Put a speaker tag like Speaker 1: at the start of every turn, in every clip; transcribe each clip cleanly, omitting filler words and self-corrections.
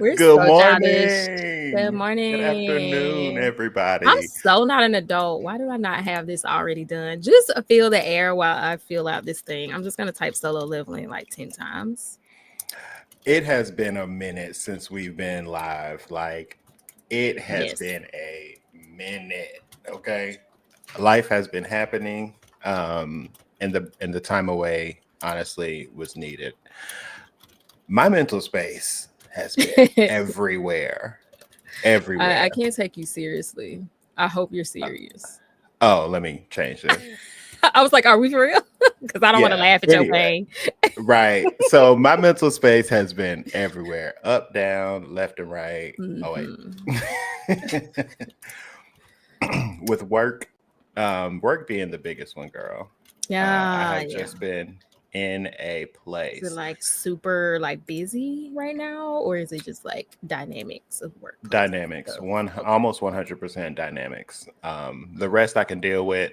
Speaker 1: We're
Speaker 2: Good
Speaker 1: so childish. Good
Speaker 2: morning. Good afternoon,
Speaker 1: morning. I'm
Speaker 2: everybody.
Speaker 1: so not an adult. Why do I not have this already done? Just feel the air while I fill out this thing. I'm just gonna type solo leveling like 10 times.
Speaker 2: It has been a minute since we've been live. Like, it has
Speaker 1: Yes.
Speaker 2: been a minute. Okay. Life has been happening. And the time away, honestly, was needed. My mental space has been everywhere.
Speaker 1: I
Speaker 2: Everywhere.
Speaker 1: can't take you seriously. I hope you're
Speaker 2: Uh,
Speaker 1: serious.
Speaker 2: Oh, let me change this.
Speaker 1: I was like, are we for real? Because I don't want to
Speaker 2: Yeah.
Speaker 1: laugh at your
Speaker 2: Anyway.
Speaker 1: pain.
Speaker 2: Right. So my mental space has been everywhere, up, down, left, and right. Oh wait.
Speaker 1: Hmm.
Speaker 2: With work, work being the biggest one, girl. I
Speaker 1: Yeah,
Speaker 2: have
Speaker 1: yeah.
Speaker 2: just been in a
Speaker 1: Is it
Speaker 2: place.
Speaker 1: like super like busy right now, or is it just like dynamics of workplace
Speaker 2: Dynamics,
Speaker 1: stuff?
Speaker 2: one
Speaker 1: Okay.
Speaker 2: almost 100% dynamics. The rest I can deal with.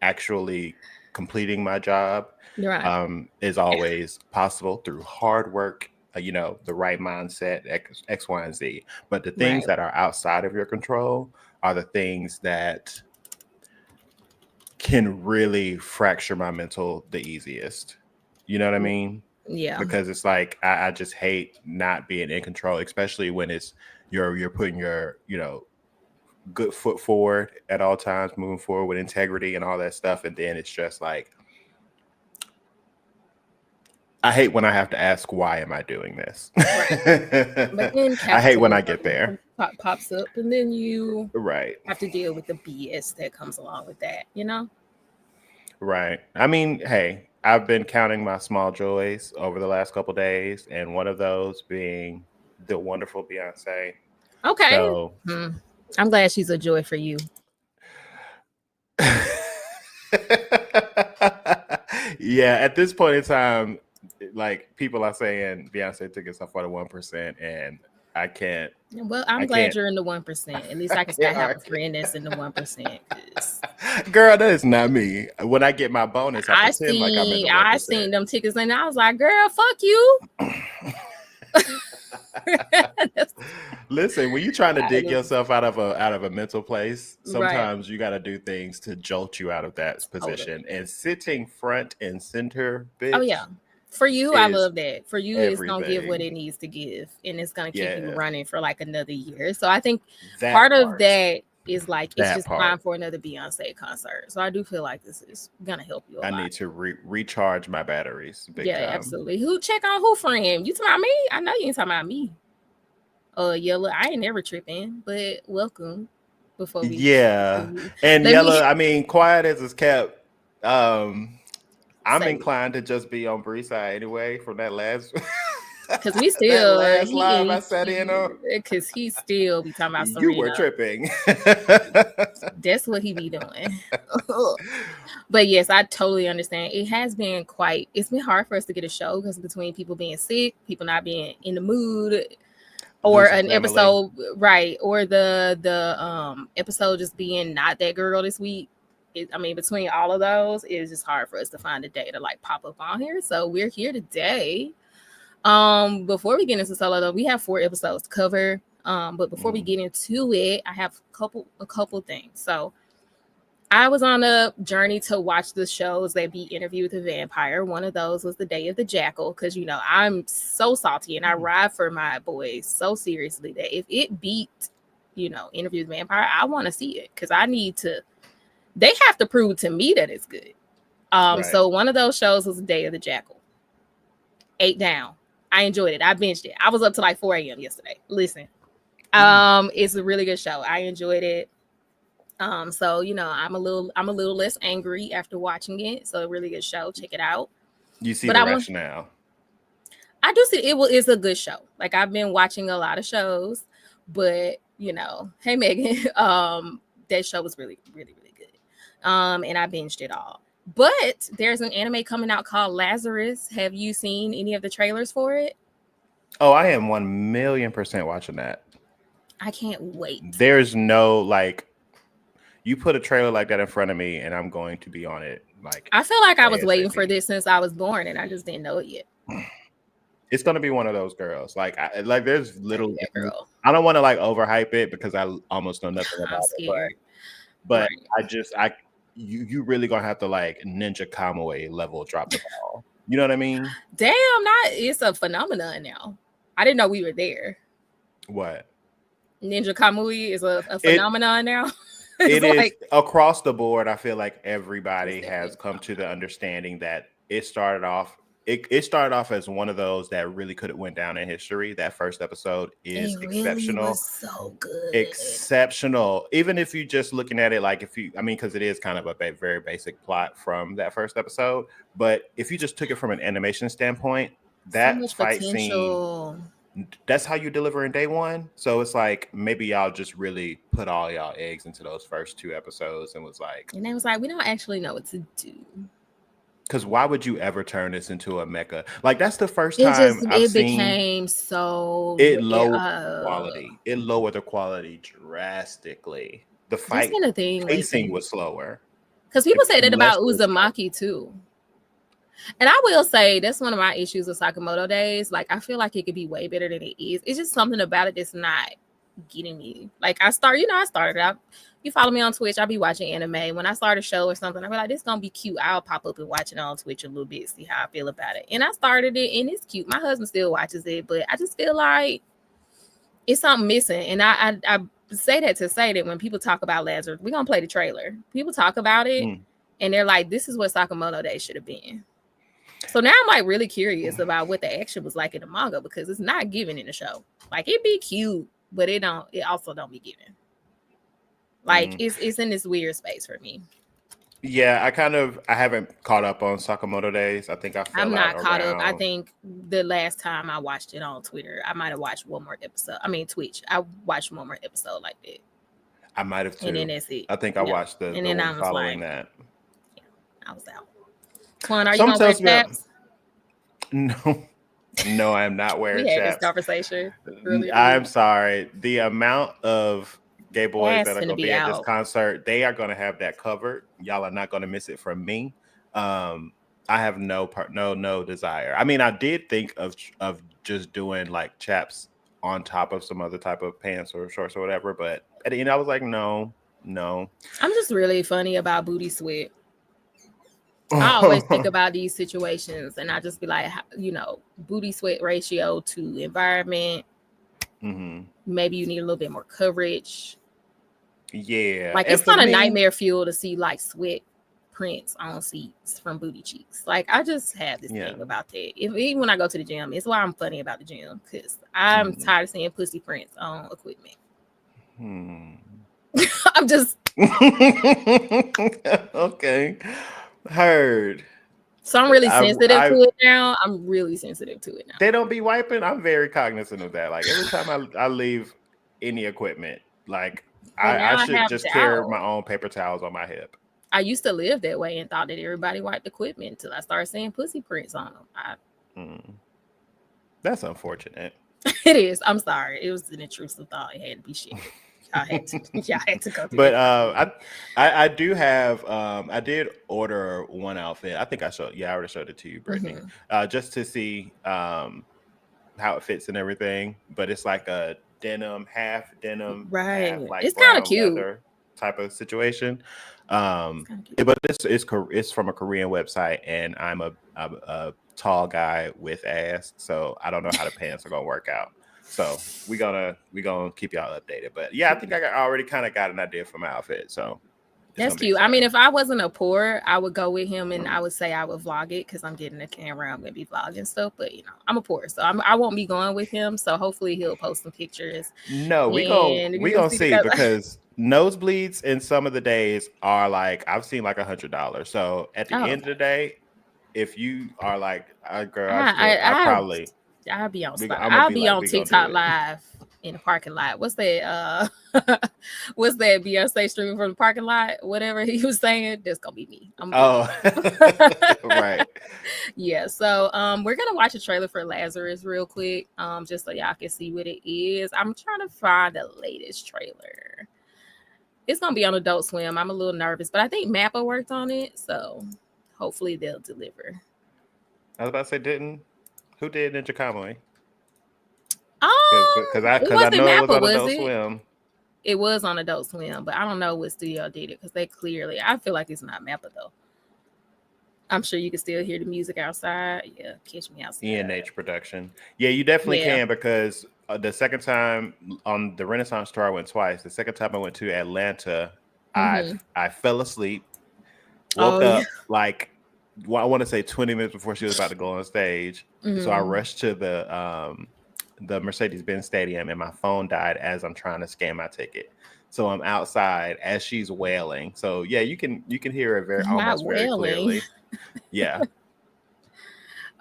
Speaker 2: Actually completing my job
Speaker 1: You're right.
Speaker 2: is always possible through hard work, the right mindset, X, Y, and Z. But the things
Speaker 1: Right.
Speaker 2: that are outside of your control are the things that can really fracture my mental the easiest. You know what I mean?
Speaker 1: Yeah.
Speaker 2: Because it's like I just hate not being in control, especially when it's you're putting your good foot forward at all times, moving forward with integrity and all that stuff, and then it's just like I hate when I have to ask, why am I doing this?
Speaker 1: Right. But then
Speaker 2: I hate when I get
Speaker 1: capitalism
Speaker 2: there.
Speaker 1: pops up, and then you
Speaker 2: Right.
Speaker 1: have to deal with the BS that comes along with that. You know.
Speaker 2: Right. I mean, hey, I've been counting my small joys over the last couple days, and one of those being the wonderful Beyonce.
Speaker 1: Okay.
Speaker 2: So,
Speaker 1: Hmm. I'm glad she's a joy for you.
Speaker 2: yeah, at this point in time, like people are saying Beyonce took us off for the 1%, and I can't,
Speaker 1: Well, I'm
Speaker 2: I
Speaker 1: glad
Speaker 2: can't,
Speaker 1: you're in the 1%. At least I
Speaker 2: I
Speaker 1: can say I
Speaker 2: can't
Speaker 1: have a
Speaker 2: argue.
Speaker 1: friend that's in the 1%. Cause
Speaker 2: Girl, that is not me. When I get my bonus, I
Speaker 1: I
Speaker 2: pretend like I'm in
Speaker 1: seen
Speaker 2: the
Speaker 1: I
Speaker 2: 1%.
Speaker 1: seen them tickets and I was like, girl, fuck you. That's
Speaker 2: Listen, when you're trying to
Speaker 1: kind
Speaker 2: dig
Speaker 1: of
Speaker 2: yourself out of a mental place,
Speaker 1: right.
Speaker 2: sometimes you got to do things to jolt you out of that position.
Speaker 1: Totally.
Speaker 2: And sitting front and center,
Speaker 1: Oh yeah.
Speaker 2: bitch,
Speaker 1: For you, I
Speaker 2: is
Speaker 1: love that. For you, it's gonna give what it
Speaker 2: everything.
Speaker 1: needs to give, and it's gonna keep you
Speaker 2: Yeah,
Speaker 1: running for like another year. So I think part
Speaker 2: that
Speaker 1: of
Speaker 2: part.
Speaker 1: that is like it's
Speaker 2: That
Speaker 1: just time
Speaker 2: part.
Speaker 1: for another Beyonce concert. So I do feel like this is gonna help you a
Speaker 2: I
Speaker 1: lot.
Speaker 2: need to recharge my batteries big
Speaker 1: Yeah,
Speaker 2: time.
Speaker 1: absolutely. Who check on who friend? You talking about me? I know you ain't talking about me. Yella, I ain't never tripping, but welcome. Before we
Speaker 2: Yeah.
Speaker 1: continue,
Speaker 2: And
Speaker 1: let me
Speaker 2: Yella, I mean, quiet as it's kept. Um, I'm
Speaker 1: say
Speaker 2: inclined to just be on Bree's side anyway from that last
Speaker 1: because we
Speaker 2: that
Speaker 1: still
Speaker 2: last live
Speaker 1: he
Speaker 2: I sat in on.
Speaker 1: because he still be talking about
Speaker 2: You were
Speaker 1: Serena.
Speaker 2: tripping.
Speaker 1: That's what he be doing. But yes, I totally understand. It has been it's been hard for us to get a show because between people being sick, people not being in the mood, or
Speaker 2: Losing
Speaker 1: an
Speaker 2: family.
Speaker 1: episode, right, or the episode just being not that girl this week. I mean, between all of those, it's just hard for us to find a day to like pop up on here. So we're here today. Before we get into solo though, we have 4 episodes to cover. But before we
Speaker 2: Mm.
Speaker 1: get into it, I have a couple things. So I was on a journey to watch the shows that beat Interview with the Vampire. One of those was The Day of the Jackal, because I'm so salty and I ride for my boys so seriously that if it beat, Interview with the Vampire, I want to see it because I need to. They have to prove to me that it's good.
Speaker 2: Right.
Speaker 1: So one of those shows was The Day of the Jackal. 8 down. I enjoyed it. I binged it. I was up to like 4 a.m. yesterday. Listen, it's a really good show. I enjoyed it. So I'm a little less angry after watching it. So a really good show. Check it out.
Speaker 2: You see
Speaker 1: But
Speaker 2: the rationale.
Speaker 1: I do see it's a good show. Like I've been watching a lot of shows, but hey Megan, that show was really, really, really good. And I binged it all. But there's an anime coming out called Lazarus. Have you seen any of the trailers for it?
Speaker 2: Oh, I am 1,000,000% watching that.
Speaker 1: I can't wait.
Speaker 2: There's no like you put a trailer like that in front of me and I'm going to be on it like
Speaker 1: I feel like I was waiting for
Speaker 2: ASAP.
Speaker 1: this since I was born and I just didn't know it yet.
Speaker 2: It's gonna be one of those girls. Like, there's little.
Speaker 1: That girl.
Speaker 2: I don't want to like overhype it because I almost know nothing
Speaker 1: I'm
Speaker 2: about
Speaker 1: scared.
Speaker 2: it. But
Speaker 1: Right.
Speaker 2: you really gonna have to like Ninja Kamui level drop the ball. You know what I mean?
Speaker 1: Damn, it's a phenomenon now. I didn't know we were there.
Speaker 2: What?
Speaker 1: Ninja Kamui is a
Speaker 2: It
Speaker 1: phenomenon now.
Speaker 2: it
Speaker 1: It's
Speaker 2: is
Speaker 1: like
Speaker 2: across the board. I feel like
Speaker 1: it's
Speaker 2: everybody
Speaker 1: definitely
Speaker 2: has
Speaker 1: a
Speaker 2: come to the
Speaker 1: phenomenon.
Speaker 2: understanding that it started off. It started off as one of those that really could have went down in history. That first episode is
Speaker 1: It really was
Speaker 2: exceptional.
Speaker 1: so good.
Speaker 2: Exceptional. Even if you just looking at it like because it is kind of a very basic plot from that first episode, but if you just took it from an animation standpoint,
Speaker 1: So
Speaker 2: that
Speaker 1: much
Speaker 2: fight scene,
Speaker 1: potential.
Speaker 2: that's how you deliver in day one. So it's like maybe y'all just really put all y'all eggs into those first 2 episodes and was like,
Speaker 1: And they was like, we don't actually know what to do.
Speaker 2: because why would you ever turn this into a mecha? Like, that's the first time I've
Speaker 1: It
Speaker 2: seen
Speaker 1: became so
Speaker 2: it lowered quality. It lowered the quality drastically. The
Speaker 1: that's
Speaker 2: fight
Speaker 1: been a thing
Speaker 2: pacing
Speaker 1: lately.
Speaker 2: was slower.
Speaker 1: Because
Speaker 2: It
Speaker 1: people say that
Speaker 2: became less
Speaker 1: about
Speaker 2: original.
Speaker 1: Uzumaki too. And I will say that's one of my issues with Sakamoto Days. Like, I feel like it could be way better than it is. It's just something about it that's not getting me. Like, I started out. You follow me on Twitch, I'll be watching anime. When I start a show or something, I'll be like, this is gonna be cute. I'll pop up and watch it on Twitch a little bit, see how I feel about it. And I started it and it's cute. My husband still watches it, but I just feel like it's something missing. And I say that to say that when people talk about Lazarus, we're gonna play the trailer. People talk about it and they're like, this is what Sakamoto Day should have been. So now I'm like really curious about what the action was like in the manga because it's not given in the show. Like, it'd be cute, but it also don't be given. Like, it's in this weird space for me.
Speaker 2: Yeah, I haven't caught up on Sakamoto Days. I think I
Speaker 1: I'm
Speaker 2: fell out
Speaker 1: not caught up. I
Speaker 2: around.
Speaker 1: think the last time I watched it on Twitter, I might have watched one more episode. I mean Twitch. I watched one more episode like that.
Speaker 2: I might have too.
Speaker 1: And then that's it.
Speaker 2: I think I watched the
Speaker 1: And then
Speaker 2: one
Speaker 1: I was
Speaker 2: following
Speaker 1: like,
Speaker 2: that.
Speaker 1: yeah, I was out. Twan, are you
Speaker 2: Some
Speaker 1: gonna wear
Speaker 2: tells me
Speaker 1: chaps?
Speaker 2: no, I am not wearing
Speaker 1: We had this
Speaker 2: chaps.
Speaker 1: conversation earlier.
Speaker 2: I'm sorry. The amount of gay boys that are
Speaker 1: Gonna
Speaker 2: going to
Speaker 1: be
Speaker 2: be at this
Speaker 1: out.
Speaker 2: concert, they are going to have that covered. Y'all are not going to miss it from me. I have no desire. I mean, I did think of just doing like chaps on top of some other type of pants or shorts or whatever, but at the end I was like, no.
Speaker 1: I'm just really funny about booty sweat. I always think about these situations and I just be like, booty sweat ratio to environment. Maybe you need a little bit more coverage.
Speaker 2: Yeah.
Speaker 1: Like, it's not a nightmare fuel to see like sweat prints on seats from booty cheeks. Like, I just have this thing about that. Even when I go to the gym, it's why I'm funny about the gym because I'm tired of seeing pussy prints on equipment. I'm just
Speaker 2: okay. Heard.
Speaker 1: So I'm really sensitive to it now. I'm really sensitive to it now.
Speaker 2: They don't be wiping. I'm very cognizant of that. Like, every time I leave any equipment, like I should just carry my own paper towels on my hip.
Speaker 1: I used to live that way and thought that everybody wiped equipment until I started seeing pussy prints on them.
Speaker 2: That's unfortunate.
Speaker 1: It is. I'm sorry. It was an intrusive thought. It had to be shit. Y'all had to go through.
Speaker 2: But I do have I did order one outfit. I think I already showed it to you, Brittany. Just to see how it fits and everything. But it's like a half denim, half like
Speaker 1: it's kind of cute
Speaker 2: leather type of situation. But it's from a Korean website, and I'm a tall guy with ass, so I don't know how the pants are gonna work out. So we gonna keep y'all updated. But yeah, I think I already kind of got an idea for my outfit. So
Speaker 1: that's cute. I mean, if I wasn't a poor, I would go with him and I would say I would vlog it because I'm getting a camera. I'm gonna be vlogging stuff, but I'm a poor, so I won't be going with him. So hopefully he'll post some pictures.
Speaker 2: No, we gonna see because nosebleeds in some of the days are like, I've seen like $100. So at the end of the day, if you are like, girl,
Speaker 1: I'll be on spot. I'll be on TikTok live in the parking lot. What's that? What's that Beyonce streaming from the parking lot? Whatever he was saying, that's gonna be me.
Speaker 2: Right.
Speaker 1: Yeah. So we're gonna watch a trailer for Lazarus real quick. Just so y'all can see what it is. I'm trying to find the latest trailer. It's gonna be on Adult Swim. I'm a little nervous, but I think Mappa worked on it, so hopefully they'll deliver.
Speaker 2: I was about to say, didn't Who did Ninja Kamui? Because
Speaker 1: It
Speaker 2: I
Speaker 1: wasn't
Speaker 2: know it was
Speaker 1: Mappa,
Speaker 2: on
Speaker 1: was
Speaker 2: Adult
Speaker 1: it?
Speaker 2: Swim.
Speaker 1: It was on Adult Swim, but I don't know what studio did it because they clearly, I feel like it's not Mappa though. I'm sure you can still hear the music outside. Yeah, Catch Me Outside.
Speaker 2: ENH production. Yeah, you definitely can, because the second time on the Renaissance tour I went twice. The second time I went to Atlanta, I fell asleep, woke up like, well, I want to say 20 minutes before she was about to go on stage. So I rushed to the Mercedes-Benz Stadium, and my phone died as I'm trying to scan my ticket. So I'm outside as she's wailing. So yeah, you can hear her very clearly. Yeah.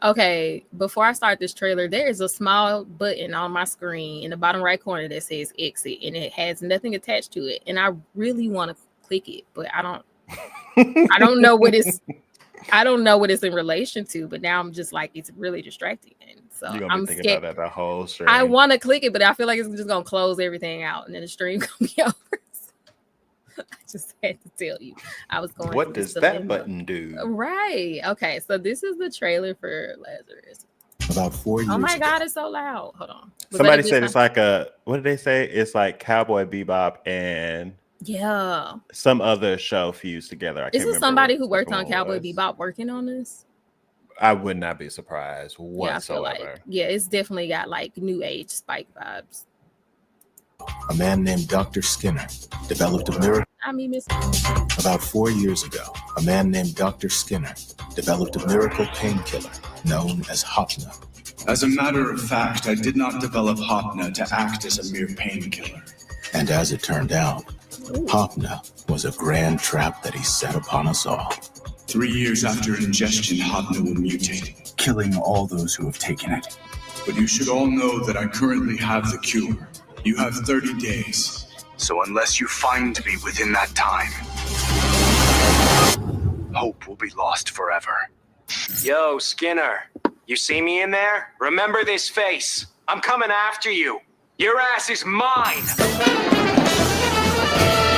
Speaker 1: Okay, before I start this trailer, there is a small button on my screen in the bottom right corner that says exit, and it has nothing attached to it. And I really want to click it, but I don't know what it's in relation to, but now I'm just like, it's really distracting. And so
Speaker 2: you're gonna be thinking about that the whole stream.
Speaker 1: I want to click it, but I feel like it's just gonna close everything out and then the stream gonna be over. I just had to tell you. I was going.
Speaker 2: What does that button do?
Speaker 1: Right. Okay. So this is the trailer for Lazarus.
Speaker 3: About 4 years ago.
Speaker 1: Oh my God, it's so loud. Hold on.
Speaker 2: Somebody said it's like what did they say? It's like Cowboy Bebop and some other show fused together.
Speaker 1: Is this somebody who worked on Cowboy Bebop working on this?
Speaker 2: I would not be surprised whatsoever.
Speaker 1: Yeah, it's definitely got like new age Spike vibes.
Speaker 3: A man named Dr. Skinner developed a miracle. About 4 years ago, a man named Dr. Skinner developed a miracle painkiller known as Hopna.
Speaker 4: As a matter of fact, I did not develop Hopna to act as a mere painkiller.
Speaker 3: And as it turned out, Hopna was a grand trap that he set upon us all.
Speaker 4: 3 years after ingestion, Hopna will mutate, killing all those who have taken it. But you should all know that I currently have the cure. You have 30 days. So unless you find me within that time, hope will be lost forever.
Speaker 5: Yo, Skinner. You see me in there? Remember this face. I'm coming after you. Your ass is mine.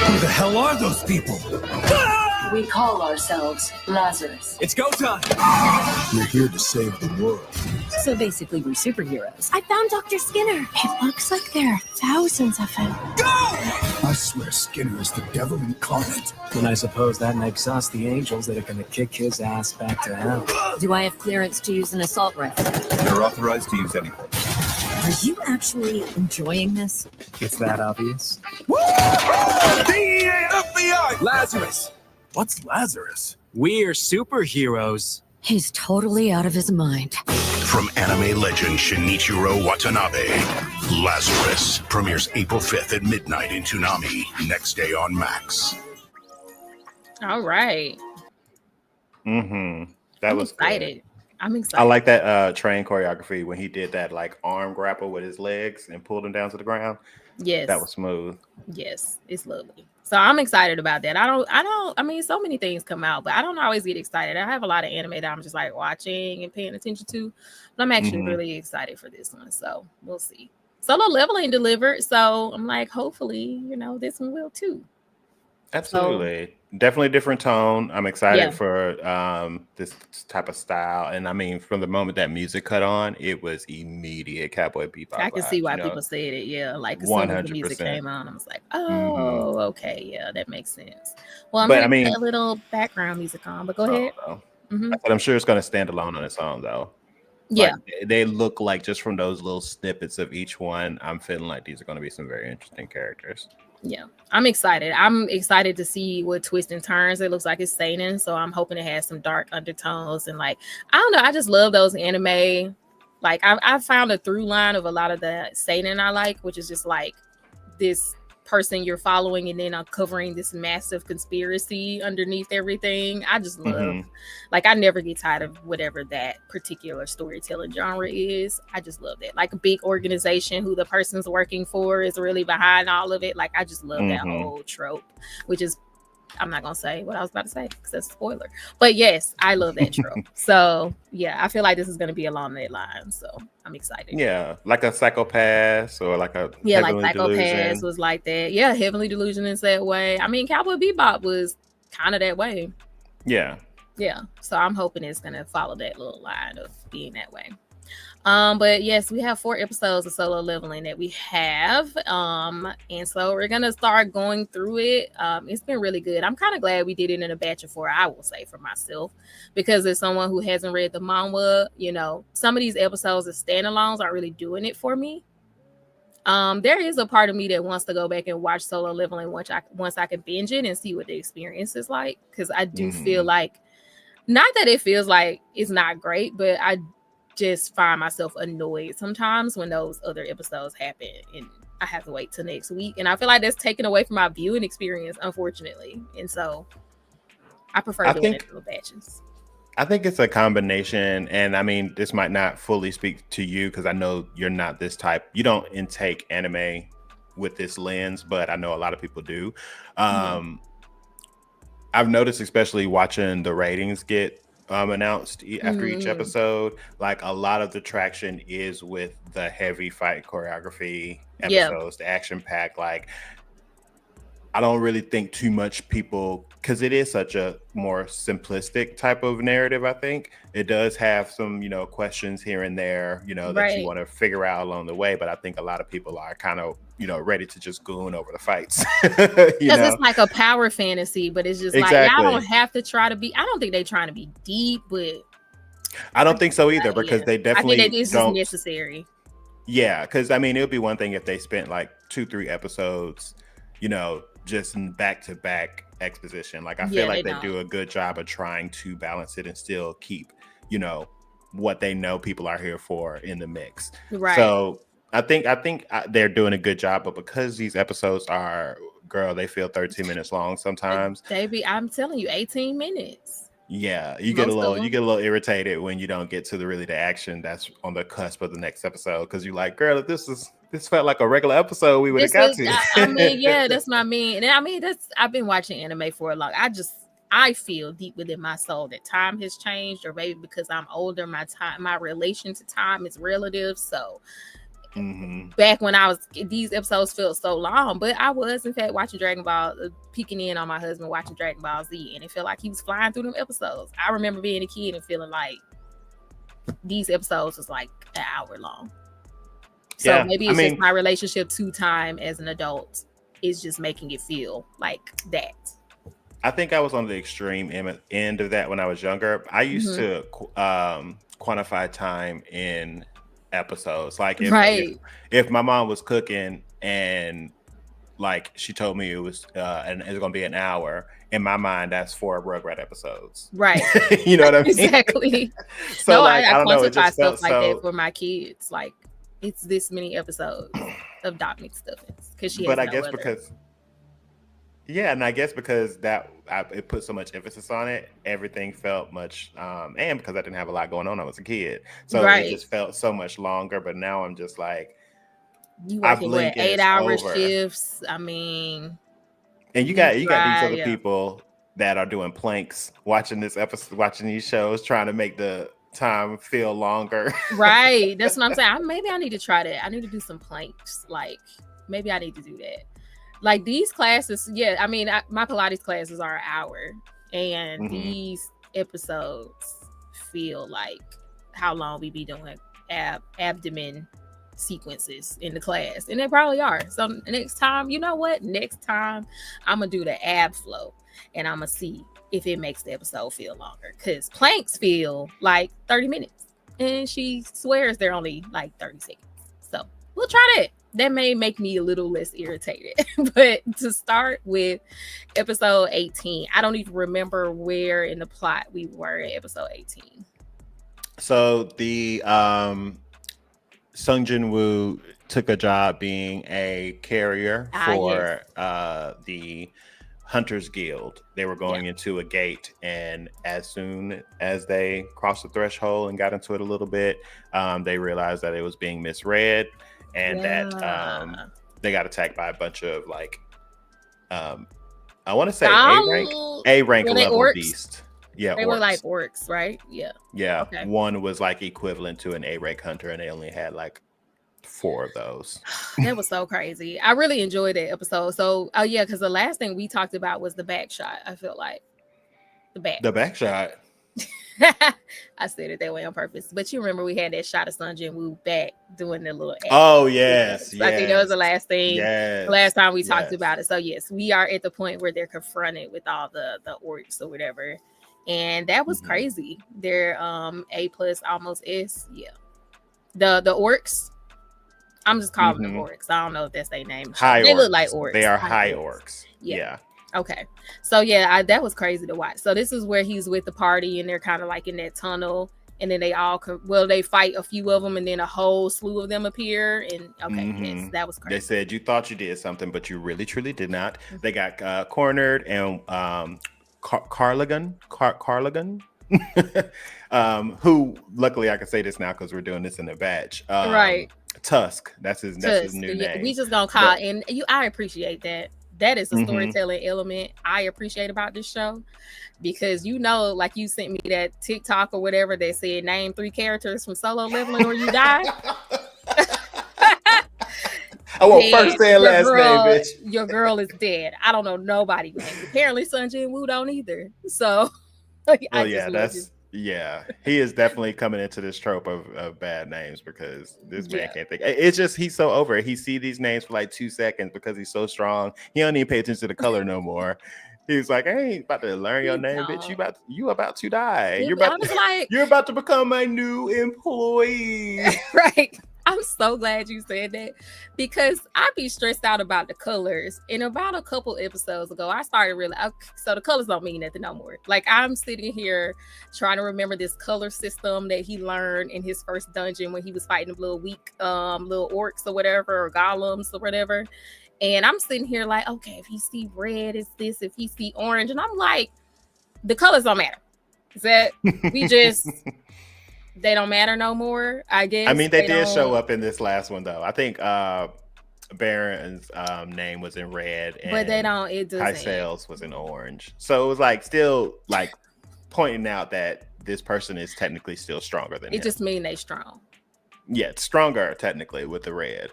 Speaker 6: Who the hell are those people?
Speaker 7: We call ourselves Lazarus.
Speaker 6: It's go time!
Speaker 3: We're here to save the world.
Speaker 7: So basically, we're superheroes. I found Dr. Skinner. It looks like there are thousands of him.
Speaker 6: Go!
Speaker 3: I swear Skinner is the devil incarnate.
Speaker 8: And I suppose that makes us the angels that are going to kick his ass back to hell.
Speaker 7: Do I have clearance to use an assault rifle?
Speaker 3: You're authorized to use anything.
Speaker 7: Are you actually enjoying this?
Speaker 8: It's that obvious.
Speaker 6: DEA, FBI! Lazarus! What's Lazarus?
Speaker 8: We're superheroes.
Speaker 7: He's totally out of his mind.
Speaker 9: From anime legend Shinichiro Watanabe, Lazarus premieres April 5th at midnight in Toonami, next day on Max.
Speaker 1: All right.
Speaker 2: That was
Speaker 1: excited.
Speaker 2: Good.
Speaker 1: I'm excited.
Speaker 2: I like that train choreography when he did that like arm grapple with his legs and pulled him down to the ground.
Speaker 1: Yes.
Speaker 2: That was smooth.
Speaker 1: Yes, it's lovely. So I'm excited about that. I mean, so many things come out, but I don't always get excited. I have a lot of anime that I'm just like watching and paying attention to, but I'm actually really excited for this one. So we'll see. Solo Leveling delivered. So I'm like, hopefully, this one will too.
Speaker 2: Absolutely. Definitely different tone. I'm excited for this type of style. And I mean, from the moment that music cut on, it was immediate Cowboy Bebop.
Speaker 1: I can see why people said it. Yeah. Like as soon as the music came on, I was like, oh, okay. Yeah, that makes sense. Well, I'm going to put a little background music on, but go ahead.
Speaker 2: But I'm sure it's going to stand alone on its own though.
Speaker 1: Yeah.
Speaker 2: Like, they look like just from those little snippets of each one, I'm feeling like these are going to be some very interesting characters.
Speaker 1: Yeah, I'm excited. I'm excited to see what twists and turns. It looks like it's seinen, so I'm hoping it has some dark undertones and like I don't know. I just love those anime. Like I found a through line of a lot of the seinen I like, which is just like this person you're following and then uncovering this massive conspiracy underneath everything. I just love like I never get tired of whatever that particular storytelling genre is. I just love that. Like a big organization who the person's working for is really behind all of it. Like I just love that whole trope, which is I'm not gonna say what I was about to say because that's a spoiler. But yes, I love that trope. So yeah, I feel like this is gonna be along that line. So I'm excited.
Speaker 2: Yeah, like a Psychopath or like a
Speaker 1: like Psychopath was like that. Yeah, Heavenly Delusion is that way. I mean, Cowboy Bebop was kind of that way.
Speaker 2: Yeah.
Speaker 1: Yeah. So I'm hoping it's gonna follow that little line of being that way. But yes, we have 4 episodes of Solo Leveling that we have. And so we're gonna start going through it. It's been really good. I'm kind of glad we did it in a batch of 4, I will say, for myself, because as someone who hasn't read the manga, you know, some of these episodes as standalones aren't really doing it for me. There is a part of me that wants to go back and watch Solo Leveling once I can binge it and see what the experience is like, because I do feel like, not that it feels like it's not great, but I just find myself annoyed sometimes when those other episodes happen and I have to wait till next week, and I feel like that's taken away from my viewing experience, unfortunately. And so I prefer doing it through batches.
Speaker 2: I think it's a combination, and I mean, this might not fully speak to you because I know you're not this type. You don't intake anime with this lens, but I know a lot of people do. I've noticed, especially watching the ratings get announced after each episode, like a lot of the traction is with the heavy fight choreography episodes, the action pack. Like, I don't really think too much people, because it is such a more simplistic type of narrative. I think it does have some, you know, questions here and there, you know, that you want to figure out along the way. But I think a lot of people are kind of, you know, ready to just goon over the fights. Because
Speaker 1: it's like a power fantasy, but it's just like, y'all don't have to try to be, I don't think they're trying to be deep, but
Speaker 2: I don't think so either, because they definitely
Speaker 1: I think it's just necessary.
Speaker 2: Yeah, because I mean, it would be one thing if they spent like 2-3 episodes, you know, just back to back exposition. Like, I feel like they do a good job of trying to balance it and still keep, you know, what they know people are here for in the mix.
Speaker 1: Right.
Speaker 2: So I think they're doing a good job, but because these episodes are, girl, they feel 13 minutes long sometimes.
Speaker 1: I'm telling you, 18 minutes.
Speaker 2: Yeah, you get a little irritated when you don't get to the action that's on the cusp of the next episode, because you're like, girl, if this felt like a regular episode, we would have got to.
Speaker 1: I mean, yeah, that's what I mean. And I mean, I've been watching anime for a long. I feel deep within my soul that time has changed, or maybe because I'm older, my relation to time is relative. So back when these episodes felt so long, but I was in fact watching Dragon Ball, peeking in on my husband watching Dragon Ball Z, and it felt like he was flying through them episodes. I remember being a kid and feeling like these episodes was like an hour long. So maybe it's just my relationship to time as an adult is just making it feel like that.
Speaker 2: I think I was on the extreme end of that when I was younger. I used to quantify time in episodes. Like, if my mom was cooking and like she told me it was and it's gonna be an hour, in my mind that's 4 Rugrat episodes. Right. You know what I mean? Exactly.
Speaker 1: So no, like, I quantify stuff like that for my kids. Like, it's this many episodes of Doc McStuffins, because she has
Speaker 2: I guess because that it put so much emphasis on it, everything felt much and because I didn't have a lot going on, I was a kid, so it just felt so much longer. But now I'm just like,
Speaker 1: you working with 8-hour shifts. I mean,
Speaker 2: and you got these other people that are doing planks, watching this episode, watching these shows, trying to make the time feel longer.
Speaker 1: Right. That's what I'm saying. Maybe I need to try that. I need to do some planks. Like, maybe I need to do that. Like, these classes, I mean, my Pilates classes are an hour, and these episodes feel like how long we be doing abdomen sequences in the class, and they probably are. So next time, you know what? Next time I'm gonna do the ab flow, and I'm gonna see if it makes the episode feel longer, because planks feel like 30 minutes, and she swears they're only like 30 seconds. So we'll try that. That may make me a little less irritated. But to start with episode 18, I don't even remember where in the plot we were in episode 18.
Speaker 2: So the Sung Jin-woo took a job being a carrier for the Hunters Guild. They were going into a gate, and as soon as they crossed the threshold and got into it a little bit, they realized that it was being misread, and that they got attacked by a bunch of, like, I want to say A rank level beast. Yeah,
Speaker 1: they were like orcs, right?
Speaker 2: Yeah. Okay. One was like equivalent to an A rank hunter, and they only had like 4 of those.
Speaker 1: That was so crazy. I really enjoyed that episode. So, because the last thing we talked about was the back shot. I feel like the back
Speaker 2: shot.
Speaker 1: I said it that way on purpose. But you remember we had that shot of Sung JINWOO back doing the little
Speaker 2: Oh yes,
Speaker 1: I think that was the last thing.
Speaker 2: Yes.
Speaker 1: The last time we talked about it. So yes, we are at the point where they're confronted with all the orcs or whatever. And that was crazy. They're A+ almost S. Yeah. The orcs. I'm just calling them orcs. I don't know if that's their name. They look like orcs.
Speaker 2: They are high orcs. Yeah.
Speaker 1: Okay. So yeah, that was crazy to watch. So this is where he's with the party and they're kind of like in that tunnel, and then they all they fight a few of them, and then a whole slew of them appear. And yes, that was crazy.
Speaker 2: They said you thought you did something, but you really truly did not. They got cornered, and Carligan, who luckily I can say this now because we're doing this in a batch.
Speaker 1: Right.
Speaker 2: Tusk. That's his new name.
Speaker 1: We just gonna call I appreciate that. That is a storytelling element I appreciate about this show, because like you sent me that TikTok or whatever that said name 3 characters from Solo Leveling or you die.
Speaker 2: I want first and last name, bitch.
Speaker 1: Your girl is dead. I don't know nobody name. Apparently Sung JINWOO don't either. So
Speaker 2: he is definitely coming into this trope of bad names, because this man can't think. It's just he's so over it. He see these names for like 2 seconds because he's so strong. He don't even pay attention to the color no more. He's like, I ain't about to learn your name, bitch. You about to die. You're about to become my new employee.
Speaker 1: Right. I'm so glad you said that, because I be stressed out about the colors. And about a couple episodes ago, I started so the colors don't mean nothing no more. Like, I'm sitting here trying to remember this color system that he learned in his first dungeon when he was fighting little weak little orcs or whatever, or golems or whatever. And I'm sitting here like, okay, if he see red, it's this. If he see orange, and I'm like, the colors don't matter. Is that we just they don't matter no more, I guess.
Speaker 2: I mean, they did show up in this last one though. I think Baron's name was in red, and
Speaker 1: but they don't. It doesn't.
Speaker 2: High Sales was in orange, so it was like still like pointing out that this person is technically still stronger than him.
Speaker 1: It just mean they strong.
Speaker 2: Yeah, it's stronger technically with the red.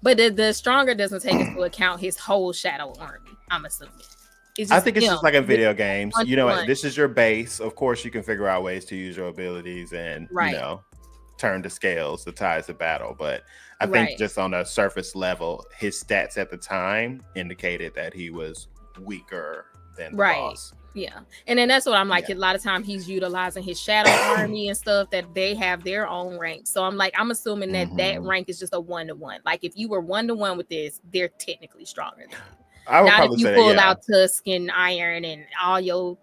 Speaker 1: But the stronger doesn't take into account his whole shadow army, I'm assuming.
Speaker 2: I think it's just like in video games. You know, this is your base. Of course, you can figure out ways to use your abilities and, you know, turn the scales, the tides of battle. But I think just on a surface level, his stats at the time indicated that he was weaker than the boss.
Speaker 1: Yeah. And then that's what I'm like. A lot of times he's utilizing his shadow army and stuff that they have their own rank. So I'm like, I'm assuming that that rank is just a 1-to-1. Like if you were 1-to-1 with this, they're technically stronger than you.
Speaker 2: I would
Speaker 1: Not if you pull out
Speaker 2: that,
Speaker 1: Tusk and Iron and all your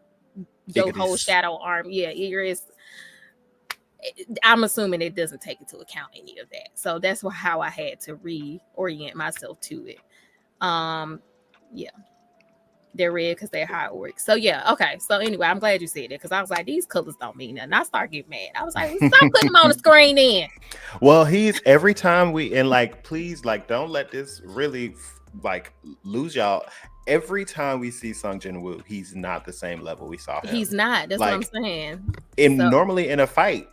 Speaker 1: whole shadow arm. Yeah, I'm assuming it doesn't take into account any of that. So that's how I had to reorient myself to it. Yeah. They're red because they're high orcs. So yeah, okay. So anyway, I'm glad you said it, because I was like, these colors don't mean nothing. I start getting mad. I was like, stop putting them on the screen then.
Speaker 2: Well, every time please, don't let this really lose y'all. Every time we see Sung JINWOO, he's not the same level we saw him.
Speaker 1: He's not. That's what I'm saying.
Speaker 2: Normally in a fight,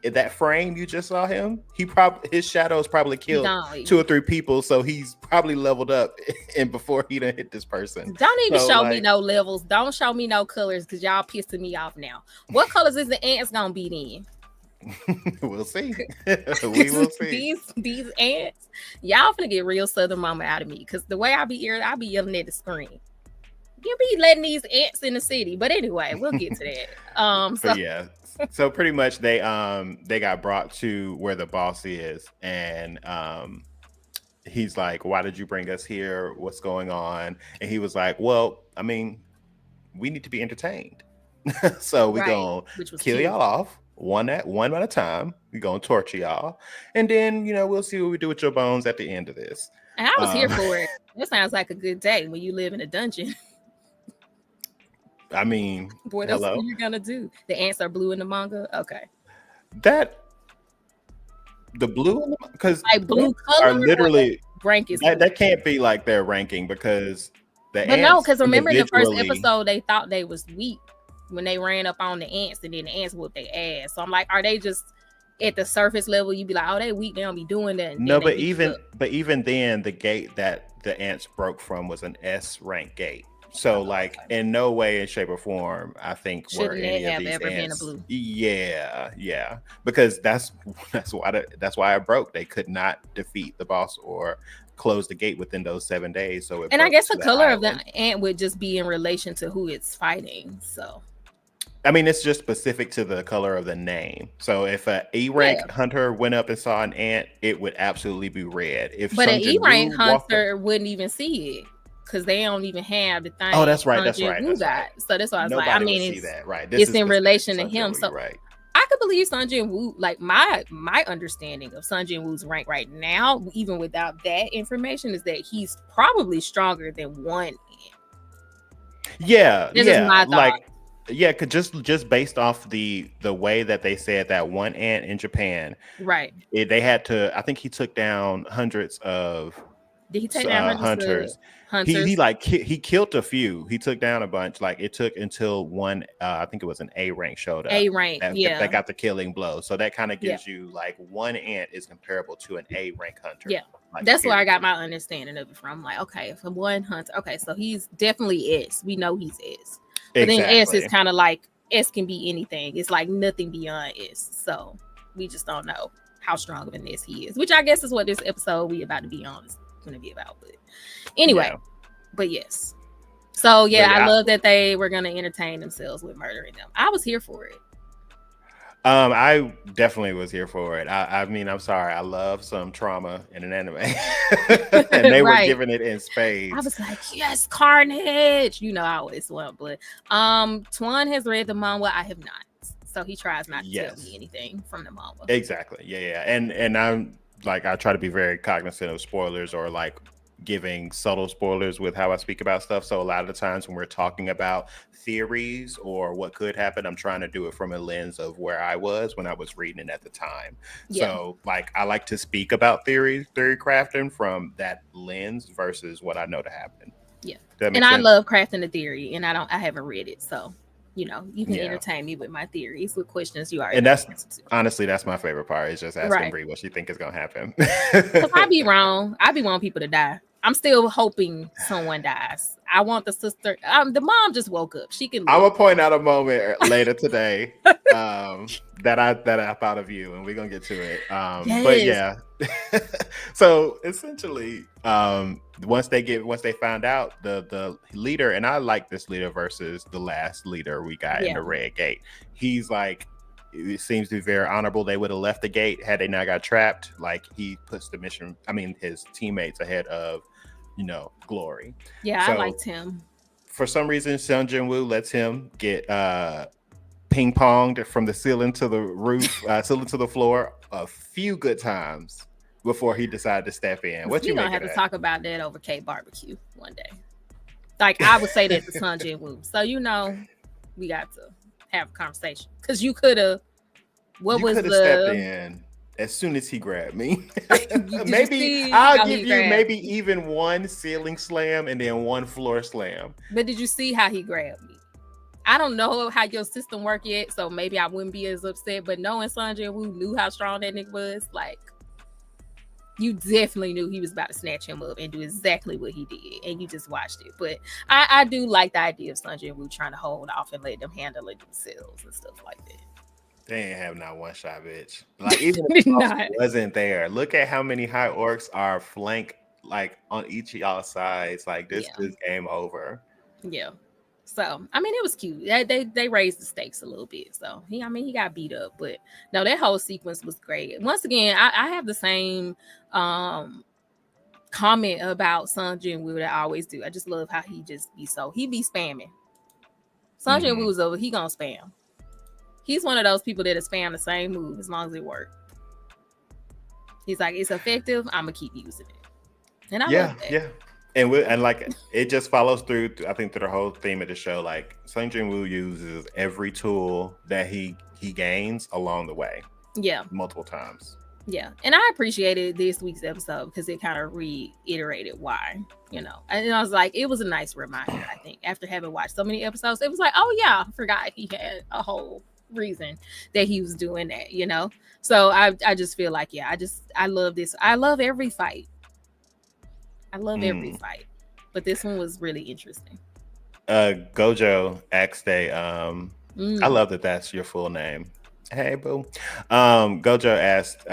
Speaker 2: that frame you just saw him, his shadows probably killed 2 or 3 people, so he's probably leveled up and before he done hit this person.
Speaker 1: Don't even show me no levels. Don't show me no colors, because y'all pissing me off now. What colors is the ants gonna be then?
Speaker 2: We'll see. We will see.
Speaker 1: These ants, y'all finna get real Southern Mama out of me, because the way I be yelling at the screen. You be letting these ants in the city, but anyway, we'll get to that.
Speaker 2: So pretty much they got brought to where the boss is, and he's like, why did you bring us here? What's going on? And he was like, well, I mean, we need to be entertained. So we're gonna kill y'all off one at a time. We're gonna torture y'all, and then we'll see what we do with your bones at the end of this.
Speaker 1: And I was here for it. That sounds like a good day when you live in a dungeon.
Speaker 2: I mean,
Speaker 1: boy, that's what you're gonna do. The ants are blue in the manga. Okay,
Speaker 2: the blue, because
Speaker 1: blue color
Speaker 2: are literally
Speaker 1: rank is
Speaker 2: that can't be like their ranking, because
Speaker 1: because remember the first episode they thought they was weak when they ran up on the ants, and then the ants whooped their ass. So I'm like, are they just at the surface level? You'd be like, oh, they weak, they don't be doing that.
Speaker 2: No, but even then, the gate that the ants broke from was an S rank gate. So like in no way in shape or form I think were
Speaker 1: Shouldn't
Speaker 2: any
Speaker 1: it
Speaker 2: of
Speaker 1: have
Speaker 2: these
Speaker 1: ever been a
Speaker 2: ants.
Speaker 1: blue?
Speaker 2: Yeah, because that's why it broke. They could not defeat the boss or close the gate within those 7 days. So it
Speaker 1: And I
Speaker 2: broke
Speaker 1: guess
Speaker 2: to
Speaker 1: the
Speaker 2: the
Speaker 1: color of the
Speaker 2: island.
Speaker 1: ant would just be in relation to who it's fighting. So
Speaker 2: I mean, it's just specific to the color of the name. So if a E rank hunter went up and saw an ant, it would absolutely be red. If
Speaker 1: but an
Speaker 2: Sung
Speaker 1: E rank
Speaker 2: Jin-woo walked up,
Speaker 1: hunter wouldn't even see it because they don't even have the thing.
Speaker 2: oh, that's right,
Speaker 1: Sung Jin-woo got. So that's why I was like, I
Speaker 2: Nobody would
Speaker 1: mean,
Speaker 2: see that, right?
Speaker 1: It's
Speaker 2: is
Speaker 1: in
Speaker 2: specific
Speaker 1: relation to
Speaker 2: Sung
Speaker 1: him.
Speaker 2: Jin-woo,
Speaker 1: So
Speaker 2: you're right.
Speaker 1: I could believe Sung Jin-woo, like my understanding of Sung Jin-woo's rank right now, even without that information, is that he's probably stronger than one ant.
Speaker 2: Yeah,
Speaker 1: This is my thought.
Speaker 2: like yeah, cause just based off the way that they said that one ant in Japan,
Speaker 1: Right.
Speaker 2: they had to. I think he took down hundreds of
Speaker 1: Did he take down
Speaker 2: hunters.
Speaker 1: hunters?
Speaker 2: He killed a few. He took down a bunch. Like it took until one, I think it was an A rank showed up.
Speaker 1: A rank,
Speaker 2: that got the killing blow. So that kind of gives
Speaker 1: Yeah.
Speaker 2: you like one ant is comparable to an A rank hunter.
Speaker 1: Yeah.
Speaker 2: Like,
Speaker 1: That's where I got
Speaker 2: period.
Speaker 1: my understanding of it from. Like, okay, if one hunter, okay, so he's definitely S. We know he's S. But then S is kind of like S can be anything. It's like nothing beyond S. So we just don't know how strong of an S he is, which I guess is what this episode we about to be on is going to be about. But anyway, but yes. So yeah, I love that they were going to entertain themselves with murdering them. I was here for it.
Speaker 2: I definitely was here for it. I mean, I'm sorry. I love some trauma in an anime. And they were giving it in spades.
Speaker 1: I was like, yes, carnage. You know, I always want, but Twan has read the manga. I have not. So he tries not to tell me anything from the manga.
Speaker 2: Exactly. Yeah. And I'm like, I try to be very cognizant of spoilers or like giving subtle spoilers with how I speak about stuff. So a lot of the times when we're talking about theories or what could happen, I'm trying to do it from a lens of where I was when I was reading it at the time. So like I like to speak about theory crafting from that lens versus what I know to happen.
Speaker 1: And I love crafting the theory, and I haven't read it, so you know, you can entertain me with my theories, with questions you already.
Speaker 2: And that's honestly, that's my favorite part, is just asking Bree what she think is gonna happen.
Speaker 1: Because I be wrong. I be wanting people to die. I'm still hoping someone dies. I want the sister. The mom just woke up. She can.
Speaker 2: I'm gonna point out a moment later today that I thought of you, and we're gonna get to it. But yeah. So essentially, once they found out the leader, and I like this leader versus the last leader we got in the Red Gate. He's like, it seems to be very honorable. They would have left the gate had they not got trapped. Like he puts the mission, his teammates ahead of, glory.
Speaker 1: Yeah, so, I liked him.
Speaker 2: For some reason, Sung Jin-woo lets him get ping ponged from the ceiling to the roof, ceiling to the floor a few good times before he decided to step in. What you
Speaker 1: gonna have to talk about that over K barbecue one day. Like I would say that to Sung Jin-woo. So we got to have a conversation because you could have. What was the
Speaker 2: stepped in as soon as he grabbed me? Maybe I'll give you maybe even one ceiling slam and then one floor slam.
Speaker 1: But did you see how he grabbed me? I don't know how your system worked yet, so maybe I wouldn't be as upset. But knowing Sung Jin-woo knew how strong that nigga was, like you definitely knew he was about to snatch him up and do exactly what he did, and you just watched it. But I do like the idea of Sung Jin-woo trying to hold off and let them handle it themselves and stuff like that.
Speaker 2: They ain't have not one shot, bitch. Like even if it wasn't there. Look at how many high orcs are flanked like on each of y'all sides. Like this is game over.
Speaker 1: Yeah. So it was cute. They raised the stakes a little bit. So he got beat up, but no, that whole sequence was great. Once again, I have the same comment about Sung Jin-woo that I always do. I just love how he be spamming. Sung Jin-woo's over, he gonna spam. He's one of those people that spam the same move as long as it works. He's like, it's effective, I'm gonna keep using it. And I love that.
Speaker 2: Yeah. And like it just follows through, I think, through the whole theme of the show. Like Sung Jin-woo uses every tool that he gains along the way.
Speaker 1: Yeah.
Speaker 2: Multiple times.
Speaker 1: Yeah. And I appreciated this week's episode because it kind of reiterated why, And I was like, it was a nice reminder, I think. After having watched so many episodes, it was like, oh yeah, I forgot he had a whole reason that he was doing that, So I just feel like, I love this. I love every fight. I love every fight, but this one was really interesting.
Speaker 2: Gojo asked I love that that's your full name. Hey boo. Gojo asked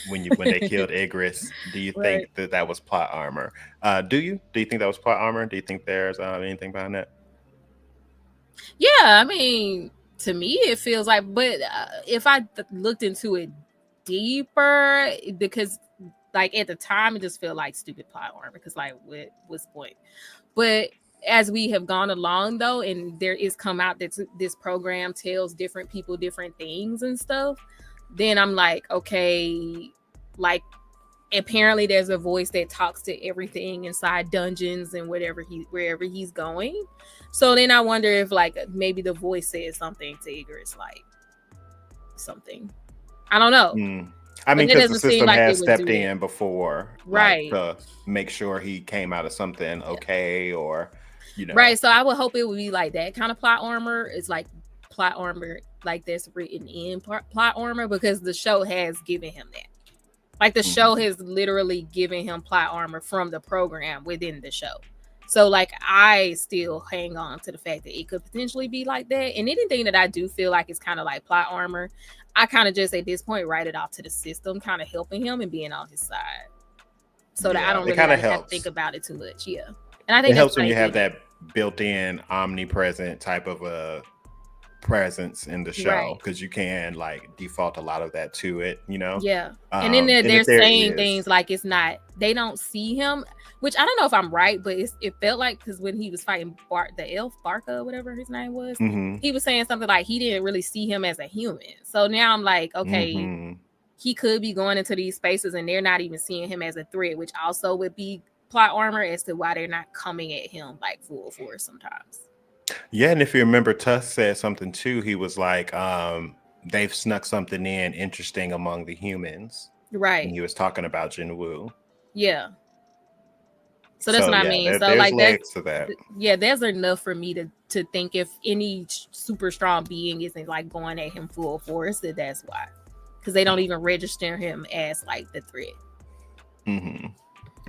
Speaker 2: when they killed Igris, do you
Speaker 1: Right.
Speaker 2: think that was plot armor? Do you think that was plot armor? Do you think there's anything behind that?
Speaker 1: Yeah, I mean, to me it feels like, but if I looked into it deeper, because like at the time it just felt like stupid plot armor, because like what's the point? But as we have gone along though, and there is come out that this program tells different people different things and stuff, then I'm like, okay, like apparently there's a voice that talks to everything inside dungeons and wherever he's going. So then I wonder if like maybe the voice says something to Igris, like something. I don't know.
Speaker 2: I mean,
Speaker 1: But it
Speaker 2: because the
Speaker 1: doesn't seem
Speaker 2: system
Speaker 1: like
Speaker 2: has
Speaker 1: it would
Speaker 2: stepped
Speaker 1: do
Speaker 2: in before,
Speaker 1: Right.
Speaker 2: like, to make sure he came out of something okay, or you know,
Speaker 1: Right. So I would hope it would be like that kind of plot armor. It's like plot armor like that's written in plot armor, because the show has given him that. Like the show has literally given him plot armor from the program within the show. So like I still hang on to the fact that it could potentially be like that. And anything that I do feel like is kind of like plot armor, I kind of just at this point write it off to the system, kind of helping him and being on his side. So that I don't really have to think about it too much. Yeah. And I think
Speaker 2: it helps when you have that built-in omnipresent type of a presence in the show, because you can like default a lot of that to it, you know.
Speaker 1: Yeah. And then they're saying things like it's not, they don't see him, which I don't know if I'm right, but it felt like, because when he was fighting the elf Barca, whatever his name was, he was saying something like he didn't really see him as a human. So now I'm like, okay, he could be going into these spaces and they're not even seeing him as a threat, which also would be plot armor as to why they're not coming at him like full force sometimes.
Speaker 2: Yeah, and if you remember, Tusk said something too. He was like, they've snuck something in interesting among the humans.
Speaker 1: Right.
Speaker 2: And he was talking about JINWOO.
Speaker 1: Yeah. So that's what I mean. So
Speaker 2: there's
Speaker 1: like
Speaker 2: legs to that.
Speaker 1: Yeah, there's enough for me to think if any super strong being isn't like going at him full force, that's why. Because they don't even register him as like the threat.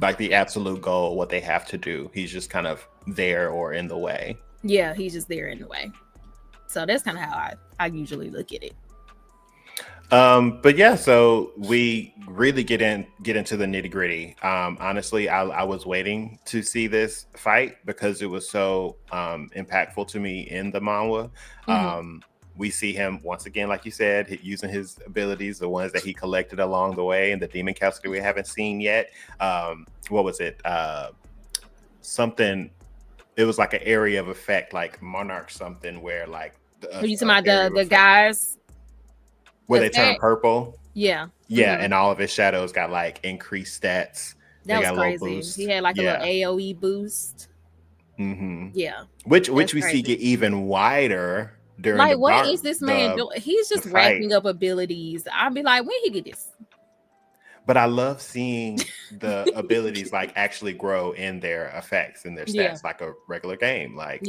Speaker 2: Like the absolute goal, what they have to do. He's just kind of there or in the way.
Speaker 1: Yeah, he's just there in the way. So that's kind of how I usually look at it.
Speaker 2: But yeah, so we really get into the nitty gritty. Honestly, I was waiting to see this fight because it was so impactful to me in the manhwa. We see him once again, like you said, using his abilities, the ones that he collected along the way, and the demon castle that we haven't seen yet. What was it? Something. It was like an area of effect, like Monarch something, where like
Speaker 1: Are you talking about the guys
Speaker 2: where they turn purple?
Speaker 1: Yeah.
Speaker 2: And all of his shadows got like increased stats.
Speaker 1: That was crazy. He had like a little AoE boost. Yeah.
Speaker 2: Which we see get even wider during
Speaker 1: like what is this man doing? He's just racking up abilities. I'd be like, when he get this?
Speaker 2: But I love seeing the abilities like actually grow in their effects and their stats like a regular game. Like,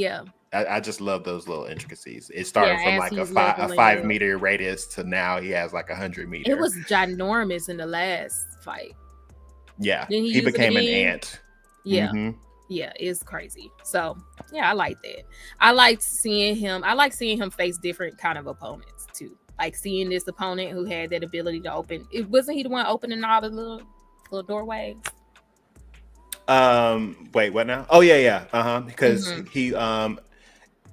Speaker 2: I just love those little intricacies. It started from like a 5 meter radius to now he has like 100 meters.
Speaker 1: It was ginormous in the last fight.
Speaker 2: Yeah, he became an ant.
Speaker 1: Yeah, yeah, it's crazy. So yeah, I like that. I like seeing him face different kind of opponents too. Like seeing this opponent who had that ability to open. It wasn't he the one opening all the little doorways?
Speaker 2: Wait, what now? Oh yeah. Because he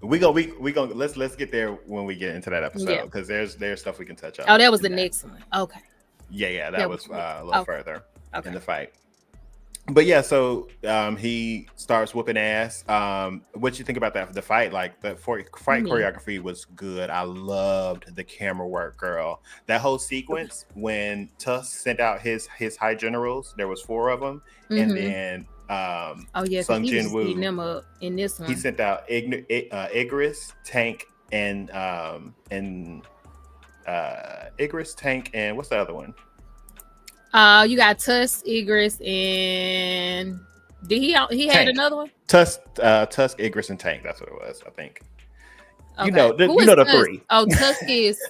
Speaker 2: we go let's get there when we get into that episode, because there's stuff we can touch on.
Speaker 1: Oh, that was the next one. Okay.
Speaker 2: Yeah, that was a little further in the fight. But yeah, so he starts whooping ass. What you think about that? The fight, like the fight choreography was good. I loved the camera work, girl. That whole sequence when Tusk sent out his high generals, there was 4 of them, and then Sung JINWOO
Speaker 1: beating them up in this one.
Speaker 2: He sent out Igris, Tank, and Igris, Tank, and what's the other one?
Speaker 1: You got Tusk, Igris, and did he had another one?
Speaker 2: Tusk, Igris, and Tank. That's what it was, I think.
Speaker 1: Okay.
Speaker 2: You know the 3.
Speaker 1: Oh, Tusk is.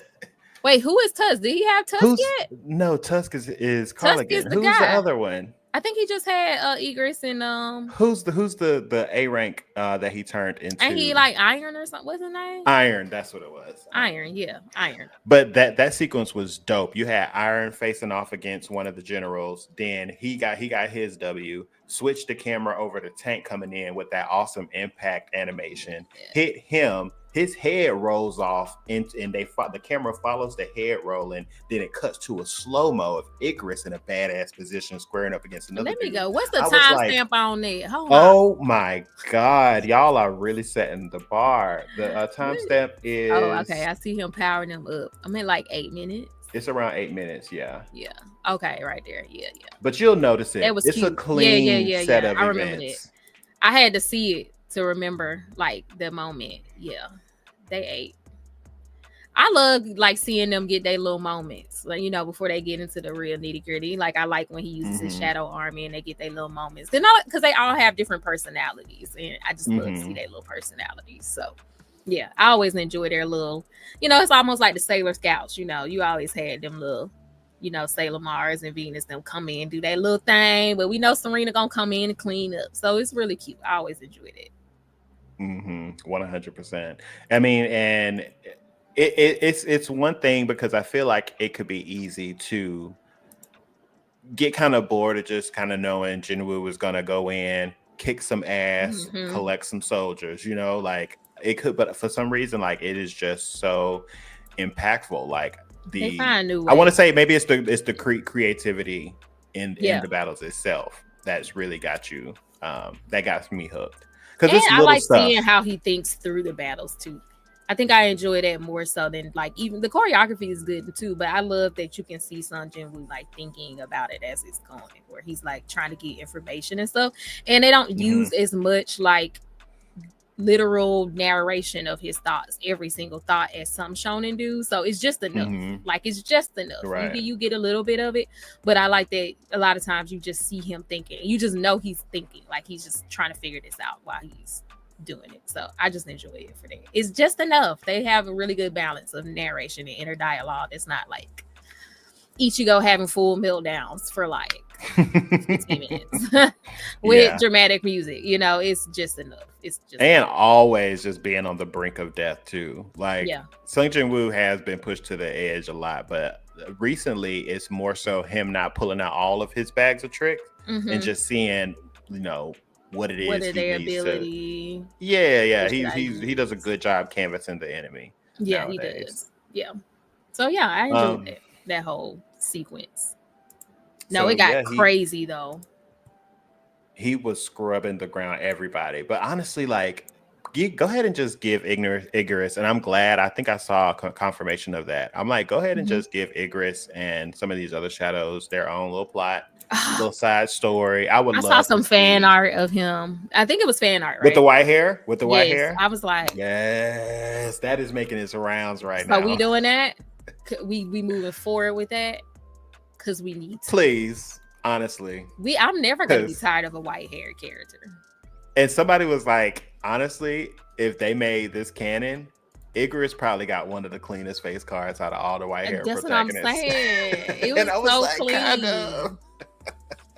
Speaker 1: Wait, who is Tusk? Did he have Tusk yet?
Speaker 2: No, Tusk is Carligan.
Speaker 1: Tusk is the
Speaker 2: Who's
Speaker 1: guy.
Speaker 2: the other one?
Speaker 1: I think he just had Egress and
Speaker 2: Who's the A rank that he turned into?
Speaker 1: and he like Iron or something. What's his name?
Speaker 2: Iron. That's what it was.
Speaker 1: Iron. Yeah, Iron.
Speaker 2: But that sequence was dope. You had Iron facing off against one of the generals. Then he got his W. Switched the camera over to Tank coming in with that awesome impact animation. Hit him. His head rolls off, and the camera follows the head rolling. Then it cuts to a slow mo of Icarus in a badass position, squaring up against another.
Speaker 1: Let me
Speaker 2: dude.
Speaker 1: go. What's the
Speaker 2: I was
Speaker 1: timestamp on that? Hold on.
Speaker 2: Oh my God, y'all are really setting the bar. The timestamp is.
Speaker 1: Oh, okay. I see him powering them up. I'm in like 8 minutes.
Speaker 2: It's around 8 minutes. Yeah.
Speaker 1: Yeah. Okay. Right there. Yeah. Yeah.
Speaker 2: But you'll notice it.
Speaker 1: That was
Speaker 2: it's
Speaker 1: cute.
Speaker 2: a clean set of
Speaker 1: I remember
Speaker 2: events.
Speaker 1: that. I had to see it to remember like the moment. Yeah. They ate. I love like seeing them get their little moments, like, you know, before they get into the real nitty gritty. Like I like when he uses his shadow army and they get their little moments. They're not because they all have different personalities, and I just love to see their little personalities. So yeah, I always enjoy their little, you know, it's almost like the Sailor Scouts. You know, you always had them little, you know, Sailor Mars and Venus them come in do their little thing, but we know Serena gonna come in and clean up. So it's really cute. I always enjoyed it.
Speaker 2: 100%. I mean, and it's one thing because I feel like it could be easy to get kind of bored of just kind of knowing JINWOO was gonna go in, kick some ass, collect some soldiers, you know, like it could, but for some reason, like it is just so impactful. Like I want to say maybe it's the creativity in the battles itself that's really got you that got me hooked. Because I like
Speaker 1: seeing how he thinks through the battles too. I think I enjoy that more so than like even the choreography is good too, but I love that you can see Sung Jin-woo like thinking about it as it's going, where he's like trying to get information and stuff, and they don't use as much like literal narration of his thoughts, every single thought, as some shonen do. So it's just enough. Like it's just enough.
Speaker 2: Right.
Speaker 1: You get a little bit of it, but I like that a lot of times you just see him thinking. You just know he's thinking, like he's just trying to figure this out while he's doing it. So I just enjoy it for that. It's just enough. They have a really good balance of narration and inner dialogue. It's not like Ichigo having full meltdowns for like 15 minutes with dramatic music. You know, it's just enough. It's just
Speaker 2: and always just being on the brink of death too. Like Sung Jin-woo has been pushed to the edge a lot, but recently it's more so him not pulling out all of his bags of tricks and just seeing, you know, what it is.
Speaker 1: What is their ability?
Speaker 2: He does a good job canvassing the enemy.
Speaker 1: Yeah, nowadays. He does. Yeah. So yeah, I enjoyed that whole sequence. No, it got crazy though.
Speaker 2: He was scrubbing the ground, everybody. But honestly, like, go ahead and just give Icarus. And I'm glad. I think I saw a confirmation of that. I'm like, go ahead and just give Icarus and some of these other shadows their own little plot, little side story. I saw
Speaker 1: some fan art of him. I think it was fan art, right?
Speaker 2: With the white hair? With the white hair?
Speaker 1: I was like,
Speaker 2: yes, that is making its rounds right now.
Speaker 1: So we doing that? We moving forward with that? Because we need to.
Speaker 2: Please. Honestly,
Speaker 1: I'm never gonna be tired of a white hair character.
Speaker 2: And somebody was like, honestly, if they made this canon, Icarus probably got one of the cleanest face cards out of all the white hair protagonists.
Speaker 1: That's what I'm saying. It was so like, clean.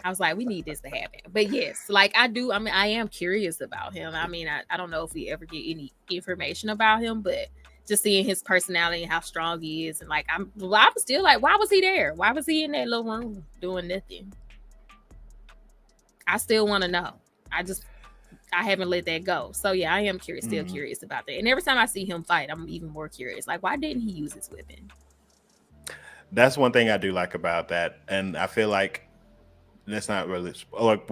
Speaker 1: I was like, we need this to happen. But yes, like I do. I mean, I am curious about him. I mean, I don't know if we ever get any information about him, but just seeing his personality and how strong he is, and like I'm still like, why was he there? Why was he in that little room doing nothing? I still want to know. I haven't let that go. So yeah, I am curious, still curious about that. And every time I see him fight, I'm even more curious. Like, why didn't he use his weapon?
Speaker 2: That's one thing I do like about that, and I feel like that's not really like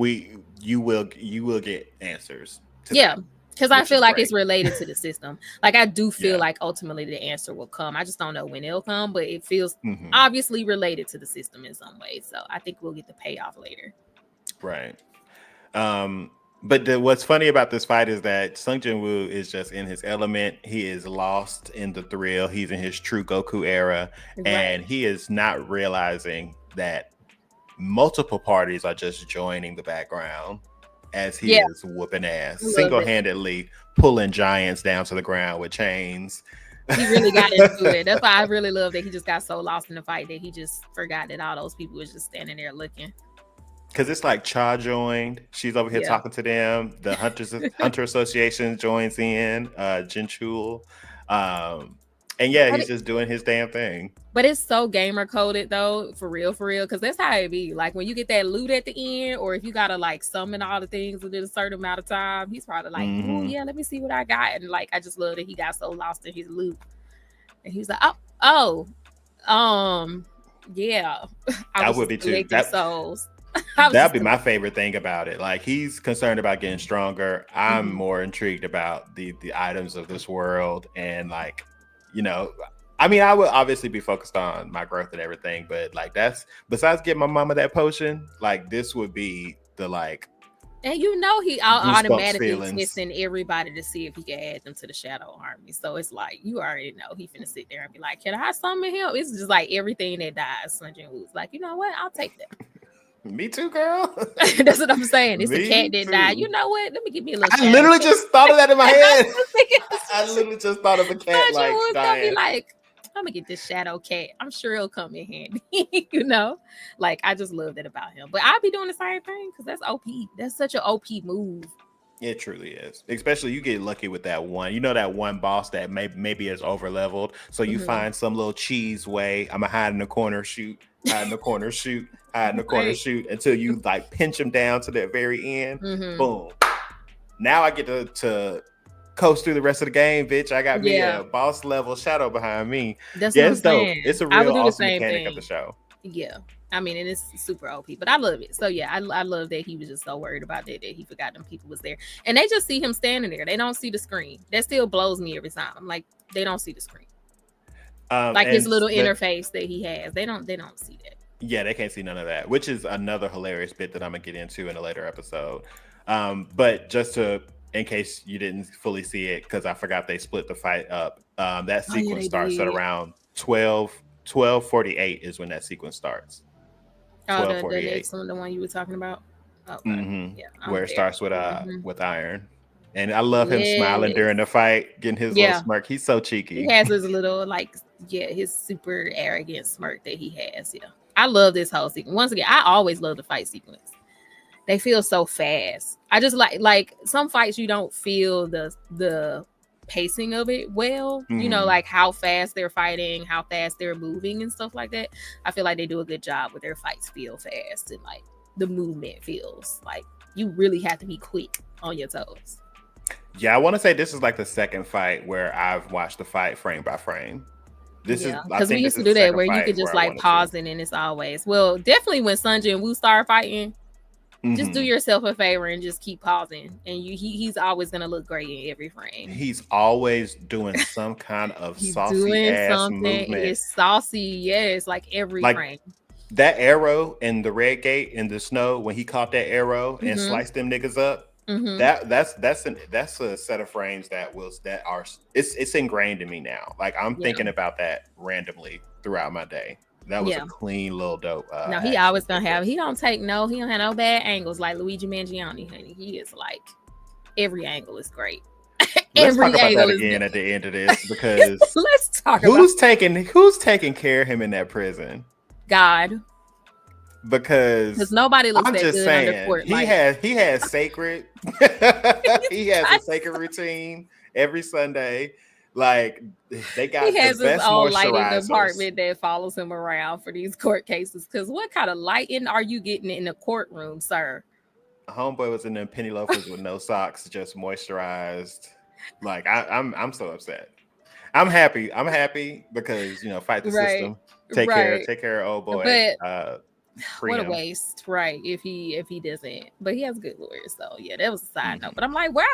Speaker 2: you will get answers.
Speaker 1: Yeah. Because I feel like it's related to the system. Like I do feel like ultimately the answer will come. I just don't know when it'll come, but it feels obviously related to the system in some way. So I think we'll get the payoff later.
Speaker 2: Right. But what's funny about this fight is that Sung Jin-woo is just in his element. He is lost in the thrill. He's in his true Goku era. And he is not realizing that multiple parties are just joining the background as he is whooping ass, single-handedly pulling giants down to the ground with chains.
Speaker 1: He really got into it. That's why I really love that he just got so lost in the fight that he just forgot that all those people was just standing there looking.
Speaker 2: because it's like Cha joined. She's over here talking to them. The Hunter Association joins in. JINWOO. And yeah, he's just doing his damn thing.
Speaker 1: But it's so gamer coded though, for real, because that's how it be. Like when you get that loot at the end, or if you gotta like summon all the things within a certain amount of time, he's probably like, oh yeah, let me see what I got. And like I just love that he got so lost in his loot. And he's like, yeah.
Speaker 2: I would be too.
Speaker 1: Souls.
Speaker 2: That'd be my favorite thing about it. Like he's concerned about getting stronger. I'm more intrigued about the items of this world, and like, you know, I mean, I would obviously be focused on my growth and everything, but like that's besides getting my mama that potion, like this would be the like.
Speaker 1: And you know he automatically testing everybody to see if he can add them to the Shadow Army. So it's like you already know he finna sit there and be like, "Can I summon him?" It's just like everything that dies. Sun Jin-woo's like, you know what? I'll take that.
Speaker 2: Me too, girl.
Speaker 1: That's what I'm saying. It's the cat that died. You know what? Let me give me a little.
Speaker 2: I literally just thought of that in my head. I literally just thought of a cat like dying.
Speaker 1: Be like, I'm gonna get this shadow cat. I'm sure it'll come in handy. You know, like I just love that about him. But I'll be doing the same thing because that's OP. That's such an OP move.
Speaker 2: It truly is. Especially you get lucky with that one. You know that one boss that maybe is over leveled. So you find some little cheese way. I'm gonna hide in the corner, shoot, hide in the corner, shoot, hide in the corner, shoot until you like pinch him down to the very end. Boom. Now I get to coast through the rest of the game, bitch. I got me a boss level shadow behind me.
Speaker 1: That's what I'm
Speaker 2: it's dope.
Speaker 1: saying.
Speaker 2: It's a real awesome mechanic of the show.
Speaker 1: Yeah. I mean, and it's super OP, but I love it. So yeah, I love that he was just so worried about that he forgot them people was there. And they just see him standing there. They don't see the screen. That still blows me every time. I'm like, they don't see the screen. Like his little interface that he has. They don't see that.
Speaker 2: Yeah, they can't see none of that, which is another hilarious bit that I'm gonna get into in a later episode. But just in case you didn't fully see it, because I forgot they split the fight up. That sequence starts at around 12:48 is when that sequence starts.
Speaker 1: Oh, the next one, the one you were talking about. Okay. Yeah,
Speaker 2: where it starts with Iron, and I love him smiling during the fight, getting his little smirk. He's so cheeky.
Speaker 1: He has his little his super arrogant smirk that he has. Yeah, I love this whole sequence. Once again, I always love the fight sequence. They feel so fast. I just like some fights you don't feel the pacing of it well. You know, like how fast they're fighting, how fast they're moving and stuff like that. I feel like they do a good job with their fights feel fast, and like the movement feels like you really have to be quick on your toes.
Speaker 2: Yeah, I want to say this is like the second fight where I've watched the fight frame by frame. This is because we used to do that where you could just like pause it, and it's always definitely when Sun Jin-woo start fighting. Just do yourself a favor and just keep pausing, and he's always gonna look great in every frame. He's always doing some kind of saucy ass movement.
Speaker 1: It's saucy, yes, like every frame.
Speaker 2: That arrow in the red gate in the snow when he caught that arrow and sliced them niggas up. That's a set of frames it's ingrained in me now. Like I'm thinking about that randomly throughout my day. That was a clean little dope.
Speaker 1: No, he always gonna have. He don't have no bad angles like Luigi Mangione. Honey, he is like every angle is great.
Speaker 2: Let's talk about that again at the end of this because
Speaker 1: let's talk
Speaker 2: who's taking care of him in that prison.
Speaker 1: God,
Speaker 2: because
Speaker 1: nobody looks.
Speaker 2: I'm
Speaker 1: that
Speaker 2: just
Speaker 1: good
Speaker 2: saying
Speaker 1: under court,
Speaker 2: he has sacred. He has a sacred routine every Sunday. Like they got he has his own lighting department
Speaker 1: that follows him around for these court cases. Because what kind of lighting are you getting in the courtroom, sir?
Speaker 2: Homeboy was in them penny loafers with no socks, just moisturized. Like I'm so upset. I'm happy because fight the system. Take care of old boy.
Speaker 1: But what a waste, right? If he doesn't, but he has good lawyers, so yeah, that was a side note. But I'm like, why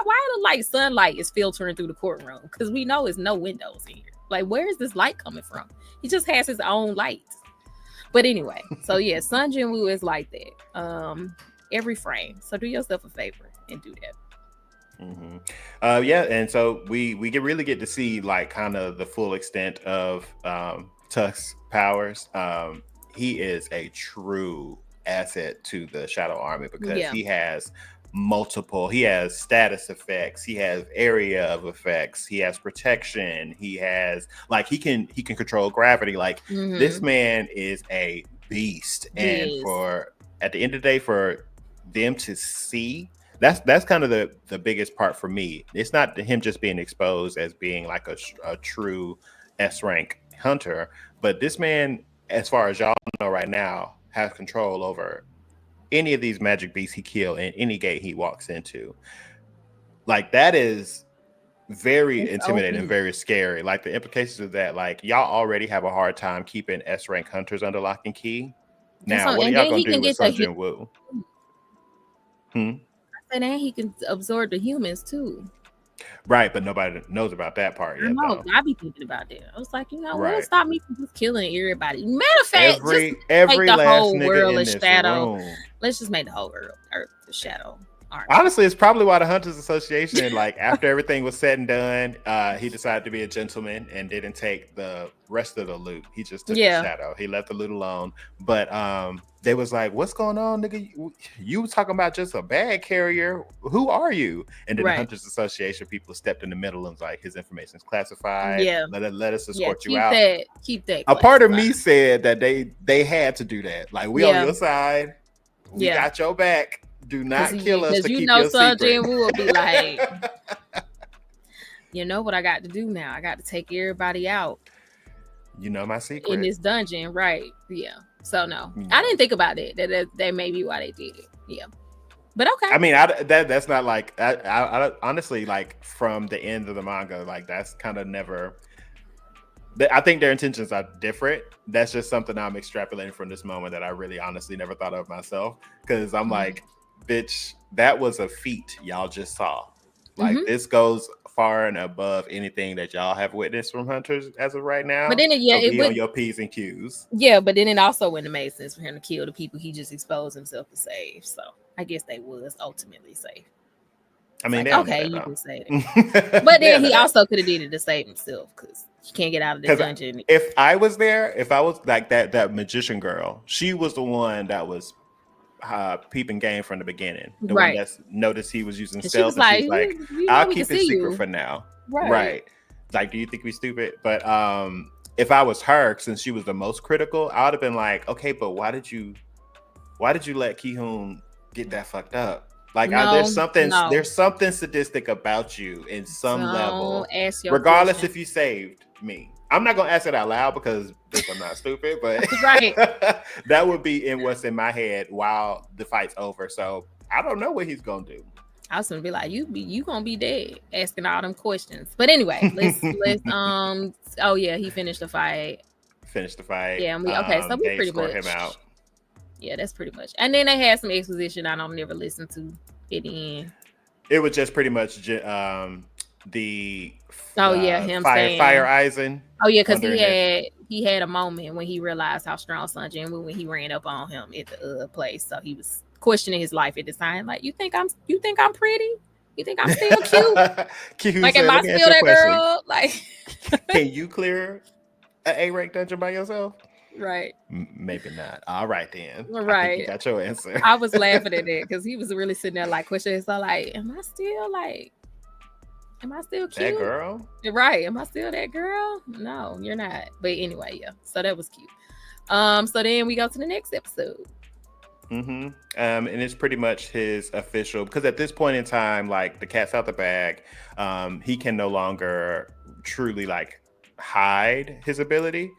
Speaker 1: the sunlight is filtering through the courtroom? Because we know there's no windows in here. Like, where is this light coming from? He just has his own lights. But anyway, so yeah, Sun Jin-woo is like that. Every frame. So do yourself a favor and do that.
Speaker 2: And so we really get to see like kind of the full extent of Tusk's powers. He is a true asset to the Shadow Army because he has status effects, he has area of effects, he has protection, he has he can control gravity. Like this man is a beast. And for at the end of the day, for them to see, that's kind of the biggest part for me. It's not him just being exposed as being like a true S rank hunter, but this man, as far as y'all know right now, has control over any of these magic beasts he kills in any gate he walks into. Like, that is very intimidating and very scary. Like, the implications of that, like, y'all already have a hard time keeping S rank hunters under lock and key. Now, what are y'all gonna do with Sung JINWOO?
Speaker 1: And then he can absorb the humans too.
Speaker 2: Right, but nobody knows about that part yet.
Speaker 1: I be thinking about that. I was like, what'll stop me from just killing everybody? Matter of fact,
Speaker 2: every
Speaker 1: make the
Speaker 2: last
Speaker 1: whole
Speaker 2: nigga
Speaker 1: world
Speaker 2: in
Speaker 1: a
Speaker 2: this
Speaker 1: shadow.
Speaker 2: room.
Speaker 1: Let's just make the whole Earth a shadow.
Speaker 2: Honestly, it's probably why the Hunters Association, like, after everything was said and done, he decided to be a gentleman and didn't take the rest of the loot. He just took the shadow. He left the loot alone. But they was like, "What's going on, nigga? You talking about just a bag carrier? Who are you?" And then the Hunters Association people stepped in the middle and was like, "His information is classified. Let us escort you out."
Speaker 1: Keep that.
Speaker 2: A part of me said that they had to do that. Like, we on your side. We got your back. Do not kill us to keep your
Speaker 1: Sung
Speaker 2: secret.
Speaker 1: JINWOO will be like, you know what I got to do now? I got to take everybody out.
Speaker 2: You know my secret
Speaker 1: in this dungeon, right? Yeah. So no, I didn't think about it. That may be why they did it. Yeah. But okay.
Speaker 2: I mean, that's not like I honestly, like, from the end of the manga, like, that's kind of never. I think their intentions are different. That's just something I'm extrapolating from this moment that I really honestly never thought of myself, because I'm like, bitch, that was a feat y'all just saw. Like, this goes far and above anything that y'all have witnessed from hunters as of right now.
Speaker 1: But then it
Speaker 2: would on your P's and Q's.
Speaker 1: Yeah, but then it also wouldn't have made sense for him to kill the people he just exposed himself to save. So I guess they was ultimately safe.
Speaker 2: I mean,
Speaker 1: like, okay, you can say that. But then he also could have did it to save himself, because he can't get out of the dungeon.
Speaker 2: If I was there, if I was like that magician girl, she was the one that was peeping game from the beginning. The one that noticed he was using stealth. And she was like, I'll keep it secret for now. Right. Like, do you think we stupid? But if I was her, since she was the most critical, I would have been like, okay, but why did you let Ki-hoon get that fucked up? Like, there's something sadistic about you in some level, regardless if you saved me. I'm not gonna ask it out loud because I'm not stupid, but that would be in what's in my head while the fight's over. So I don't know what he's gonna do.
Speaker 1: I was gonna be like, you gonna be dead asking all them questions. But anyway, let's oh yeah, he finished the fight. Yeah, so we pretty much
Speaker 2: him out.
Speaker 1: Yeah, that's pretty much. And then they had some exposition I don't never listen to it in.
Speaker 2: It was just pretty much the
Speaker 1: him saying
Speaker 2: Fire Eisen.
Speaker 1: Oh yeah, because he had a moment when he realized how strong Sung JINWOO when he ran up on him at the place. So he was questioning his life at the time. Like, you think I'm pretty? You think I'm still cute? Like, am I still that girl? Like,
Speaker 2: can you clear an A-rank dungeon by yourself?
Speaker 1: Right.
Speaker 2: Maybe not. All right then.
Speaker 1: Right.
Speaker 2: I think you got your answer.
Speaker 1: I was laughing at that because he was really sitting there like questioning. So like, am I still cute?
Speaker 2: That girl?
Speaker 1: Right. Am I still that girl? No, you're not. But anyway, yeah. So that was cute. So then we go to the next episode.
Speaker 2: And it's pretty much his official, because at this point in time, like, the cat's out the bag. He can no longer truly like hide his ability.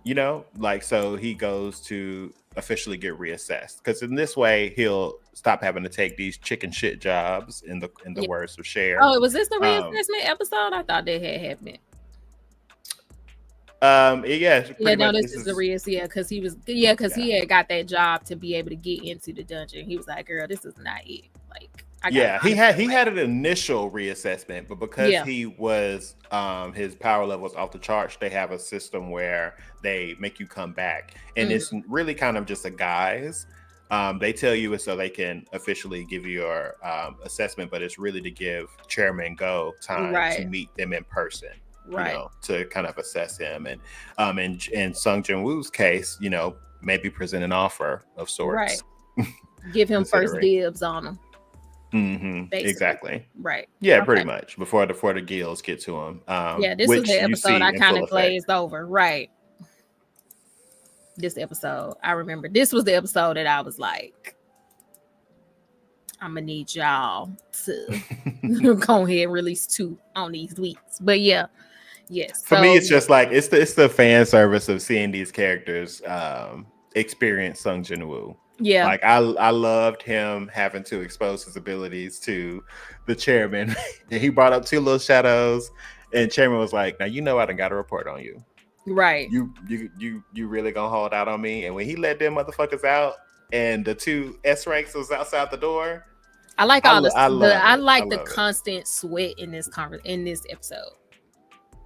Speaker 2: You know, like, so he goes to officially get reassessed, because in this way he'll stop having to take these chicken shit jobs in the words of Cher.
Speaker 1: Oh, was this the reassessment episode? I thought that had happened. This is the reassessment. Yeah, because he had got that job to be able to get into the dungeon. He was like, girl, this is not it. Like,
Speaker 2: he had an initial reassessment, but because he was his power level was off the charts, they have a system where they make you come back, and it's really kind of just a guise. They tell you it so they can officially give you your assessment, but it's really to give Chairman Go time to meet them in person, you know, to kind of assess him, and in Sung JINWOO's case, you know, maybe present an offer of sorts,
Speaker 1: give him first dibs on him.
Speaker 2: Exactly.
Speaker 1: Right.
Speaker 2: Yeah, pretty much before the guilds get to him.
Speaker 1: This is the episode I kind of glazed over. Right. this episode, I remember this was the episode that I was like, I'm gonna need y'all to go ahead and release 2 on these weeks. But yeah, yes.
Speaker 2: For me, it's just like it's the fan service of seeing these characters experience Sung Jin-woo.
Speaker 1: Yeah,
Speaker 2: like I loved him having to expose his abilities to the chairman. He brought up 2 little shadows, and chairman was like, "Now you know I done got a report on you.
Speaker 1: Right?
Speaker 2: You really gonna hold out on me?" And when he let them motherfuckers out, and the 2 S ranks was outside the door,
Speaker 1: I like all
Speaker 2: I love
Speaker 1: the
Speaker 2: it.
Speaker 1: constant sweat in this episode.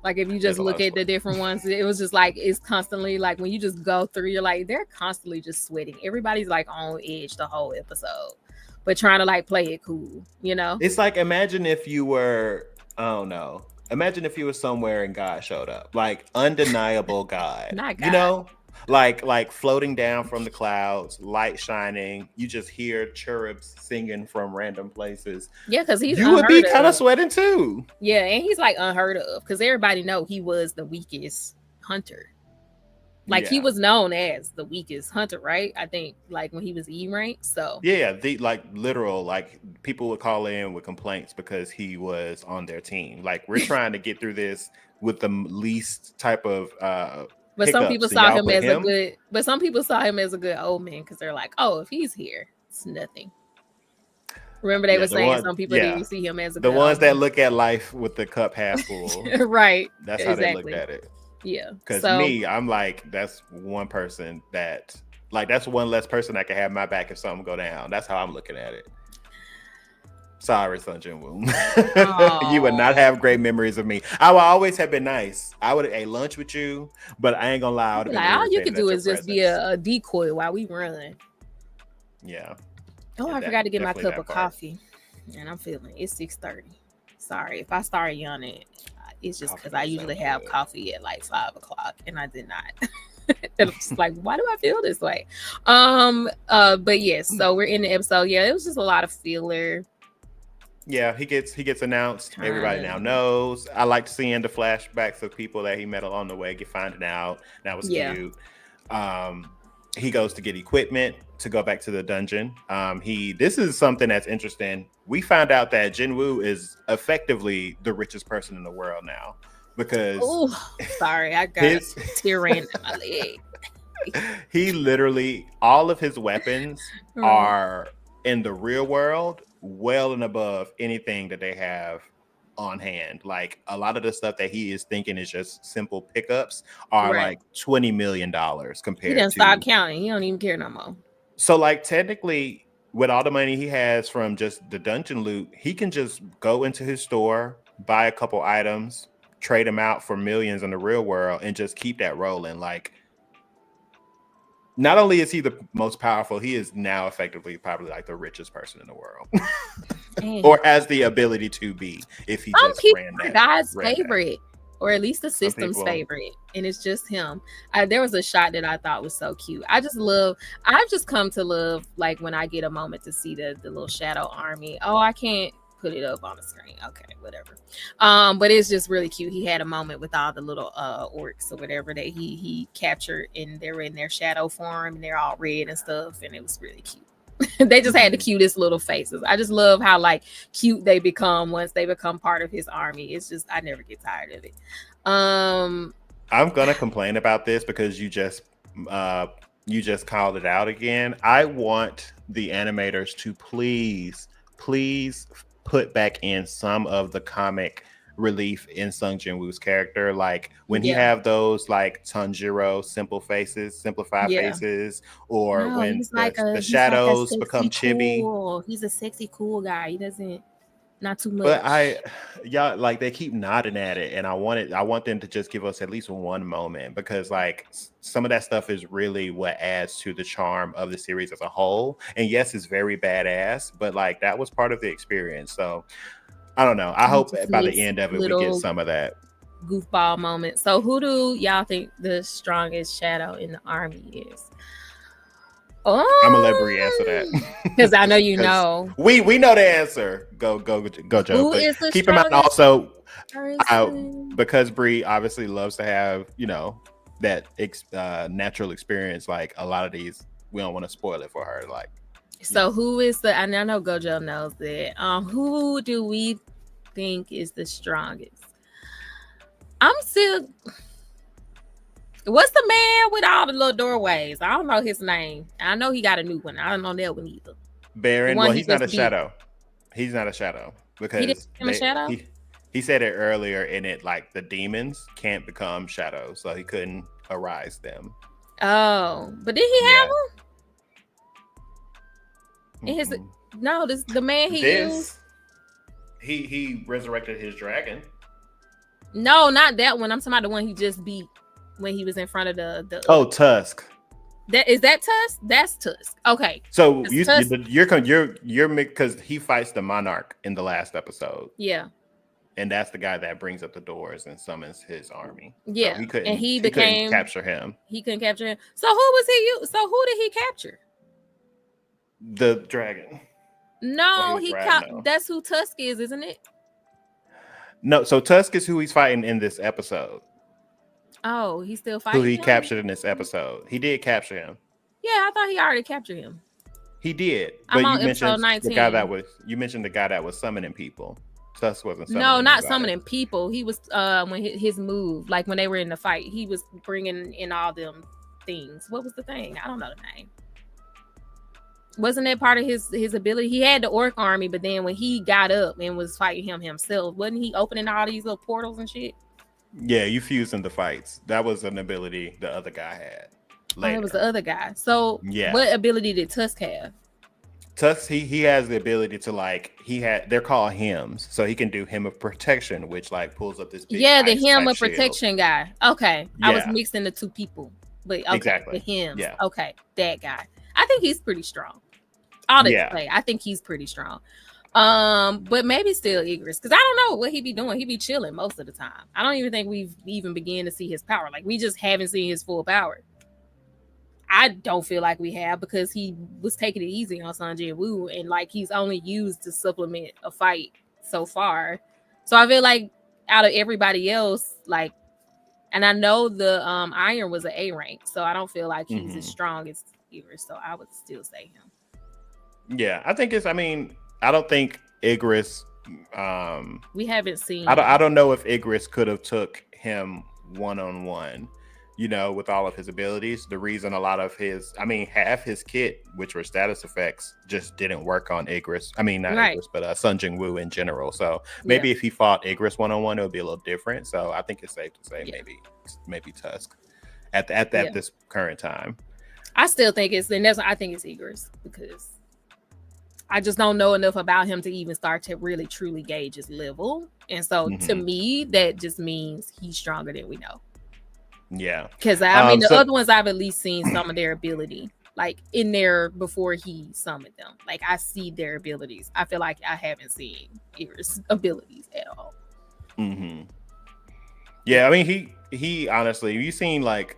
Speaker 1: Like if you just look at the different ones, it was just like it's constantly like when you just go through, you're like they're constantly just sweating. Everybody's like on edge the whole episode, but trying to like play it cool, you know?
Speaker 2: It's like imagine if you were, I don't know. Imagine if you were somewhere and God showed up, like undeniable God.
Speaker 1: Not God.
Speaker 2: You know, like floating down from the clouds, light shining. You just hear cherubs singing from random places.
Speaker 1: Yeah, because
Speaker 2: you would be kind of sweating too.
Speaker 1: Yeah, and he's like unheard of because everybody know he was the weakest hunter. Like he was known as the weakest hunter, right? I think like when he was E rank. So
Speaker 2: yeah, the like literal like people would call in with complaints because he was on their team. Like we're trying to get through this with the least type of
Speaker 1: but some people saw him as a good, but some people saw him as a good old man because they're like, oh, if he's here, it's nothing. Remember they were saying some people didn't see him as a
Speaker 2: the ones that look at life with the cup half full.
Speaker 1: Right.
Speaker 2: That's how they looked at it.
Speaker 1: Yeah.
Speaker 2: Because me, I'm like, that's one person that like that's one less person that can have my back if something go down. That's how I'm looking at it. Sorry, Sung Jin-woo. You would not have great memories of me. I would always have been nice. I would have ate lunch with you, but I ain't gonna lie.
Speaker 1: Like, all you could do is just be a decoy while we run.
Speaker 2: Yeah.
Speaker 1: Oh, I forgot to get my cup of coffee, and I'm feeling it's 6:30. Sorry if I start yawning. It's just because I usually have coffee at like 5 o'clock, and I did not. And I'm just like, why do I feel this way? But yes, so we're in the episode. Yeah, it was just a lot of filler.
Speaker 2: Yeah, he gets announced. Everybody now knows. I liked seeing the flashbacks of people that he met along the way finding out. That was cute. He goes to get equipment to go back to the dungeon. This is something that's interesting. We found out that JINWOO is effectively the richest person in the world now because
Speaker 1: sorry, I got a tear ran in my leg.
Speaker 2: He literally all of his weapons are in the real world well and above anything that they have on hand. Like a lot of the stuff that he is thinking is just simple pickups are like $20 million compared
Speaker 1: he didn't stop counting. He don't even care no more.
Speaker 2: So like technically with all the money he has from just the dungeon loot, he can just go into his store, buy a couple items, trade them out for millions in the real world and just keep that rolling. Like not only is he the most powerful, he is now effectively probably like the richest person in the world. Or has the ability to be if he
Speaker 1: some
Speaker 2: just
Speaker 1: people
Speaker 2: ran
Speaker 1: are
Speaker 2: that.
Speaker 1: God's favorite, or at least the system's favorite, and it's just him. There was a shot that I thought was so cute. I've just come to love like when I get a moment to see the little shadow army. Oh, I can't put it up on the screen. Okay, whatever. But it's just really cute. He had a moment with all the little orcs or whatever that he captured, and they're in their shadow form and they're all red and stuff, and it was really cute. They just had the cutest little faces. I just love how like cute they become once they become part of his army. It's just I never get tired of it.
Speaker 2: I'm gonna complain about this because you just called it out again. I want the animators to please put back in some of the comic relief in Sung Jin-woo's character, like when he have those like Tanjiro simplified faces, or when the shadows become chibi.
Speaker 1: He's a sexy cool guy. He doesn't not too much.
Speaker 2: But y'all like they keep nodding at it, and I want them to just give us at least one moment because like some of that stuff is really what adds to the charm of the series as a whole. And yes, it's very badass, but like that was part of the experience. So I don't know. I hope by the end of it we get some of that
Speaker 1: goofball moment. So who do y'all think the strongest shadow in the army is? Oh,
Speaker 2: I'm gonna let Bree answer that
Speaker 1: because I know you know.
Speaker 2: We know the answer. Go, Joe.
Speaker 1: Who is the
Speaker 2: keep in mind also, because Bree obviously loves to have natural experience. Like a lot of these, we don't want to spoil it for her. Like,
Speaker 1: so who is the? And I know Gojo knows that. Who do we think is the strongest? I'm still. What's the man with all the little doorways? I don't know his name. I know he got a new one. I don't know that one either.
Speaker 2: Baron. Well, he's not a shadow. He's not a shadow because
Speaker 1: he didn't become a shadow.
Speaker 2: He said it earlier in it, like the demons can't become shadows, so he couldn't arise them.
Speaker 1: Oh, but did he have them? No, this the man used.
Speaker 2: He resurrected his dragon.
Speaker 1: No, not that one. I'm talking about the one he just beat when he was in front of the.
Speaker 2: Oh, Tusk.
Speaker 1: Is that Tusk? That's Tusk. Okay.
Speaker 2: So you're because he fights the monarch in the last episode.
Speaker 1: Yeah.
Speaker 2: And that's the guy that brings up the doors and summons his army.
Speaker 1: Yeah.
Speaker 2: So
Speaker 1: he
Speaker 2: couldn't capture him.
Speaker 1: He couldn't capture him. So who was he? So who did he capture?
Speaker 2: The dragon.
Speaker 1: No, that's who Tusk is, isn't it?
Speaker 2: No, so Tusk is who he's fighting in this episode.
Speaker 1: Oh, he's still fighting.
Speaker 2: Who he captured in this episode. He did capture him.
Speaker 1: Yeah, I thought he already captured him.
Speaker 2: He did. But you mentioned the guy that was summoning people. Tusk wasn't summoning.
Speaker 1: No, not summoning people. He was when his move, like when they were in the fight, he was bringing in all them things. What was the thing? I don't know the name. Wasn't that part of his ability? He had the orc army, but then when he got up and was fighting him himself, wasn't he opening all these little portals and shit?
Speaker 2: Yeah, you fused in the fights. That was an ability the other guy had.
Speaker 1: Oh, it was the other guy. So yeah, what ability did Tusk have?
Speaker 2: Tusk, he has the ability to they're called hymns, so he can do hymn of protection, which like pulls up this big
Speaker 1: the hymn of protection guy. Okay, I was mixing the two people, but okay,
Speaker 2: exactly.
Speaker 1: The hymns.
Speaker 2: Yeah.
Speaker 1: Okay, that guy. I think he's pretty strong. I think he's pretty strong. But maybe still Igris, because I don't know what he be doing. He be chilling most of the time. I don't even think we've even began to see his power. Like we just haven't seen his full power. I don't feel like we have, because he was taking it easy on Sun JINWOO, and like he's only used to supplement a fight so far. So I feel like out of everybody else, like, and I know the Iron was an A rank, so I don't feel like he's as strong as Igris. So I would still say him.
Speaker 2: Yeah, I don't think Igris.
Speaker 1: We haven't seen.
Speaker 2: I don't know if Igris could have took him one-on-one. With all of his abilities. The reason a lot of half his kit, which were status effects, just didn't work on Igris. Igris, but Sun JINWOO in general. So maybe if he fought Igris one-on-one, it would be a little different. So I think it's safe to say maybe Tusk at this current time.
Speaker 1: I still think I think it's Igris, because I just don't know enough about him to even start to really truly gauge his level. And so to me, that just means he's stronger than we know.
Speaker 2: Yeah,
Speaker 1: because the other ones I've at least seen some of their ability, like in there before he summoned them. Like I see their abilities. I feel like I haven't seen Igris' abilities at all.
Speaker 2: Yeah, he honestly, you've seen like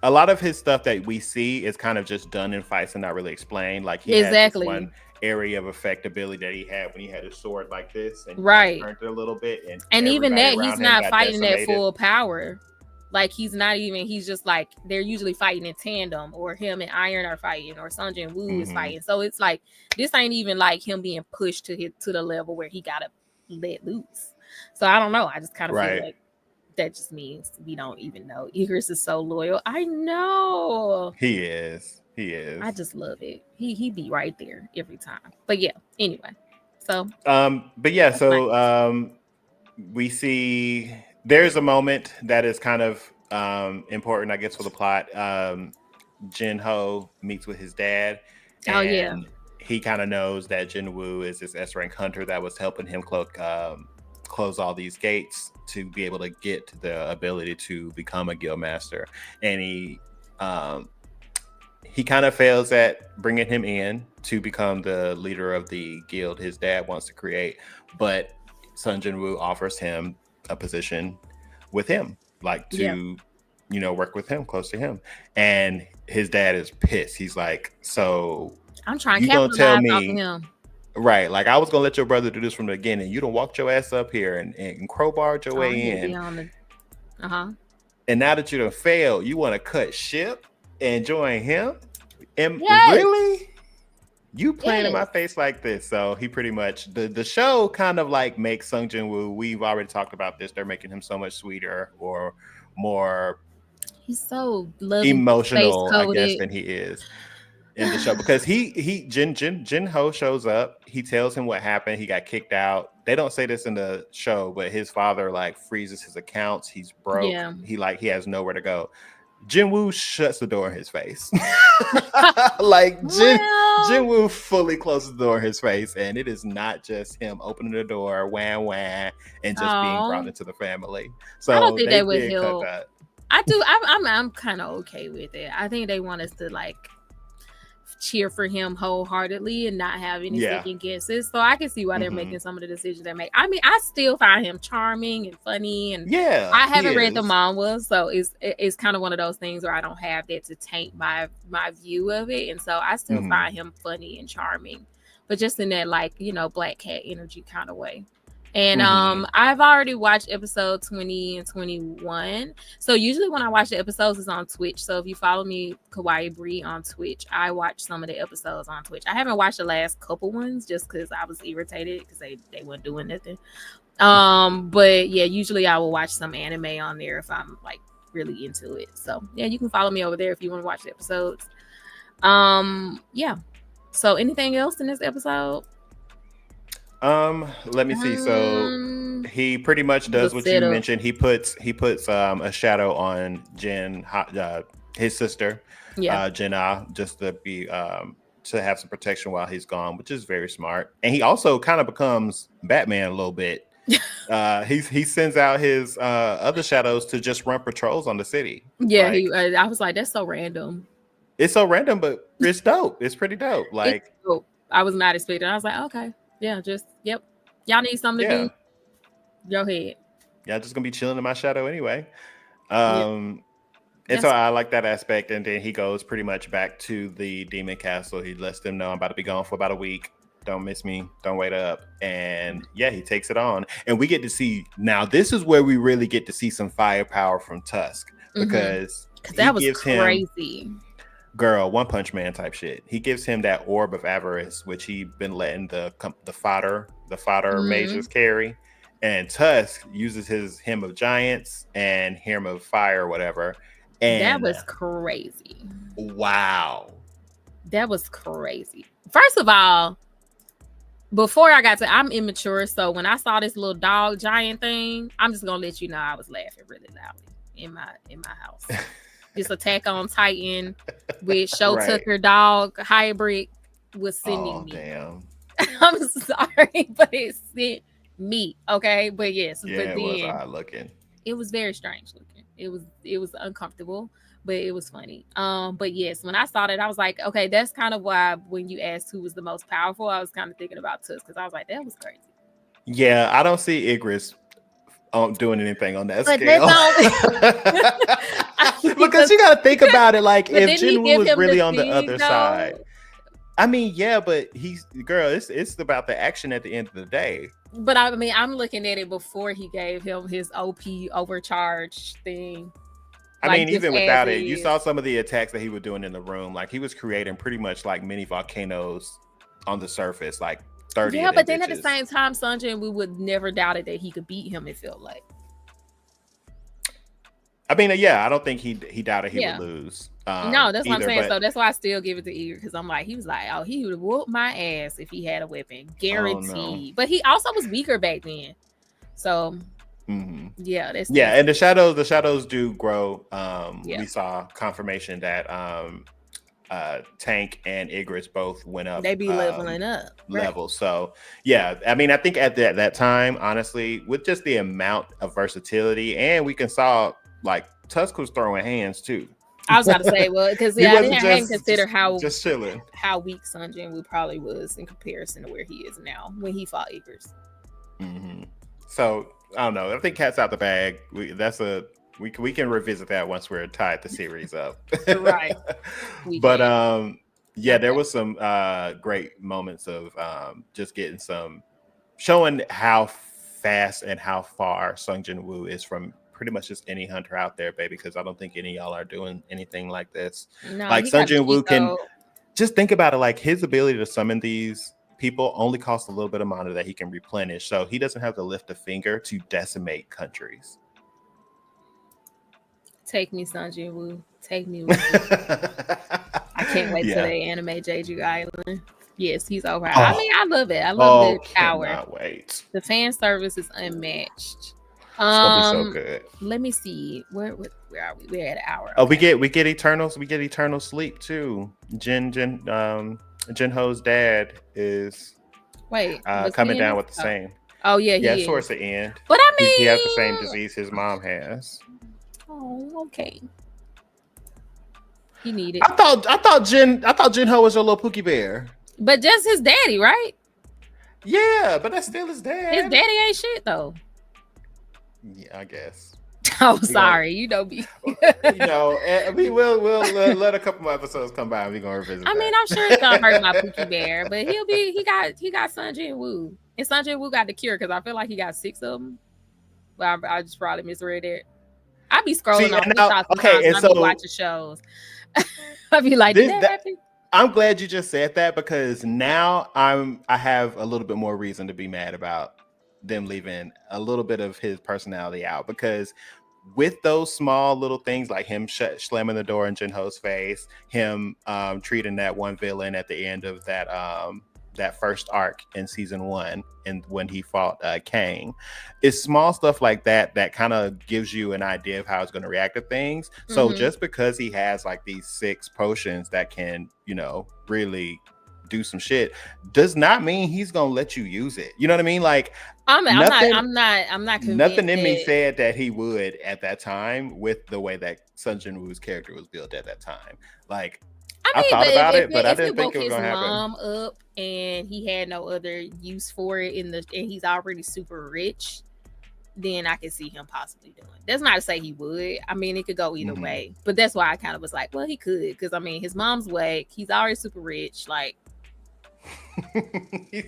Speaker 2: a lot of his stuff that we see is kind of just done in fights and not really explained. Like he had this one area of effect ability that he had when he had his sword like this, and he turned it a little bit, and even that he's not fighting at full power.
Speaker 1: Like he's just like, they're usually fighting in tandem, or him and Iron are fighting, or Sun JINWOO is fighting. So it's like, this ain't even like him being pushed to the level where he gotta let loose. So I don't know. I just kind of feel like that just means we don't even know. Igris is so loyal. I know.
Speaker 2: He is.
Speaker 1: I just love it. He be right there every time. But yeah, anyway. So
Speaker 2: we see there's a moment that is kind of important, I guess, for the plot. Jinho meets with his dad. And he kind of knows that JINWOO is this S-rank hunter that was helping him close all these gates to be able to get the ability to become a guild master. And he kind of fails at bringing him in to become the leader of the guild his dad wants to create. But Sun JINWOO offers him a position with him, like to work with him, close to him. And his dad is pissed. He's like, so
Speaker 1: I'm trying to capitalize off him.
Speaker 2: Right, like I was gonna let your brother do this from the beginning. You don't walk your ass up here and crowbarred your way in. And now that you done failed, you want to cut ship and join him? And
Speaker 1: Yes.
Speaker 2: really? You playing in my face like this. So he pretty much the show kind of like makes Sung Jin-woo. We've already talked about this. They're making him so much sweeter or more
Speaker 1: He's so loving,
Speaker 2: emotional, I guess,
Speaker 1: face-coded.
Speaker 2: than he is in the show, because Jin Ho shows up. He tells him what happened. He got kicked out. They don't say this in the show, but his father like freezes his accounts. He's broke.
Speaker 1: Yeah.
Speaker 2: He has nowhere to go. Jinwoo shuts the door in his face. Like Jinwoo fully closes the door in his face, and it is not just him opening the door, wham wham, and just being brought into the family. So
Speaker 1: I don't think they would
Speaker 2: did
Speaker 1: help.
Speaker 2: cut that.
Speaker 1: I do. I'm kind of okay with it. I think they want us to like cheer for him wholeheartedly and not have any second guesses. So I can see why they're making some of the decisions they make. I mean, I still find him charming and funny, and I haven't read the manga, so it's kind of one of those things where I don't have that to taint my view of it, and so I still find him funny and charming, but just in that like black cat energy kind of way. And I've already watched episode 20 and 21. So usually when I watch the episodes, it's on Twitch. So if you follow me, Kawaii Bree, on Twitch, I watch some of the episodes on Twitch. I haven't watched the last couple ones just because I was irritated because they weren't doing nothing. But yeah, usually I will watch some anime on there if I'm like really into it. So yeah, you can follow me over there if you want to watch the episodes. Yeah. So anything else in this episode?
Speaker 2: Let me see. So he pretty much does what you mentioned. He puts a shadow on his sister, Jin-ah, just to be to have some protection while he's gone, which is very smart. And he also kind of becomes Batman a little bit. He sends out his other shadows to just run patrols on the city.
Speaker 1: Yeah, I was like, that's so random.
Speaker 2: It's so random, but it's dope. It's pretty dope. Like,
Speaker 1: dope. I was not expecting. I was like, okay. Yeah, y'all need something to do. Go ahead.
Speaker 2: Y'all just gonna be chilling in my shadow anyway. And so I like that aspect. And then he goes pretty much back to the demon castle. He lets them know I'm about to be gone for about a week. Don't miss me. Don't wait up. And yeah, he takes it on. And we get to see now. This is where we really get to see some firepower from Tusk, because
Speaker 1: that was crazy.
Speaker 2: Girl, One Punch Man type shit. He gives him that orb of avarice, which he been letting the fodder mages carry, and Tusk uses his Hymn of Giants and Hymn of Fire, or whatever. And
Speaker 1: that was crazy.
Speaker 2: Wow,
Speaker 1: that was crazy. First of all, before I got to, I'm immature, so when I saw this little dog giant thing, I'm just gonna let you know I was laughing really loudly in my house. This Attack on Titan with Show Tucker dog hybrid was sending me. Damn. I'm sorry, but it sent me. Okay, but yes,
Speaker 2: yeah,
Speaker 1: but
Speaker 2: it
Speaker 1: then
Speaker 2: was odd looking.
Speaker 1: It was very strange looking. It was uncomfortable, but it was funny. But yes, when I saw that, I was like, okay, that's kind of why when you asked who was the most powerful, I was kind of thinking about Tusk, because I was like, that was crazy.
Speaker 2: Yeah, I don't see Igris doing anything on that scale. Because you got to think about it, like if Jinwoo was really on the other side. I mean, yeah, but it's about the action at the end of the day.
Speaker 1: But I mean, I'm looking at it before he gave him his OP overcharge thing.
Speaker 2: I mean, even without it, you saw some of the attacks that he was doing in the room. Like he was creating pretty much like mini volcanoes on the surface, like 30.
Speaker 1: Yeah, but then at the same time, Sunjin, we would never doubt it that he could beat him. It felt like.
Speaker 2: I mean, yeah, I don't think he doubted he would lose.
Speaker 1: No, that's what I'm saying. So that's why I still give it to Igor, because I'm like, he was like, oh, he would whoop my ass if he had a weapon, guaranteed. Oh, no. But he also was weaker back then. So yeah,
Speaker 2: and the shadows do grow. We saw confirmation that Tank and Igris both went up.
Speaker 1: They be leveling up
Speaker 2: levels. So yeah, I mean, I think at that time, honestly, with just the amount of versatility, and we can saw like Tusk was throwing hands too.
Speaker 1: I was about to say, well, because I didn't consider how
Speaker 2: just chilling,
Speaker 1: how weak Sunjin probably was in comparison to where he is now when he fought Igris.
Speaker 2: So I don't know. I think cat's out the bag. We can revisit that once we're tied the series up.
Speaker 1: Right.
Speaker 2: But yeah, there was some great moments of just showing how fast and how far Sung Jin-woo is from pretty much just any hunter out there, baby, because I don't think any of y'all are doing anything like this.
Speaker 1: No,
Speaker 2: Like
Speaker 1: he
Speaker 2: Sun
Speaker 1: got
Speaker 2: Jin-woo can
Speaker 1: Kiko.
Speaker 2: just think about it. Like his ability to summon these people only costs a little bit of mana that he can replenish, so he doesn't have to lift a finger to decimate countries.
Speaker 1: Take me, Sun Jin-woo. Take me with you. I can't wait till they animate Jeju Island. Yes, he's over. I mean, I love it. I love the power.
Speaker 2: Cannot wait.
Speaker 1: The fan service is unmatched.
Speaker 2: It's gonna be so good.
Speaker 1: Let me see. Where are we? We're at an hour.
Speaker 2: Oh, we get Eternals. We get Eternal Sleep too. Jinho's dad is coming down with the same.
Speaker 1: Oh yeah,
Speaker 2: yeah, towards the end.
Speaker 1: But I mean,
Speaker 2: he has the same disease his mom has.
Speaker 1: Oh, okay. He needed.
Speaker 2: I thought Jinho was a little Pookie Bear.
Speaker 1: But just his daddy, right?
Speaker 2: Yeah, but that's still his dad.
Speaker 1: His daddy ain't shit though.
Speaker 2: Yeah, I guess.
Speaker 1: Oh, sorry. You know me.
Speaker 2: I mean, we'll let a couple more episodes come by and we're gonna revisit.
Speaker 1: I mean, I'm sure it's gonna hurt my Pookie Bear, but he got Sun Jin-woo. And Sun Jin-woo got the cure because I feel like he got 6 of them. Well, I just probably misread it. I be scrolling on TikTok sometimes and I be watching shows. I be like, did that happen?
Speaker 2: I'm glad you just said that because now I have a little bit more reason to be mad about them leaving a little bit of his personality out, because with those small little things like him slamming the door in Jinho's face, him treating that one villain at the end of that first arc in season 1 and when he fought Kang, it's small stuff like that kind of gives you an idea of how it's going to react to things. So just because he has like these 6 potions that can, really do some shit does not mean he's gonna let you use it. You know what I mean? Like I'm not convinced. Nothing in me said that he would at that time with the way that Sun Jin-woo's character was built at that time. Like I thought about it, but I didn't think it was gonna happen.
Speaker 1: Mom up and he had no other use for it and he's already super rich, then I could see him possibly doing it. That's not to say he would. I mean, it could go either way. But that's why I kind of was like, well, he could. Because, I mean, his mom's whack. He's already super rich. Like,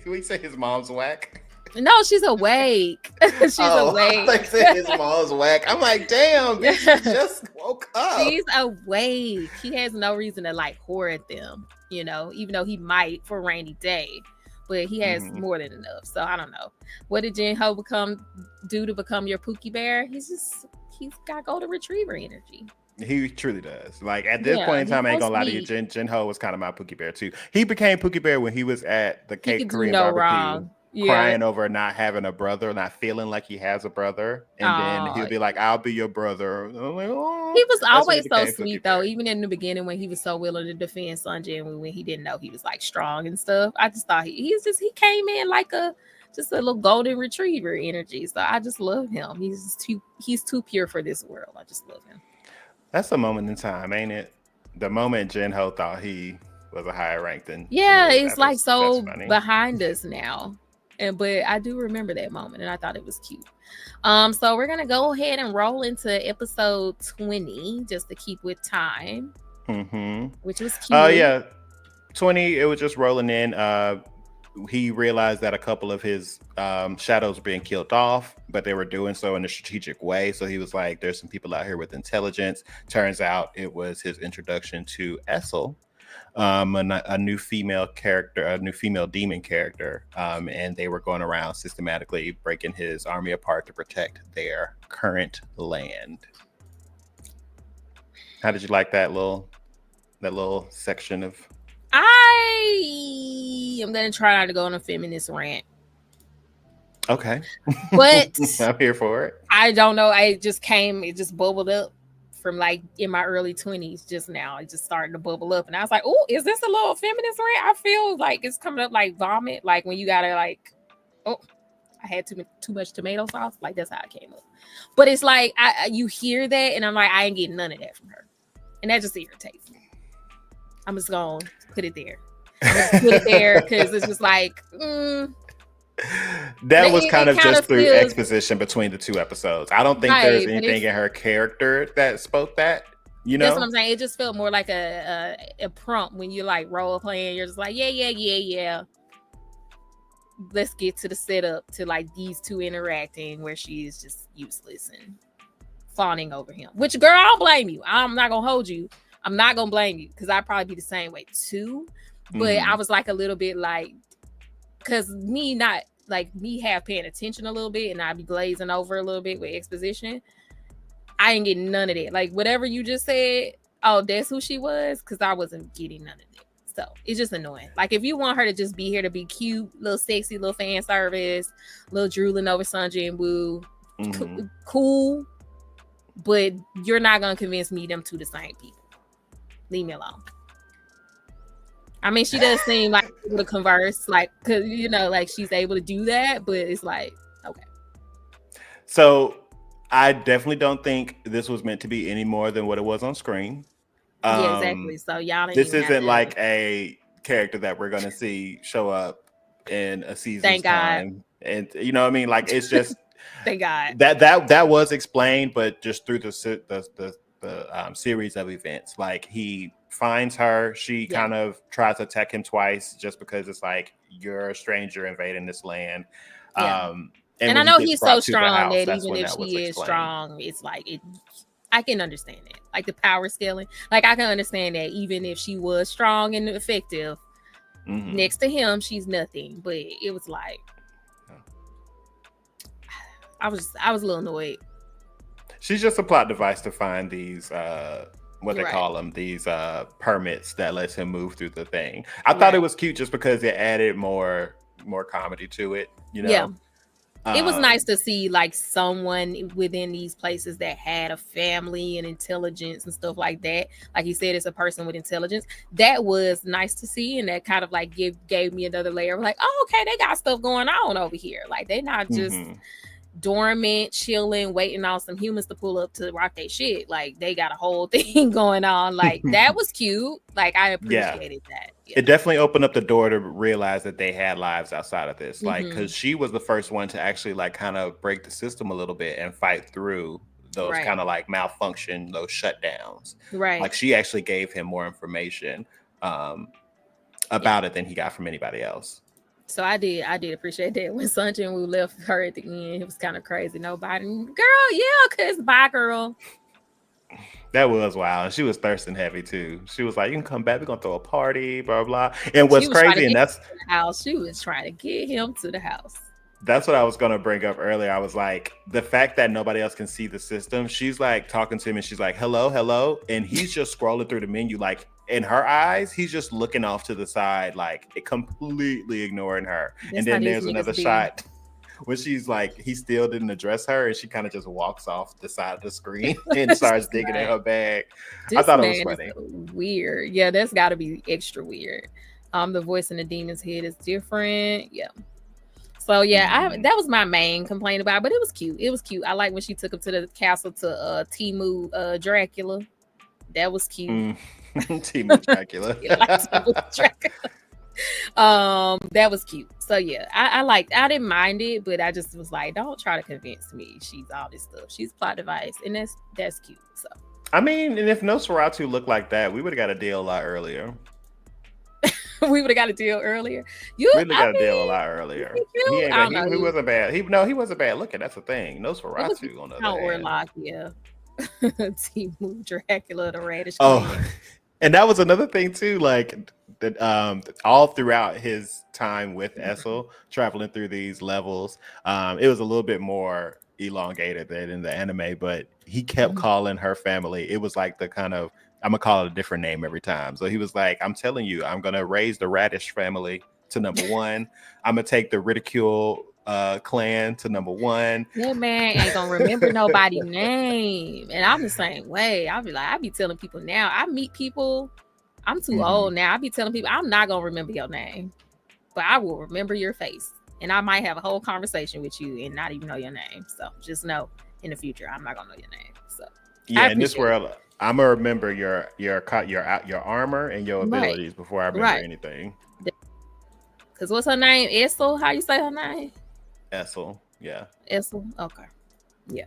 Speaker 2: we say his mom's whack?
Speaker 1: No, she's awake. She's awake.
Speaker 2: Like saying his mom's whack. I'm like, damn, bitch, she just woke up.
Speaker 1: She's awake. He has no reason to, like, hoard them, even though he might for a rainy day. But he has more than enough. So I don't know. What did Jinho do to become your Pookie Bear? He's got golden retriever energy.
Speaker 2: He truly does. Like at this point in time, I ain't gonna lie to you, Jinho was kind of my Pookie Bear too. He became Pookie Bear when he was at the Korean barbecue. Crying over not having a brother, not feeling like he has a brother, and then he'll be like, "I'll be your brother." I'm like, oh.
Speaker 1: He was always so sweet, though. Even in the beginning, when he was so willing to defend Sun Jin, when he didn't know he was like strong and stuff, I just thought he came in like a little golden retriever energy. So I just love him. He's too pure for this world. I just love him.
Speaker 2: That's a moment in time, ain't it? The moment Jinho thought he was a higher rank than
Speaker 1: it's like so behind us now. But I do remember that moment, and I thought it was cute. So we're gonna go ahead and roll into episode 20 just to keep with time, which was cute.
Speaker 2: Oh yeah, 20. It was just rolling in. He realized that a couple of his shadows were being killed off, but they were doing so in a strategic way. So he was like, "There's some people out here with intelligence." Turns out it was his introduction to Essel. A new female character, a new female demon character, and they were going around systematically breaking his army apart to protect their current land. How did you like that little section of?
Speaker 1: I am gonna try not to go on a feminist rant.
Speaker 2: Okay,
Speaker 1: but
Speaker 2: I'm here for it.
Speaker 1: I don't know. It just bubbled up from like in my early 20s just now. It just started to bubble up and I was like, oh, is this a little feminist rant? I feel like it's coming up like vomit, like when you gotta like, oh, I had too much tomato sauce. Like that's how it came up. But it's like you hear that and I'm like, I ain't getting none of that from her. And that just irritates me. I'm just gonna put it there. Because it's just like
Speaker 2: that was kind of just through exposition between the 2 episodes. I don't think there's anything in her character that spoke that, That's
Speaker 1: what I'm saying. It just felt more like a prompt when you like role playing. You're just like, yeah. Let's get to the setup to like these 2 interacting where she is just useless and fawning over him. Which, girl, I don't blame you. I'm not gonna hold you. I'm not gonna blame you because I'd probably be the same way too. But I was like a little bit like, because me half paying attention a little bit and I'd be glazing over a little bit with exposition. I ain't getting none of that. Like whatever you just said, oh, that's who she was, because I wasn't getting none of that. So it's just annoying. Like if you want her to just be here to be cute, little sexy, little fan service, little drooling over Sun JINWOO, cool, but you're not gonna convince me them two the same people. Leave me alone. I mean, she does seem like able to converse, like, cause like she's able to do that, but it's like, okay.
Speaker 2: So I definitely don't think this was meant to be any more than what it was on screen.
Speaker 1: Yeah, exactly. So y'all,
Speaker 2: this isn't like a character that we're gonna see show up in a season's time, and you know what I mean. Like it's just
Speaker 1: thank God
Speaker 2: that was explained, but just through the series of events, like he finds her, she kind of tries to attack him twice, just because it's like you're a stranger invading this land. And
Speaker 1: I know he's so strong
Speaker 2: house,
Speaker 1: that even if she is strong, it's like I can understand that. Like the power scaling. Like I can understand that even if she was strong and effective, next to him, she's nothing. But it was like I was a little annoyed.
Speaker 2: She's just a plot device to find these what they call them, these permits that lets him move through the thing. I thought it was cute just because it added more comedy to it,
Speaker 1: Yeah. It was nice to see like someone within these places that had a family and intelligence and stuff like that. Like you said, it's a person with intelligence. That was nice to see, and that kind of like gave me another layer of like, oh, okay, they got stuff going on over here. Like they're not just dormant, chilling, waiting on some humans to pull up to rock their shit. Like they got a whole thing going on. Like that was cute. Like I appreciated that.
Speaker 2: It definitely opened up the door to realize that they had lives outside of this. Like, because she was the first one to actually like kind of break the system a little bit and fight through those kind of like malfunction, those shutdowns.
Speaker 1: Right.
Speaker 2: Like she actually gave him more information about it than he got from anybody else.
Speaker 1: So I did appreciate that when Sun JINWOO left her at the end. It was kind of crazy. Nobody, girl, cause bye, girl.
Speaker 2: That was wild. And she was thirsting heavy too. She was like, "You can come back. We're gonna throw a party, blah blah." And what's crazy, and that's
Speaker 1: the house. She was trying to get him to the house.
Speaker 2: That's what I was gonna bring up earlier. I was like, the fact that nobody else can see the system. She's like talking to him, and she's like, "Hello, hello," and he's just scrolling through the menu. Like in her eyes, he's just looking off to the side, like completely ignoring her. And then there's another shot when she's like, he still didn't address her, and she kind of just walks off the side of the screen and starts digging in her bag. I thought it was funny.
Speaker 1: Weird. Yeah, that's got to be extra weird. The voice in the demon's head is different. Yeah. So yeah, that was my main complaint about it, but it was cute. It was cute. I like when she took him to the castle to Timu Dracula. That was cute.
Speaker 2: Timu Dracula.
Speaker 1: That was cute. So yeah, I didn't mind it, but I just was like, don't try to convince me she's all this stuff. She's plot device, and that's cute. So
Speaker 2: I mean, and if Nosferatu looked like that, we would have got a deal a lot earlier.
Speaker 1: We would have got a deal earlier.
Speaker 2: We would have got a deal a lot earlier. He wasn't bad. He wasn't bad looking. That's the thing. Nosferatu on the other hand.
Speaker 1: Orlok, yeah. Timu Dracula, the radish.
Speaker 2: And that was another thing too, like that all throughout his time with Essel, traveling through these levels, it was a little bit more elongated than in the anime, but he kept calling her family. It was like the kind of, I'm gonna call it a different name every time. So he was like, I'm telling you, I'm gonna raise the Radish family to number one. I'm gonna take the Ridicule clan to number one.
Speaker 1: That man ain't gonna remember nobody's name. And I'm the same way. I be telling people now, I meet people, I'm too old now. I be telling people, I'm not gonna remember your name, but I will remember your face. And I might have a whole conversation with you and not even know your name. So just know in the future, I'm not gonna know your name. So
Speaker 2: yeah, in this world, I'm gonna remember your armor and your abilities before I remember anything.
Speaker 1: Because what's her name? Essel? How you say her name?
Speaker 2: Essel. Yeah.
Speaker 1: Essel. Okay. Yeah.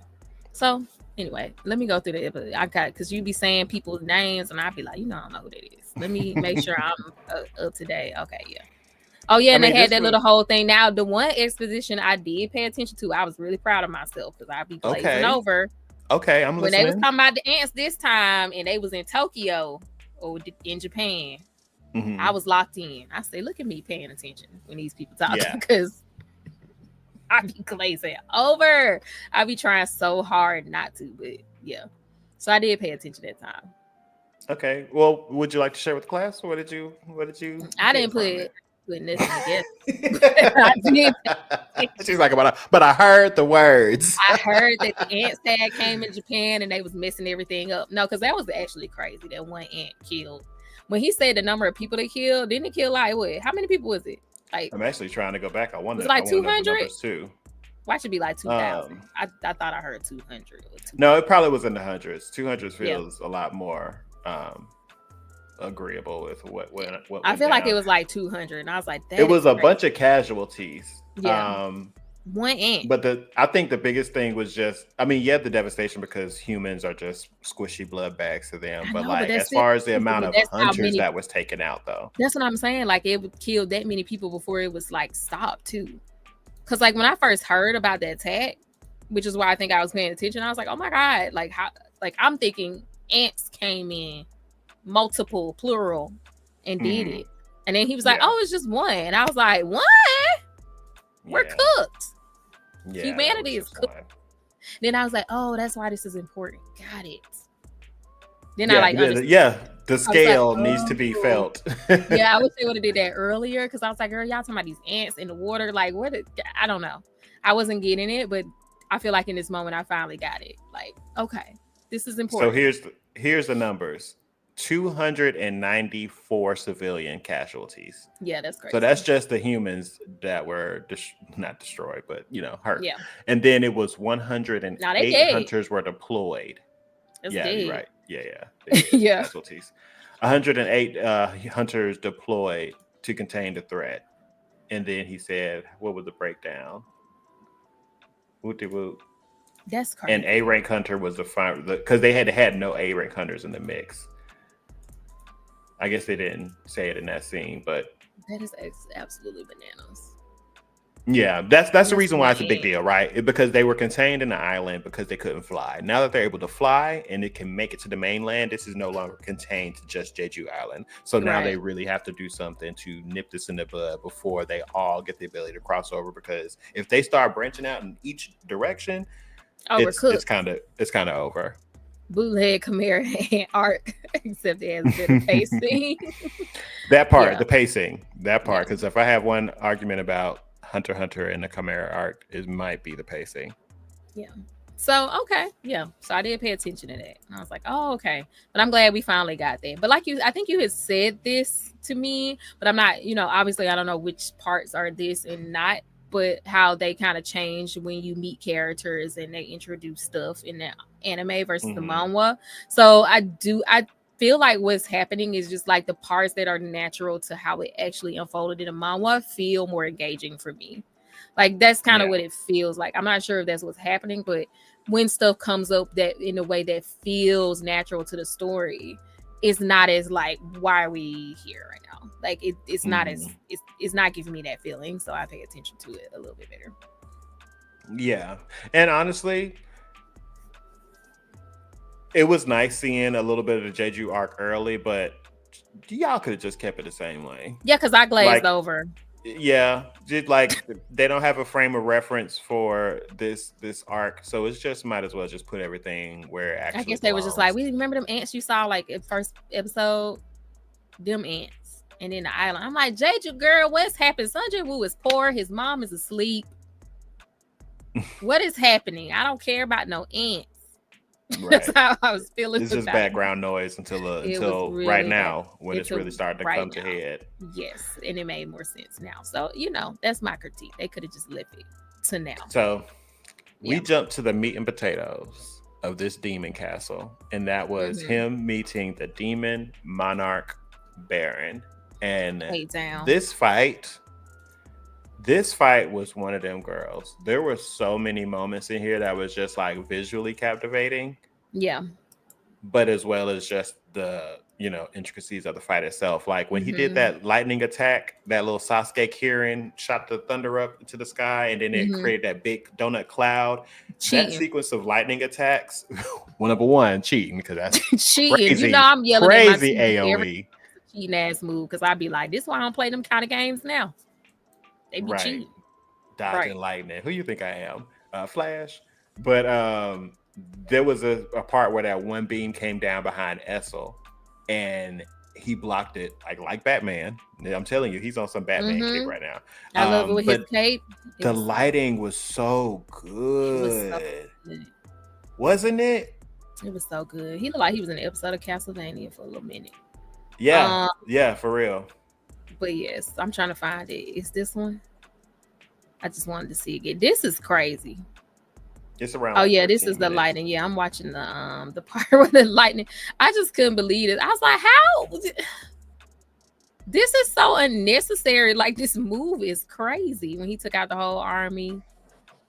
Speaker 1: So anyway, let me go through the. I got because you be saying people's names and I'd be like, I don't know who that is. Let me make sure I'm up to date. Okay. Yeah. Oh yeah, and they had that little whole thing. Now the one exposition I did pay attention to, I was really proud of myself because I'd be glazing over.
Speaker 2: Okay, I'm
Speaker 1: when
Speaker 2: listening.
Speaker 1: they was talking about the ants this time, and they was in Tokyo or in Japan, I was locked in. I say, look at me paying attention when these people talking, because I be glazing over. I be trying so hard not to, but yeah. So I did pay attention that time.
Speaker 2: Okay. Well, would you like to share with the class? What did you?
Speaker 1: I didn't put this together.
Speaker 2: She's like, but I heard the words.
Speaker 1: I heard that the ant tag came in Japan and they was messing everything up. No, because that was actually crazy. That one ant killed. When he said the number of people they killed, didn't it kill like what? How many people was it? Like,
Speaker 2: I'm actually trying to go back. I wonder.
Speaker 1: It was like 200
Speaker 2: too.
Speaker 1: Why should it be like 2,000? I thought I heard 200.
Speaker 2: No, it probably was in the hundreds. 200 feels a lot more agreeable with what
Speaker 1: I feel like it was like 200, and I was like,
Speaker 2: it was a bunch of casualties.
Speaker 1: One ant.
Speaker 2: But I think the biggest thing was just, I mean, the devastation, because humans are just squishy blood bags to them. But like, as far as the amount of hunters that was taken out, though,
Speaker 1: that's what I'm saying. Like, it would kill that many people before it was like stopped too. Because like when I first heard about the attack, which is why I think I was paying attention, I was like, oh my god, like how? Like I'm thinking ants came in, multiple, plural, and did it. And then he was like, oh, it's just one. And I was like, what? We're cooked. Humanity is cooked. Then I was like, oh, that's why this is important. Got it. Then I
Speaker 2: the scale needs to be felt.
Speaker 1: I wish they would have did that earlier, because I was like, girl, y'all talking about these ants in the water. Like, I don't know. I wasn't getting it, but I feel like in this moment I finally got it. Like, okay, this is important.
Speaker 2: So here's the numbers. 294 civilian casualties.
Speaker 1: Yeah, that's crazy.
Speaker 2: So that's just the humans that were not destroyed, but hurt.
Speaker 1: Yeah.
Speaker 2: And then it was 108 hunters were deployed.
Speaker 1: That's
Speaker 2: dead. Right.
Speaker 1: Yeah.
Speaker 2: Casualties. 108 hunters deployed to contain the threat. And then he said, what was the breakdown?
Speaker 1: That's crazy.
Speaker 2: And A rank hunter was because they had no A rank hunters in the mix. I guess they didn't say it in that scene, but
Speaker 1: that is absolutely bananas.
Speaker 2: Yeah, that's the reason why it's a big deal, right? Because they were contained in the island because they couldn't fly. Now that they're able to fly and it can make it to the mainland, this is no longer contained to just Jeju Island. So now they really have to do something to nip this in the bud before they all get the ability to cross over. Because if they start branching out in each direction, it's kind of over.
Speaker 1: Bootleg Chimera and arc, except it has a bit of pacing.
Speaker 2: That part, the pacing, because if I have one argument about Hunter x Hunter and the Chimera arc, it might be the pacing.
Speaker 1: Yeah. So so I did pay attention to that, and I was like, oh, okay. But I'm glad we finally got there. But like I think you had said this to me, but I'm not, obviously I don't know which parts are this and not, but how they kind of change when you meet characters and they introduce stuff in the anime versus the manhwa. So I feel like what's happening is just like the parts that are natural to how it actually unfolded in a manhwa feel more engaging for me. Like that's kind of what it feels like. I'm not sure if that's what's happening, but when stuff comes up that in a way that feels natural to the story, it's not as like, why are we here right now? Like it's not as it's not giving me that feeling. So I pay attention to it a little bit better.
Speaker 2: Yeah. And honestly, it was nice seeing a little bit of the Jeju arc early, but y'all could have just kept it the same way.
Speaker 1: Yeah, because I glazed over.
Speaker 2: Yeah, just like they don't have a frame of reference for this arc, so it's just might as well just put everything where it actually
Speaker 1: I guess they were just like, we remember them ants you saw like in first episode, them ants, and then the island. I'm like, Jeju girl, what's happened? Sun JINWOO is poor. His mom is asleep. What is happening? I don't care about no ants. Right. That's how I was feeling.
Speaker 2: It's just background noise until really right now when it's really starting to come to head.
Speaker 1: Yes, and it made more sense now. So that's my critique. They could have just left it to now.
Speaker 2: So we jumped to the meat and potatoes of this demon castle, and that was him meeting the demon monarch Baron. And this fight was one of them girls. There were so many moments in here that was just like visually captivating.
Speaker 1: Yeah.
Speaker 2: but as well as just the intricacies of the fight itself. Like when he did
Speaker 1: Mm-hmm.
Speaker 2: that lightning attack, that little Sasuke Kirin shot the thunder up into the sky, and then it
Speaker 1: Mm-hmm.
Speaker 2: created that big donut cloud.
Speaker 1: Cheating.
Speaker 2: That sequence of lightning attacks, well, number one, cheating, because that's
Speaker 1: Cheating.
Speaker 2: crazy.
Speaker 1: You know, I'm yelling
Speaker 2: crazy
Speaker 1: at my
Speaker 2: AOE.
Speaker 1: every cheating ass move because I'd be like, this is why I don't play them kind of games now. They be cheating.
Speaker 2: Dodging lightning. Who you think I am? Flash. But there was a part where that one beam came down behind Essel, and he blocked it like Batman. I'm telling you, he's on some Batman kick right now.
Speaker 1: I love it with his cape.
Speaker 2: The lighting was so good. Wasn't it?
Speaker 1: It was so good. He looked like he was in an episode of Castlevania for a little minute.
Speaker 2: Yeah, yeah, for real.
Speaker 1: But yes, I'm trying to find it. Is this one? I just wanted to see again. This is crazy.
Speaker 2: It's around.
Speaker 1: Oh yeah, this is the lightning. Yeah, I'm watching the part with the lightning. I just couldn't believe it. I was like, how? This is so unnecessary. Like this move is crazy. When he took out the whole army,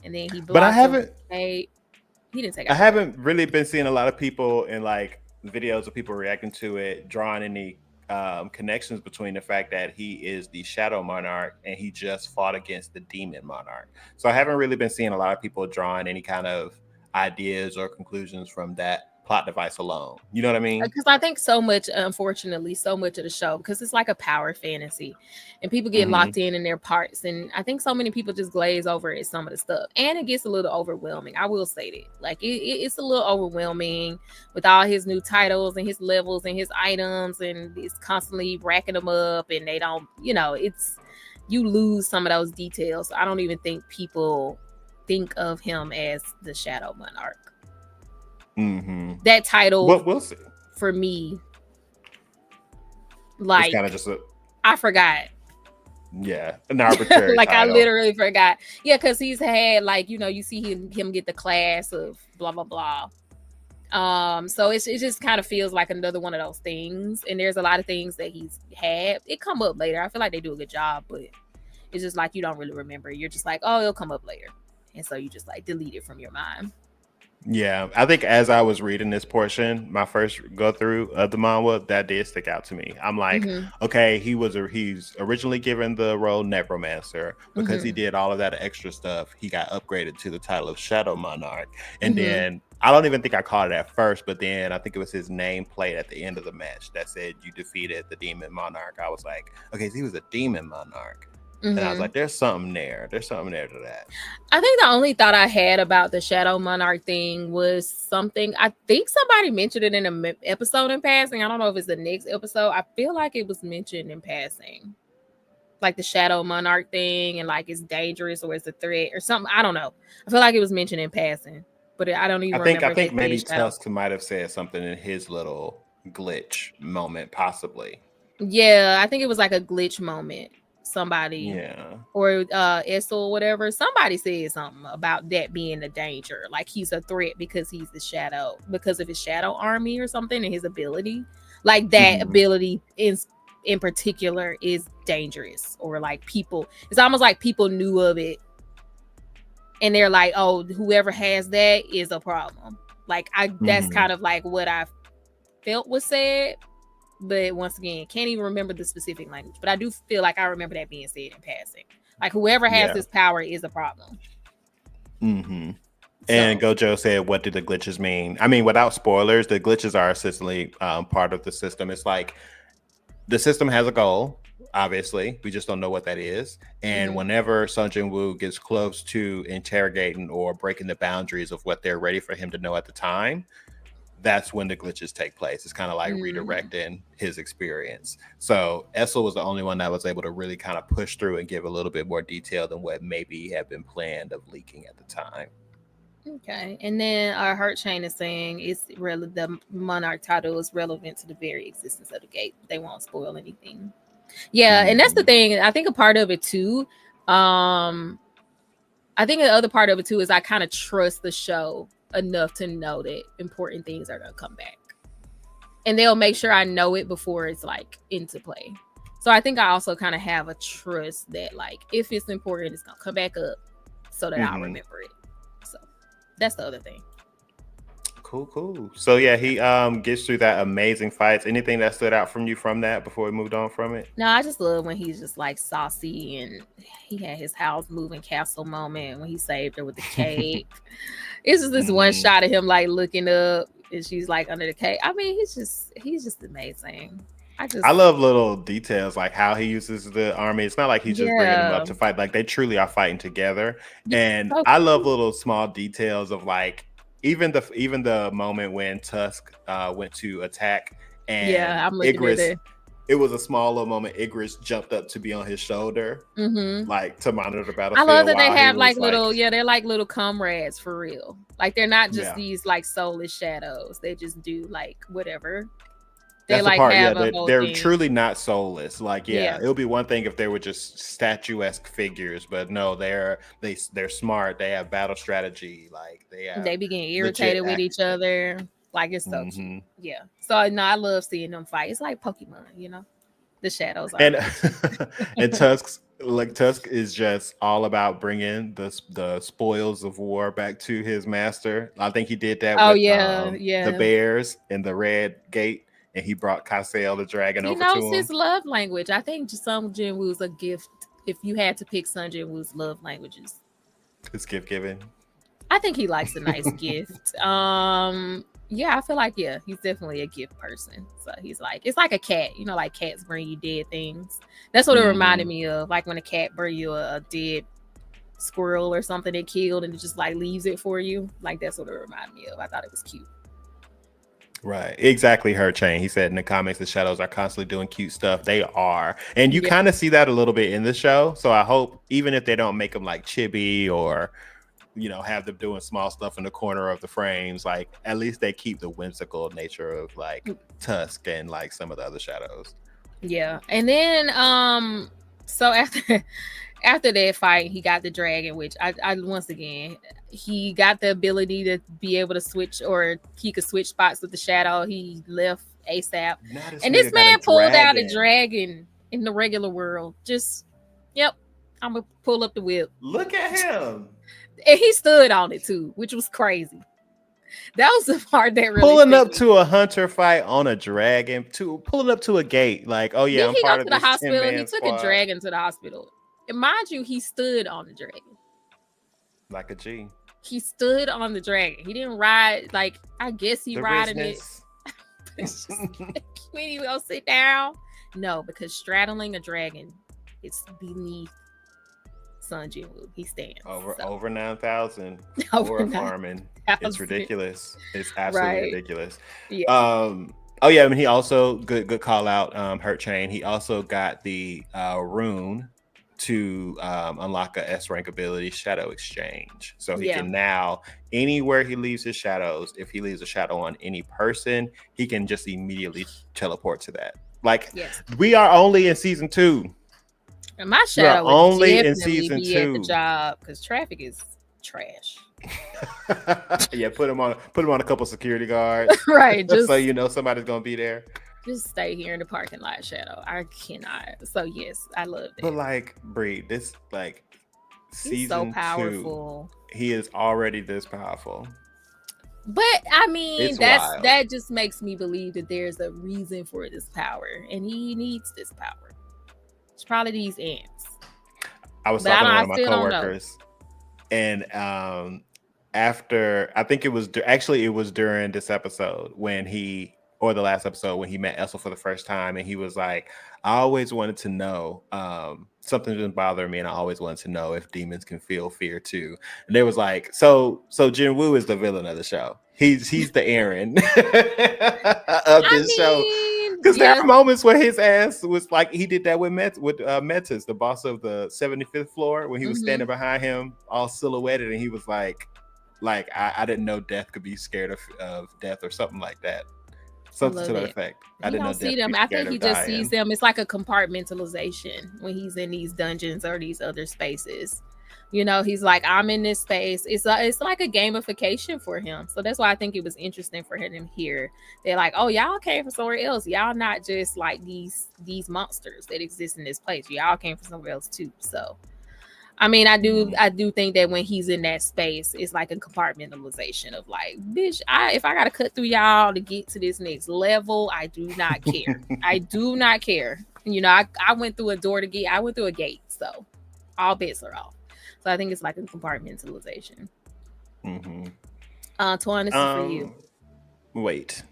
Speaker 1: and then he blocked.
Speaker 2: But I haven't.
Speaker 1: He didn't take out.
Speaker 2: I haven't really been seeing a lot of people in like videos of people reacting to it, drawing any connections between the fact that he is the Shadow Monarch and he just fought against the Demon Monarch. So I haven't really been seeing a lot of people drawing any kind of ideas or conclusions from that plot device alone. You know what I mean?
Speaker 1: Because I think so much, unfortunately, so much of the show, because it's like a power fantasy and people get locked in their parts. And I think so many people just glaze over at some of the stuff. And it gets a little overwhelming. I will say that. Like it's a little overwhelming with all his new titles and his levels and his items. And it's constantly racking them up. And they don't, you lose some of those details. I don't even think people think of him as the Shadow Monarch. That title,
Speaker 2: we'll see.
Speaker 1: For me, like,
Speaker 2: it's kind of just
Speaker 1: I forgot.
Speaker 2: Yeah, an arbitrary.
Speaker 1: Like
Speaker 2: title.
Speaker 1: I literally forgot. Yeah, because he's had you see him get the class of blah blah blah. So it just kind of feels like another one of those things. And there's a lot of things that he's had. It come up later. I feel like they do a good job, but it's just like you don't really remember. You're just like, oh, it'll come up later, and so you just like delete it from your mind.
Speaker 2: Yeah, I think as I was reading this portion, my first go through of the manga, that did stick out to me. I'm like, okay, he's originally given the role Necromancer because he did all of that extra stuff. He got upgraded to the title of Shadow Monarch, and then I don't even think I caught it at first, but then I think it was his nameplate at the end of the match that said you defeated the Demon Monarch. I was like, okay, so he was a Demon Monarch. And I was like, there's something there. There's something there to that.
Speaker 1: I think the only thought I had about the Shadow Monarch thing was something. I think somebody mentioned it in an episode in passing. I don't know if it's the next episode. I feel like it was mentioned in passing. Like the Shadow Monarch thing and like it's dangerous or it's a threat or something. I don't know. I feel like it was mentioned in passing. But I don't even remember.
Speaker 2: I think maybe Tusk might have said something in his little glitch moment, possibly.
Speaker 1: Yeah, I think it was like a glitch moment. Somebody or Essel or whatever, somebody said something about that being a danger, like he's a threat because he's the shadow, because of his shadow army or something, and his ability, like that ability is in particular is dangerous, or like people, it's almost like people knew of it and they're like, oh, whoever has that is a problem. Like that's kind of like what I felt was said. But once again, can't even remember the specific language. But I do feel like I remember that being said in passing. Like whoever has this power is a problem.
Speaker 2: And Gojo said, what do the glitches mean? I mean, without spoilers, the glitches are essentially part of the system. It's like the system has a goal, obviously. We just don't know what that is. And whenever Sung JINWOO gets close to interrogating or breaking the boundaries of what they're ready for him to know at the time, that's when the glitches take place. It's kind of like redirecting his experience. So Essel was the only one that was able to really kind of push through and give a little bit more detail than what maybe had been planned of leaking at the time.
Speaker 1: Okay. And then our Hurt Chain is saying the Monarch title is relevant to the very existence of the gate. They won't spoil anything. Yeah, and that's the thing. I think a part of it too. I think the other part of it too is I kind of trust the show enough to know that important things are gonna come back, and they'll make sure I know it before it's like into play. So I think I also kind of have a trust that like if it's important, it's gonna come back up so that I'll remember it. So that's the other thing.
Speaker 2: Cool. So yeah, he gets through that amazing fights. Anything that stood out from you from that before we moved on from it?
Speaker 1: No, I just love when he's just like saucy, and he had his house moving castle moment when he saved her with the cake. It's just this one shot of him like looking up, and she's like under the cake. I mean, he's just amazing. I
Speaker 2: love little details like how he uses the army. It's not like he's just bringing them up to fight. Like they truly are fighting together. And I love little small details of like even the moment when Tusk went to attack and
Speaker 1: I'm looking
Speaker 2: Igris,
Speaker 1: at it.
Speaker 2: It was a small little moment. Igris jumped up to be on his shoulder, like to monitor the battlefield.
Speaker 1: I love that they have like little, they're like little comrades for real. Like they're not just these like soulless shadows. They just do like whatever. They
Speaker 2: That's
Speaker 1: like
Speaker 2: the part,
Speaker 1: have
Speaker 2: they're truly not soulless. Like, it would be one thing if they were just statuesque figures, but no, they're smart. They have battle strategy. Like
Speaker 1: they be getting irritated with each other. Like it's so cute. Yeah. So no, I love seeing them fight. It's like Pokemon, you know, the shadows.
Speaker 2: And and Tusk is just all about bringing the spoils of war back to his master. I think he did that. The bears and the red gate. And he brought Cassel the dragon over to him.
Speaker 1: He knows his love language. I think Sun Jinwoo's a gift. If you had to pick Sun Jinwoo's love languages,
Speaker 2: it's gift giving.
Speaker 1: I think he likes a nice gift. I feel like he's definitely a gift person. So he's like, it's like a cat. You know, like cats bring you dead things. That's what it reminded me of. Like when a cat bring you a dead squirrel or something it killed and it just like leaves it for you. Like that's what it reminded me of. I thought it was cute.
Speaker 2: Right, exactly. Her chain. He said in the comics, the shadows are constantly doing cute stuff. They are, and you kind of see that a little bit in the show. So I hope, even if they don't make them like chibi or, have them doing small stuff in the corner of the frames, like at least they keep the whimsical nature of like Tusk and like some of the other shadows.
Speaker 1: Yeah, and then so after that fight, he got the dragon, which I once again, he got the ability to be able to switch, or he could switch spots with the shadow. He left ASAP. And this man pulled out a dragon in the regular world. Just, I'm going to pull up the whip.
Speaker 2: Look at him.
Speaker 1: And he stood on it too, which was crazy. That was the part that really
Speaker 2: pulling up to a hunter fight on a dragon, pulling up to a gate. Like, oh yeah,
Speaker 1: I'm part of the hospital. He took a dragon to the hospital. And mind you, he stood on the dragon.
Speaker 2: Like a G.
Speaker 1: He stood on the dragon. He didn't ride, like, I guess he riding it. When he will sit down. No, because straddling a dragon is beneath Sun Jinwoo. He stands.
Speaker 2: Over 9,000 for farming. It's ridiculous. It's absolutely ridiculous. Yeah. I mean, he also, good call out, Hurt Chain. He also got the rune to unlock a S rank ability, Shadow Exchange. So he can now, anywhere he leaves his shadows, if he leaves a shadow on any person, he can just immediately teleport to that. Like, we are only in season 2.
Speaker 1: And my shadow would only in season 2 at the job because traffic is trash.
Speaker 2: Put him on a couple security guards.
Speaker 1: Right.
Speaker 2: Just so somebody's gonna be there.
Speaker 1: Just stay here in the parking lot, Shadow. I cannot. So yes, I love it.
Speaker 2: But like, Bree, this like
Speaker 1: he's so powerful.
Speaker 2: 2, he is already this powerful.
Speaker 1: But I mean, that just makes me believe that there's a reason for this power, and he needs this power. It's probably these ants.
Speaker 2: I was talking to one of my coworkers, and after I think it was during this episode when the last episode when he met Essel for the first time, and he was like, I always wanted to know, something didn't bother me, and I always wanted to know if demons can feel fear too. And they was like, so Jinwoo is the villain of the show. He's the Eren of this show. Because there are moments where his ass was like, he did that with Metis, the boss of the 75th floor, when he was standing behind him all silhouetted, and he was like I didn't know death could be scared of death or something like that. Something to that effect. I didn't know see them.
Speaker 1: I think he just sees them. It's like a compartmentalization when he's in these dungeons or these other spaces. He's like, I'm in this space. It's like a gamification for him. So that's why I think it was interesting for him here. They're like, oh, y'all came from somewhere else. Y'all not just like these monsters that exist in this place. Y'all came from somewhere else too. So I mean, I do think that when he's in that space, it's like a compartmentalization of like, bitch, if I gotta cut through y'all to get to this next level, I do not care. I do not care. You know, I went through I went through a gate, so all bets are off. So I think it's like a compartmentalization.
Speaker 2: Mm-hmm.
Speaker 1: Twan, this is for you.
Speaker 2: Wait.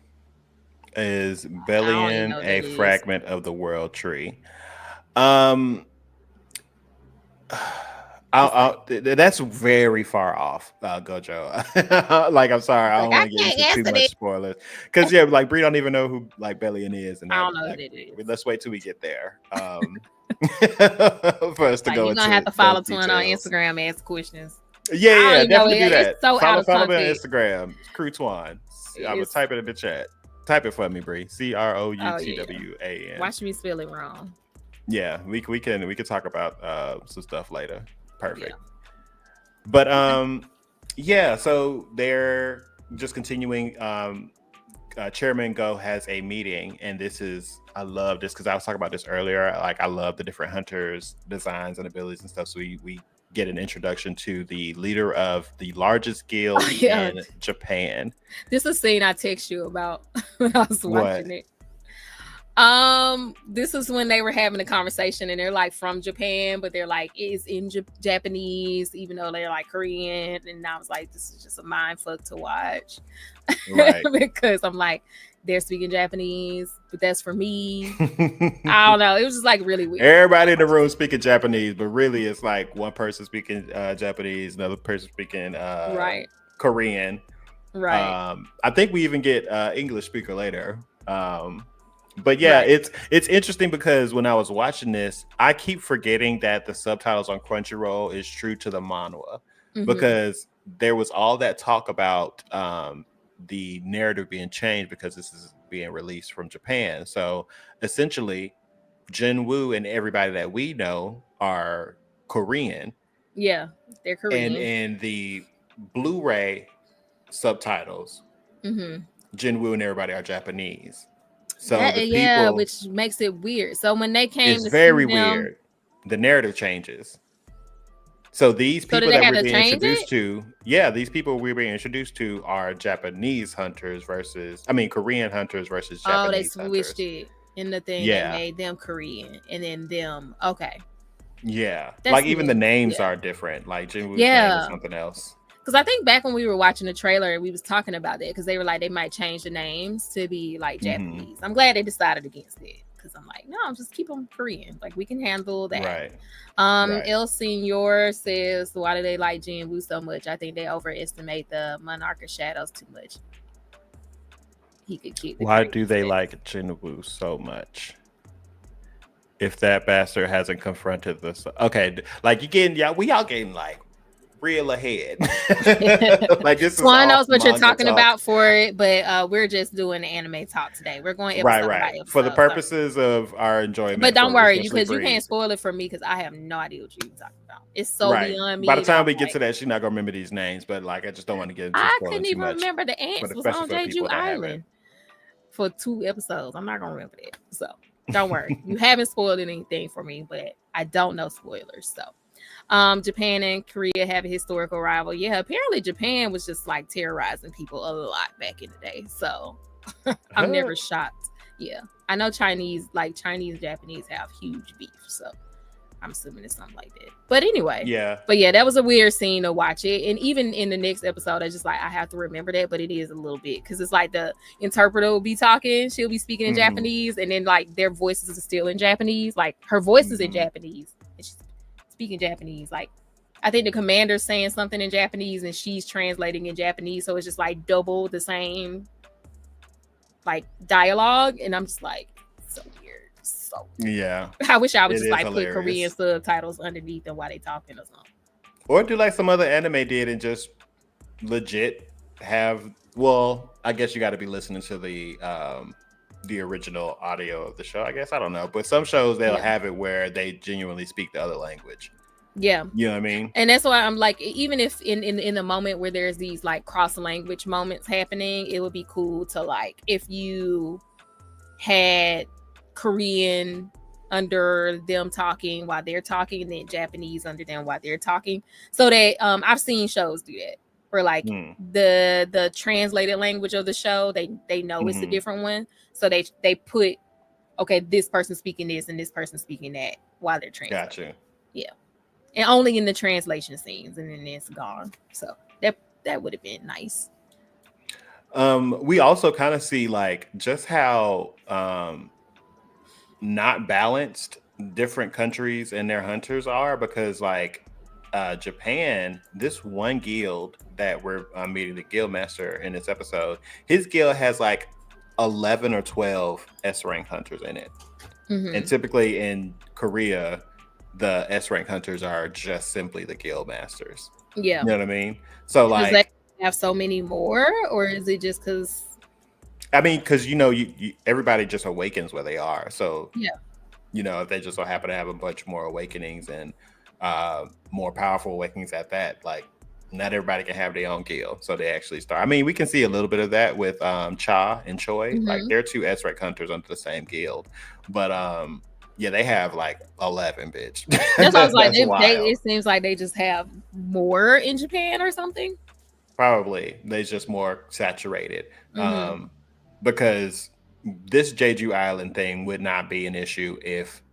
Speaker 2: Is Bellion a fragment of the world tree? That's very far off, Gojo. Like, I'm sorry, I don't want to get into too much spoilers because like Bree don't even know who like Bellion is, and
Speaker 1: I don't know
Speaker 2: like,
Speaker 1: who it is.
Speaker 2: Let's wait till we get there for us to go.
Speaker 1: You're gonna have to follow Twin on Instagram and ask questions.
Speaker 2: Yeah, definitely do that.
Speaker 1: It's so
Speaker 2: follow me on Instagram, Crew Twan. I'm gonna type it in the chat. Type it for me, Bree. CROUTWAN.
Speaker 1: Watch me spell it wrong.
Speaker 2: Yeah, we can talk about some stuff later. Perfect. Yeah. But so they're just continuing. Chairman Go has a meeting, and I love this because I was talking about this earlier. Like, I love the different hunters' designs and abilities and stuff. So we get an introduction to the leader of the largest guild in Japan. This is a scene I text you about when I was watching it. This is when they were having a conversation, and they're like from Japan, but they're like it's in Japanese, even though they're like Korean. And I was like, this is just a mind fuck to watch, right? Because I'm like, they're speaking Japanese, but that's for me. I don't know. It was just like really weird. Everybody in the room speaking Japanese, but really it's like one person speaking Japanese, another person speaking Korean. Right. I think we even get English speaker later. But yeah, it's interesting because when I was watching this, I keep forgetting that the subtitles on Crunchyroll is true to the manhwa, because there was all that talk about the narrative being changed because this is being released from Japan. So essentially, JINWOO and everybody that we know are Korean.
Speaker 1: Yeah, they're Korean.
Speaker 2: And the Blu-ray subtitles, JINWOO and everybody are Japanese. So
Speaker 1: which makes it weird. So when they came,
Speaker 2: it's very weird. The narrative changes. So these people that we're being introduced to, these people we're being introduced to are Japanese hunters Korean hunters versus Japanese hunters.
Speaker 1: Oh, they switched it in the thing that made them Korean, and then them. Okay.
Speaker 2: Yeah, like even the names are different. Like JINWOO's name is something else.
Speaker 1: Because I think back when we were watching the trailer, we was talking about that because they were like they might change the names to be like Japanese. I'm glad they decided against it because I'm like, no, just keep them Korean. Like we can handle that.
Speaker 2: Right.
Speaker 1: El Senor says, why do they like JINWOO so much? I think they overestimate the Monarch of Shadows too much. He could keep.
Speaker 2: Why do they like JINWOO so much? If that bastard hasn't confronted this, okay, like we all getting like real ahead. Like this is
Speaker 1: Swan knows what you're talking about for it, but we're just doing anime talk today. We're going episode by episode,
Speaker 2: for the purposes of our enjoyment.
Speaker 1: But don't worry, because you can't spoil it for me because I have no idea what you're talking about. It's so beyond me.
Speaker 2: By the time we get to that, she's not gonna remember these names, but like I just don't want to get into
Speaker 1: I couldn't even remember the ants was on Jeju Island for 2 episodes. I'm not gonna remember that. So don't worry. You haven't spoiled anything for me, but I don't know spoilers. So Japan and Korea have a historical rival. Yeah, apparently Japan was just like terrorizing people a lot back in the day. So I'm never shocked. Yeah, I know Chinese and Japanese have huge beef. So I'm assuming it's something like that. But anyway, that was a weird scene to watch it. And even in the next episode, I just like I have to remember that, but it is a little bit because it's like the interpreter will be talking, she'll be speaking in Japanese, and then like their voices are still in Japanese. Like her voice is in Japanese. And she's speaking Japanese. Like I think the commander's saying something in Japanese and she's translating in Japanese, so it's just like double the same like dialogue, and I'm just like so weird. So I wish I would just like hilarious. Put Korean subtitles underneath and while they talking or something,
Speaker 2: or do like some other anime did and just legit have. Well, I guess you got to be listening to the original audio of the show, I guess. I don't know, but some shows they'll have it where they genuinely speak the other language. You know what I mean?
Speaker 1: And that's why I'm like, even if in the moment where there's these like cross language moments happening, it would be cool to like if you had Korean under them talking while they're talking, and then Japanese under them while they're talking. So that I've seen shows do that where like the translated language of the show, they know it's a different one. So they put, okay, this person speaking this and this person speaking that while they're translating.
Speaker 2: Gotcha.
Speaker 1: Yeah. And only in the translation scenes, and then it's gone. So that would have been nice.
Speaker 2: We also kind of see like just how not balanced different countries and their hunters are, because like Japan, this one guild that we're meeting, the guild master in this episode, his guild has like 11 or 12 S rank hunters in it. And typically in Korea, the S rank hunters are just simply the guild masters.
Speaker 1: Yeah.
Speaker 2: You know what I mean? So like,
Speaker 1: does they have so many more, or is it just because?
Speaker 2: I mean, because you everybody just awakens where they are. So
Speaker 1: yeah,
Speaker 2: if they just so happen to have a bunch more awakenings and more powerful awakenings at that, like not everybody can have their own guild. So they actually start. I mean, we can see a little bit of that with Cha and Choi. Like they're two S-rank hunters under the same guild, but yeah, they have like 11, bitch.
Speaker 1: That's what I was like. It seems like they just have more in Japan or something.
Speaker 2: Probably they're just more saturated. Because this Jeju Island thing would not be an issue if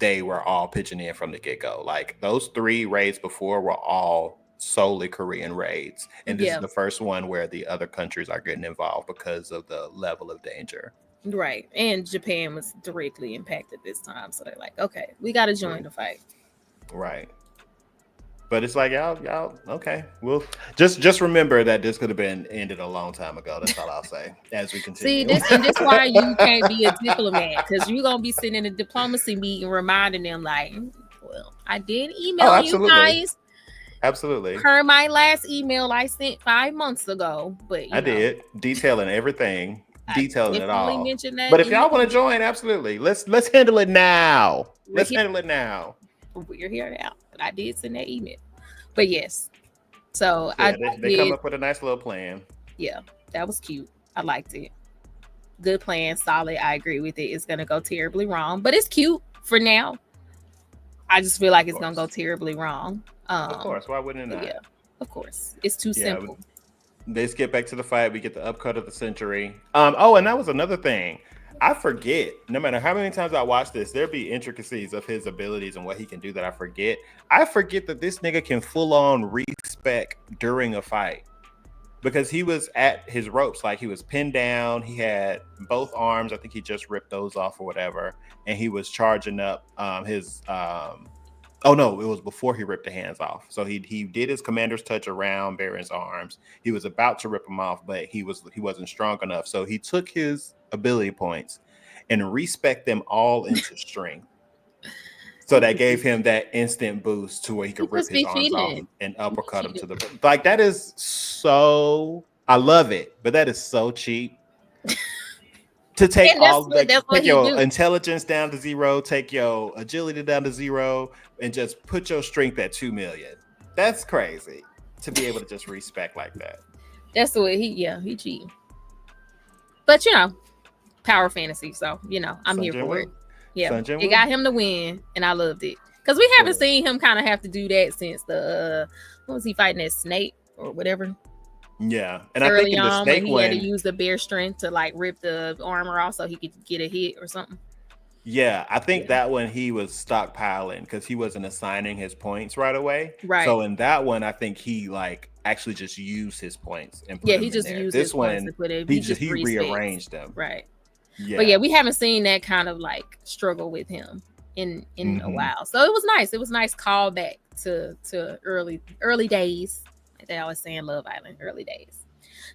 Speaker 2: they were all pitching in from the get-go. Like those 3 raids before were all solely Korean raids, and this is the first one where the other countries are getting involved because of the level of danger.
Speaker 1: Right. And Japan was directly impacted this time, so they're like, okay, we got to join the fight.
Speaker 2: Right. But it's like y'all okay. Well, just remember that this could have been ended a long time ago. That's all I'll say as we continue.
Speaker 1: See, this why you can't be a diplomat, because you're gonna be sitting in a diplomacy meeting reminding them like, well, I did email you guys.
Speaker 2: Absolutely.
Speaker 1: Per my last email I sent 5 months ago, but
Speaker 2: I did detailing everything, detailing it all.
Speaker 1: That
Speaker 2: but if y'all want to join, absolutely. Let's handle it now. Handle it now.
Speaker 1: We're here now. But I did send that email. But yes. So
Speaker 2: they come up with a nice little plan.
Speaker 1: Yeah, that was cute. I liked it. Good plan, solid. I agree with it. It's gonna go terribly wrong, but it's cute for now. I just feel like it's gonna go terribly wrong.
Speaker 2: Of course, why wouldn't it not?
Speaker 1: Yeah, of course. It's too simple.
Speaker 2: They skip back to the fight. We get the upcut of the century. Oh, and that was another thing. I forget, no matter how many times I watch this, there'll be intricacies of his abilities and what he can do that I forget. I forget that this nigga can full on respec during a fight, because he was at his ropes. Like he was pinned down. He had both arms. I think he just ripped those off or whatever. And he was charging up his, oh no, it was before he ripped the hands off. So he did his commander's touch around Baron's arms. He was about to rip them off, but he wasn't strong enough. So he took his ability points and respec them all into strength. So that gave him that instant boost to where he could rip his arms off and uppercut him to the like. That is so, I love it, but that is so cheap. To take take your intelligence down to 0, take your agility down to 0, and just put your strength at 2 million. That's crazy to be able to just respec like that.
Speaker 1: That's the way he cheating. But power fantasy, so I'm here for it. Yeah, it got him to win, and I loved it because we haven't seen him kind of have to do that since the what was he fighting, that snake or whatever.
Speaker 2: Yeah, and I think in the snake
Speaker 1: when he had to use the bear strength to like rip the armor off so he could get a hit or something.
Speaker 2: Yeah, I think that one he was stockpiling because he wasn't assigning his points right away.
Speaker 1: Right.
Speaker 2: So in that one, I think he like actually just used his points and put
Speaker 1: he just used
Speaker 2: this
Speaker 1: his
Speaker 2: one.
Speaker 1: Points to put it.
Speaker 2: He rearranged them.
Speaker 1: Right.
Speaker 2: Yeah.
Speaker 1: But we haven't seen that kind of like struggle with him in a while. So it was nice. It was nice callback to early days. They always say in Love Island, early days.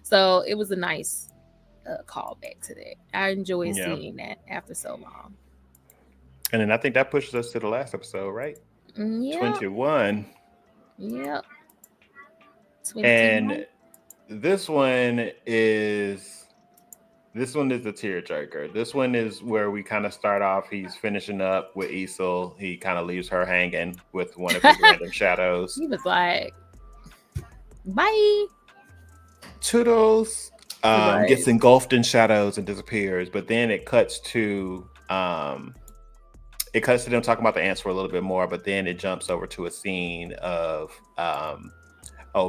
Speaker 1: So it was a nice callback to that. I enjoyed seeing that after so long.
Speaker 2: And then I think that pushes us to the last episode, right?
Speaker 1: Yeah.
Speaker 2: 21.
Speaker 1: Yep.
Speaker 2: 21. And this one is a tearjerker. This one is where we kind of start off. He's finishing up with Isol. He kind of leaves her hanging with one of his random shadows.
Speaker 1: He was like, bye.
Speaker 2: Toodles. Gets engulfed in shadows and disappears. But then it cuts to it cuts to them talking about the ants for a little bit more, but then it jumps over to a scene of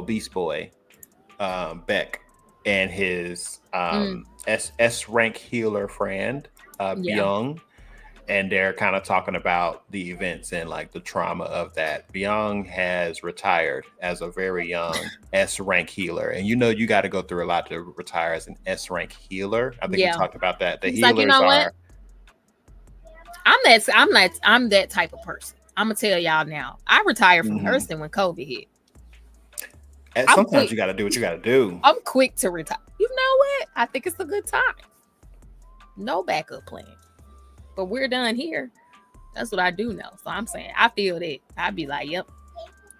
Speaker 2: Beast Boy, Beck, and his S rank healer friend, Byung. And they're kind of talking about the events and like the trauma of that. Byung has retired as a very young S rank healer. And you got to go through a lot to retire as an S rank healer. I think we talked about that. The
Speaker 1: He's
Speaker 2: healers
Speaker 1: like, you know
Speaker 2: are.
Speaker 1: What? I'm that type of person. I'm gonna tell y'all now. I retired from nursing when COVID hit.
Speaker 2: And sometimes you got to do what you got to do.
Speaker 1: I'm quick to retire. You know what? I think it's a good time. No backup plan. But we're done here. That's what I do know. So I'm saying I feel that I'd be like, yep,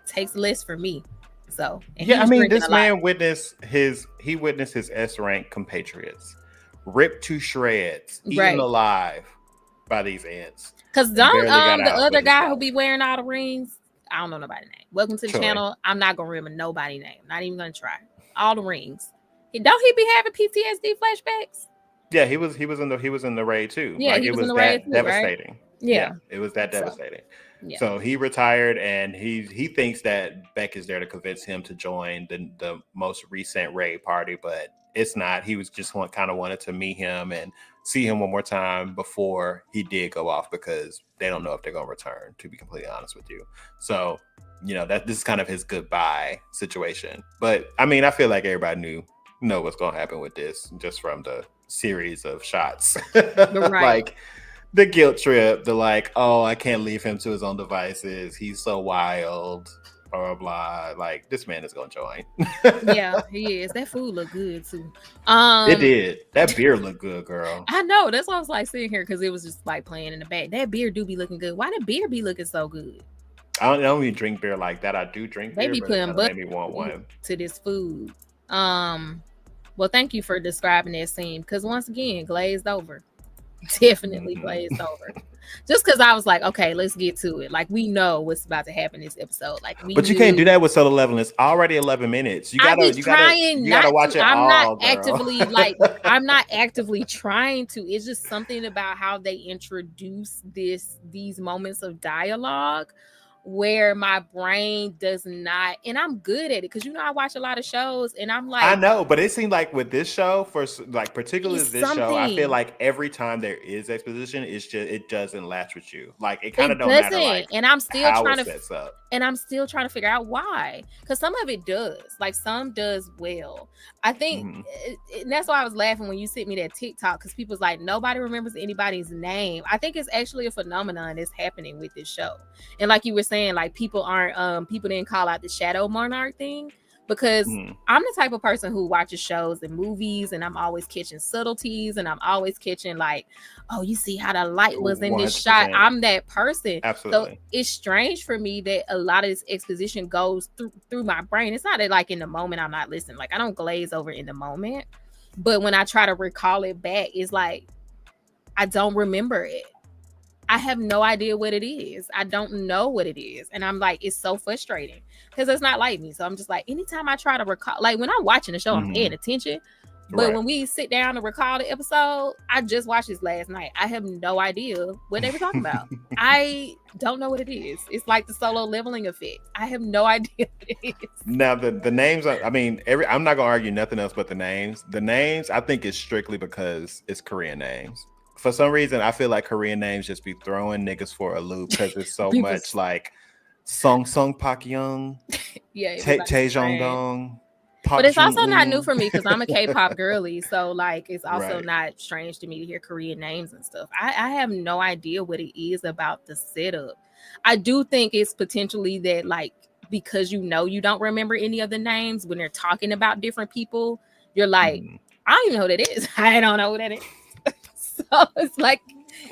Speaker 1: takes less for me. So
Speaker 2: I mean, this man witnessed his S rank compatriots ripped to shreds, eaten alive by these ants.
Speaker 1: Because the other guy who be wearing all the rings, I don't know nobody's name. Welcome to the channel. I'm not gonna remember nobody's name. Not even gonna try. All the rings. Don't he be having PTSD flashbacks?
Speaker 2: Yeah, he was in the raid too.
Speaker 1: Yeah,
Speaker 2: it was that devastating.
Speaker 1: Right? Yeah,
Speaker 2: it was that devastating. So he retired, and he thinks that Beck is there to convince him to join the most recent raid party, but it's not. He was just wanted to meet him and see him one more time before he did go off, because they don't know if they're gonna return, to be completely honest with you. So that this is kind of his goodbye situation. But I mean, I feel like everybody know what's gonna happen with this just from the series of shots. Like the guilt trip, the like, oh, I can't leave him to his own devices, he's so wild, blah blah blah. Like, this man is gonna join.
Speaker 1: Yeah, he is. That food looked good too.
Speaker 2: It did. That beer looked good, girl.
Speaker 1: I know, that's why I was like sitting here, because it was just like playing in the back. That beer do be looking good. Why the beer be looking so good?
Speaker 2: I don't even drink beer like that. I do drink beer,
Speaker 1: they be putting
Speaker 2: made me want one
Speaker 1: to this food. Well, thank you for describing that scene, because once again, glazed over. Definitely glazed over. Just because I was like, okay, let's get to it. Like, we know what's about to happen this episode. Like,
Speaker 2: but you can't do that with Solo Leveling. It's already 11 minutes. You gotta watch it.
Speaker 1: I'm not actively trying to. It's just something about how they introduce these moments of dialogue where my brain does not, and I'm good at it because I watch a lot of shows, and I'm like,
Speaker 2: I know, but it seemed like with this show, for like particularly this show, I feel like every time there is exposition, it doesn't latch with you. Like, it kind of don't matter. Like,
Speaker 1: and I'm still trying to
Speaker 2: sets up.
Speaker 1: And I'm still trying to figure out why, because some of it does, like some does well. I think and that's why I was laughing when you sent me that TikTok, because people's like, nobody remembers anybody's name. I think it's actually a phenomenon that's happening with this show. And like you were saying, like, people didn't call out the Shadow Monarch thing, because I'm the type of person who watches shows and movies, and I'm always catching subtleties, and I'm always catching like, oh, you see how the light was in this 100%. Shot. I'm that person.
Speaker 2: Absolutely.
Speaker 1: So it's strange for me that a lot of this exposition goes through my brain. It's not that like in the moment I'm not listening. Like, I don't glaze over in the moment, but when I try to recall it back, it's like I don't remember it. I have no idea what it is. I don't know what it is. And I'm like, it's so frustrating because it's not like me. So I'm just like, anytime I try to recall, like when I'm watching the show, I'm paying attention. But when we sit down to recall the episode, I just watched this last night. I have no idea what they were talking about. I don't know what it is. It's like the Solo Leveling effect. I have no idea what it is.
Speaker 2: Now the names are, I mean, I'm not gonna argue nothing else but the names. The names, I think, is strictly because it's Korean names. For some reason, I feel like Korean names just be throwing niggas for a loop because it's so much like Song Pak Young, Tae Jong Dong.
Speaker 1: But it's also not new for me because I'm a K-pop girly, so like it's also not strange to me to hear Korean names and stuff. I have no idea what it is about the setup. I do think it's potentially that, like, because you don't remember any of the names when they're talking about different people, you're like, I don't even know what it is. I don't know what that is. So it's like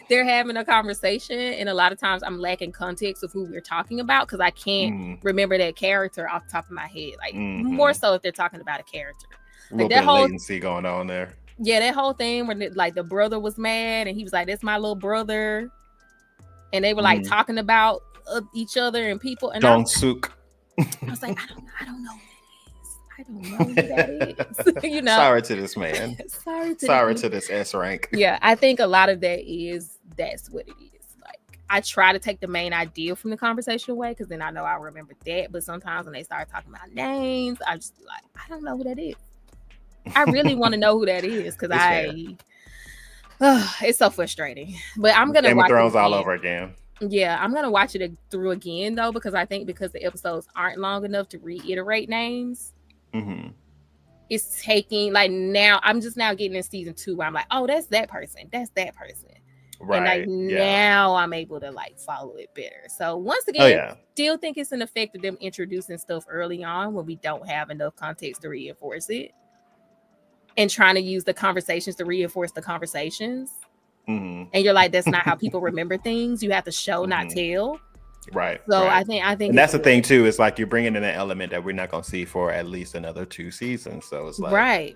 Speaker 1: they're having a conversation, and a lot of times I'm lacking context of who we're talking about because I can't remember that character off the top of my head. Like more so if they're talking about a character.
Speaker 2: A little bit of latency going on there.
Speaker 1: Yeah, that whole thing where like the brother was mad and he was like, "That's my little brother," and they were like talking about each other and people. And
Speaker 2: Dong Suk.
Speaker 1: I was like, I don't know. I don't know who that is.
Speaker 2: Sorry to this man. Sorry to this S rank.
Speaker 1: Yeah, I think a lot of that that's what it is. Like, I try to take the main idea from the conversation away because then I know I remember that. But sometimes when they start talking about names, I just be like, I don't know who that is. I really want to know who that is because it's so frustrating. But I'm gonna
Speaker 2: Game
Speaker 1: watch
Speaker 2: of Thrones
Speaker 1: it
Speaker 2: all over again.
Speaker 1: Yeah, I'm gonna watch it through again though because I think because the episodes aren't long enough to reiterate names.
Speaker 2: Mm-hmm.
Speaker 1: It's taking like now. I'm just now getting in season 2 where I'm like, oh, that's that person. That's that person.
Speaker 2: Right.
Speaker 1: And like now I'm able to like follow it better. So once again, still think it's an effect of them introducing stuff early on when we don't have enough context to reinforce it. And trying to use the conversations to reinforce the conversations.
Speaker 2: Mm-hmm.
Speaker 1: And you're like, that's not how people remember things. You have to show, not tell.
Speaker 2: Right.
Speaker 1: So
Speaker 2: right.
Speaker 1: I think
Speaker 2: and that's the thing too. It's like you're bringing in an element that we're not going to see for at least another 2 seasons. So it's like
Speaker 1: right.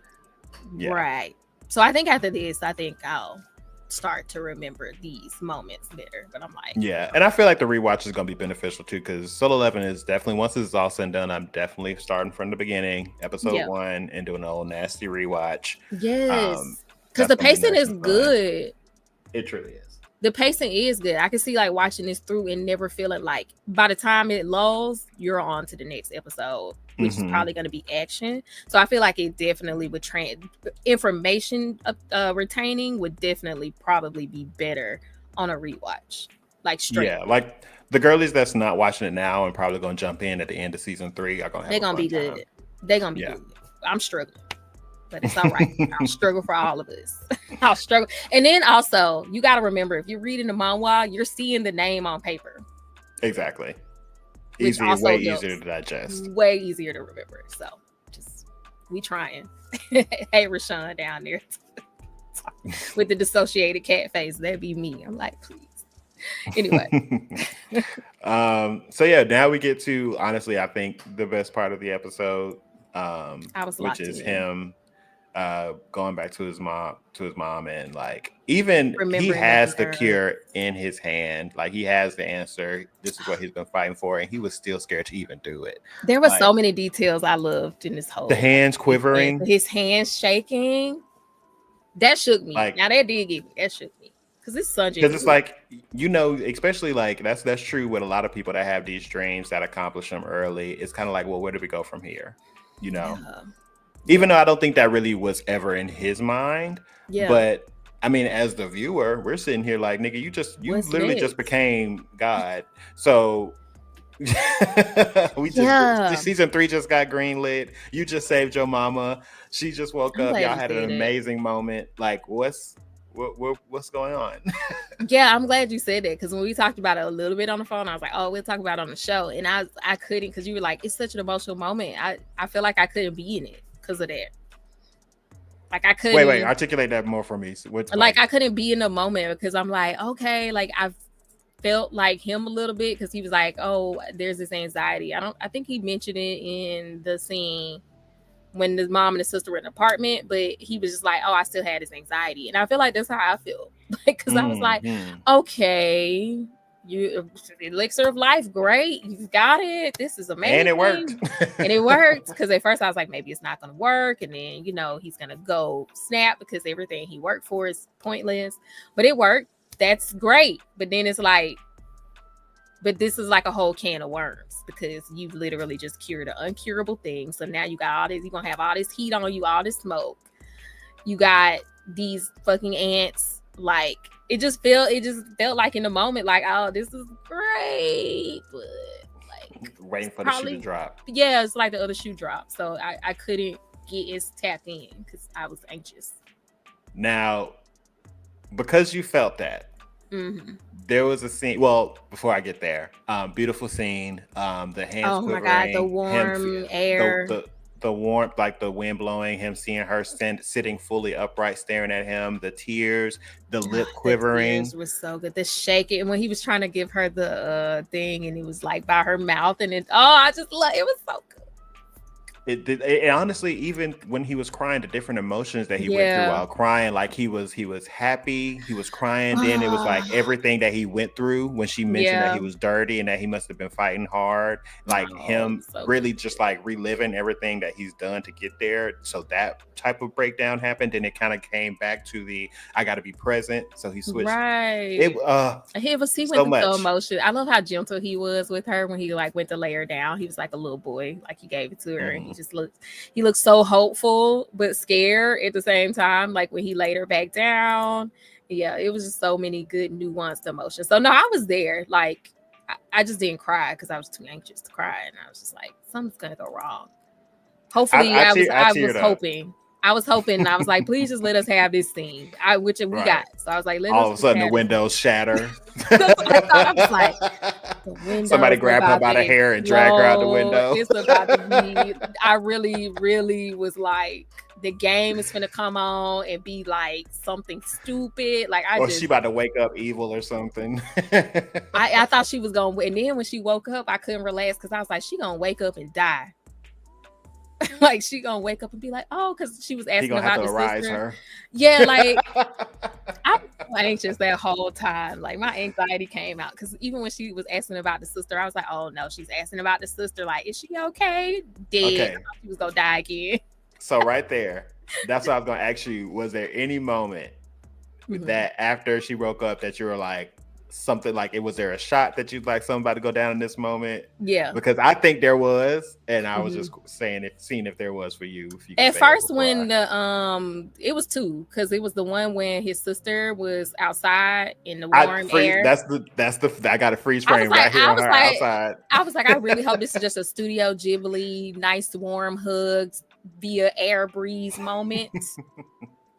Speaker 1: So I think after this, I'll start to remember these moments better. But I'm like,
Speaker 2: and I feel like the rewatch is going to be beneficial too because Solo 11 is definitely, once it's all said and done, I'm definitely starting from the beginning, episode 1, and doing an old nasty rewatch.
Speaker 1: Yes, because the pacing is good.
Speaker 2: It truly is.
Speaker 1: The pacing is good. I can see like watching this through and never feeling like by the time it lulls, you're on to the next episode, which is probably going to be action. So I feel like it definitely would information retaining would definitely probably be better on a rewatch. Like straight.
Speaker 2: Yeah, like the girlies that's not watching it now and probably going to jump in at the end of season 3 are going to have
Speaker 1: They're going to be good. They're going to be good. I'm struggling. But it's all right. I'll struggle for all of us. I'll struggle. And then also, you got to remember, if you're reading the manhwa, you're seeing the name on paper.
Speaker 2: Exactly. Way easier to digest.
Speaker 1: Way easier to remember. So, we trying. Hey, Rashawn down there with the dissociated cat face. That'd be me. I'm like, please. Anyway.
Speaker 2: So yeah, now we get to, honestly, I think the best part of the episode, which is him going back to his mom and like even he has the cure in his hand, like he has the answer. This is what he's been fighting for, and he was still scared to even do it.
Speaker 1: There were so many details I loved in this whole.
Speaker 2: The hands quivering,
Speaker 1: his hands shaking. That shook me. Like, now that did get me. That shook me because it's Sanjay.
Speaker 2: Because it's like, you know, especially like that's true with a lot of people that have these dreams that accomplish them early. It's kind of like, well, where do we go from here? You know. Yeah. Even though I don't think that really was ever in his mind. Yeah. But I mean, as the viewer, we're sitting here like, nigga, you literally just became God. So season 3 just got greenlit. You just saved your mama. She just woke up. Y'all had an amazing moment. Like, what's going on?
Speaker 1: Yeah, I'm glad you said that because when we talked about it a little bit on the phone, I was like, oh, we'll talk about it on the show. And I couldn't because you were like, it's such an emotional moment. I feel like I couldn't be in it because of that. Like I couldn't
Speaker 2: wait, articulate that more for me.
Speaker 1: Like I couldn't be in the moment because I'm like, okay, like I felt like him a little bit because he was like, oh, there's this anxiety. I think he mentioned it in the scene when the mom and the sister were in the apartment, but he was just like, oh, I still had this anxiety. And I feel like that's how I feel. Because I was like, okay, you elixir of life, great, you've got it, this is amazing,
Speaker 2: and it worked.
Speaker 1: And it worked because at first I was like, maybe it's not going to work, and then he's going to go snap because everything he worked for is pointless, but it worked. That's great. But then it's like, but this is like a whole can of worms because you've literally just cured an uncurable thing. So now you got all this, you're gonna have all this heat on you, all this smoke, you got these fucking ants. Like it just felt like in the moment, like, oh, this is great, but like
Speaker 2: waiting for the shoe to drop.
Speaker 1: Yeah, it's like the other shoe drop. So I couldn't get as tapped in because I was anxious.
Speaker 2: Now, because you felt that, there was a scene. Well, before I get there, beautiful scene. The hands. Oh my god,
Speaker 1: the warm air.
Speaker 2: The warmth, like the wind blowing, him seeing her sitting fully upright, staring at him, the tears, the lip quivering.
Speaker 1: The tears was so good. The shaking, and when he was trying to give her the thing, and he was like by her mouth, and I just love it. Was so good.
Speaker 2: It honestly, even when he was crying, the different emotions that he went through while crying, like he was happy, he was crying. Then it was like everything that he went through when she mentioned that he was dirty and that he must have been fighting hard, like him really just like reliving everything that he's done to get there. So that type of breakdown happened, and it kind of came back to the I got to be present. So he switched.
Speaker 1: Right.
Speaker 2: He
Speaker 1: went through so emotion. I love how gentle he was with her when he like went to lay her down. He was like a little boy, like he gave it to her, and he looked so hopeful but scared at the same time. Like when he laid her back down, it was just so many good nuanced emotions. So no, I was there. Like I just didn't cry because I was too anxious to cry, and I was just like, something's gonna go wrong. Hopefully, I was hoping. I was hoping. I was like, please just let us have this scene. We got. So I was like,
Speaker 2: all of a sudden the windows shatter.
Speaker 1: That's what I thought. I was like,
Speaker 2: somebody grabbed her by the hair and dragged her out the window.
Speaker 1: It's about to be. I really, really was like, the game is gonna come on and be like something stupid. Like
Speaker 2: she about to wake up evil or something.
Speaker 1: I thought she was gonna, and then when she woke up, I couldn't relax because I was like, she gonna wake up and die. Like she gonna wake up and be like, oh, because she was asking about the sister. Her. Yeah, like I was anxious that whole time. Like my anxiety came out because even when she was asking about the sister, I was like, oh no, she's asking about the sister. Like, is she okay? Dead. Okay. She was gonna die again.
Speaker 2: So right there, that's what I was gonna ask you. Was there any moment that after she woke up that you were like, something like was there a shot that you'd like somebody to go down in this moment?
Speaker 1: Yeah,
Speaker 2: because I think there was, and I was just seeing if there was for you. If you
Speaker 1: at first when the it was two, because it was the one when his sister was outside in the warm air.
Speaker 2: That's the I got a freeze frame right here on her outside.
Speaker 1: I was like, I really hope this is just a Studio Ghibli nice warm hugs via air breeze moment.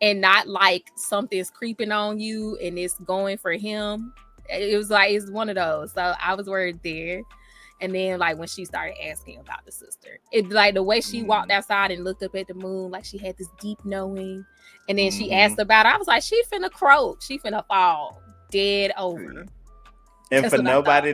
Speaker 1: And not like something's creeping on you and it's going for him. It was like, it's one of those. So I was worried there. And then like when she started asking about the sister, it like the way she walked outside and looked up at the moon, like she had this deep knowing. And then she asked about it. I was like, she finna croak. She finna fall dead over.
Speaker 2: And that's for nobody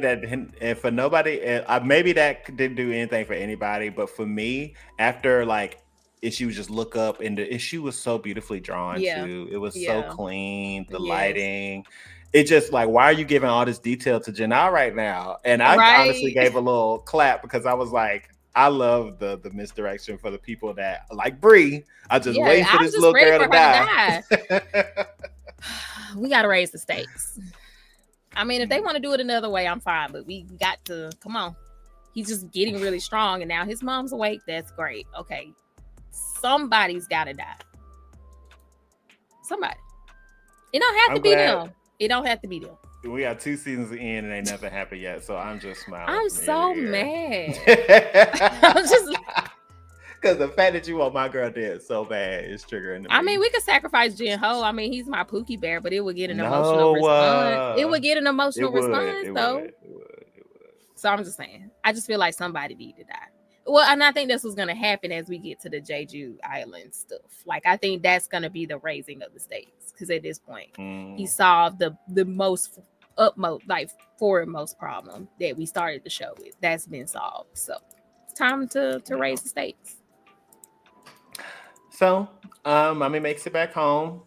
Speaker 2: maybe that didn't do anything for anybody, but for me, after like, and she would just look up and she was so beautifully drawn too. It was so clean, the lighting. It just like, why are you giving all this detail to Janelle right now? And I honestly gave a little clap because I was like, I love the misdirection for the people that like Bree. I just wait for this little girl to die.
Speaker 1: We gotta raise the stakes. I mean, if they want to do it another way, I'm fine, but we got to come on. He's just getting really strong, and now his mom's awake. That's great. Okay. Somebody's got to die. Somebody. It don't have to be them. It don't have to be them.
Speaker 2: We got 2 seasons in and ain't nothing happened yet, so I'm just smiling.
Speaker 1: I'm so mad.
Speaker 2: I'm just because the fact that you want my girl dead so bad is triggering.
Speaker 1: I mean, we could sacrifice JINWOO. I mean, he's my Pookie Bear, but it would get an emotional response. It would get an emotional response, though. It would. So I'm just saying. I just feel like somebody need to die. Well, and I think this was going to happen as we get to the Jeju Island stuff. Like, I think that's going to be the raising of the stakes. Because at this point, he solved the most utmost, like, foremost problem that we started the show with. That's been solved. So it's time to raise the stakes.
Speaker 2: So, Mommy makes it back home.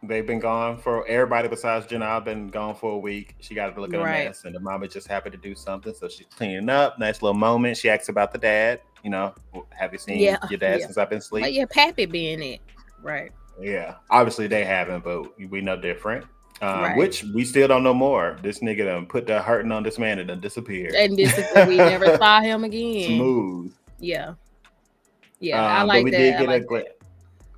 Speaker 2: They've been gone for everybody besides Janelle. Been gone for a week. She got to look at a mess, and the mama just happened to do something, so she's cleaning up. Nice little moment. She asks about the dad. You know, have you seen your dad since I've been asleep?
Speaker 1: But Pappy being it, right?
Speaker 2: Yeah, obviously they haven't, but we know different. Which we still don't know more. This nigga done put the hurting on this man and then disappeared.
Speaker 1: And we never saw him again.
Speaker 2: Smooth.
Speaker 1: Yeah. I like that.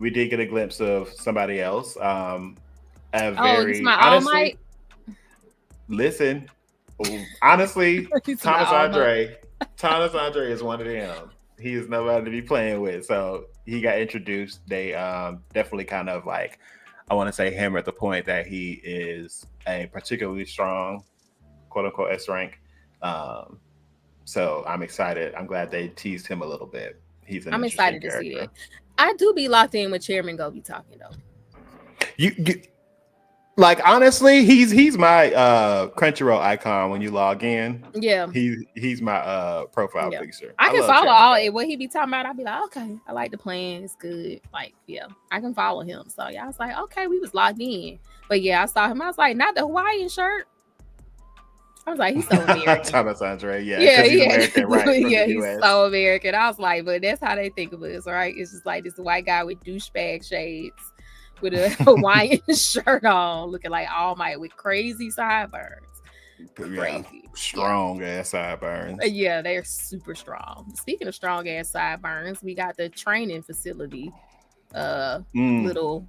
Speaker 2: We did get a glimpse of somebody else.
Speaker 1: It's my All Might.
Speaker 2: Listen, honestly, Thomas Andre is one of them. He is nobody to be playing with. So he got introduced. They definitely kind of like, I want to say, hammered the point that he is a particularly strong, quote unquote, S rank. So I'm excited. I'm glad they teased him a little bit. I'm
Speaker 1: excited to see it. I do be locked in when Chairman go be talking though.
Speaker 2: Like honestly, he's my Crunchyroll icon when you log in.
Speaker 1: Yeah.
Speaker 2: He's my profile picture.
Speaker 1: I can
Speaker 2: love
Speaker 1: follow
Speaker 2: Chairman
Speaker 1: all
Speaker 2: Go.
Speaker 1: what he be talking about. I'll be like, okay, I like the plan. It's good. Like, yeah, I can follow him. So yeah, I was like, okay, we was logged in. But yeah, I saw him. I was like, not the Hawaiian shirt. I was like, he's so American.
Speaker 2: Thomas Andre, yeah,
Speaker 1: He's
Speaker 2: American, right? From
Speaker 1: yeah,
Speaker 2: the
Speaker 1: he's
Speaker 2: US.
Speaker 1: so American. I was like, but that's how they think of us, right? It's just like this white guy with douchebag shades, with a Hawaiian shirt on, looking like All Might with crazy sideburns. Crazy,
Speaker 2: strong ass sideburns.
Speaker 1: Yeah, they're super strong. Speaking of strong ass sideburns, we got the training facility. Little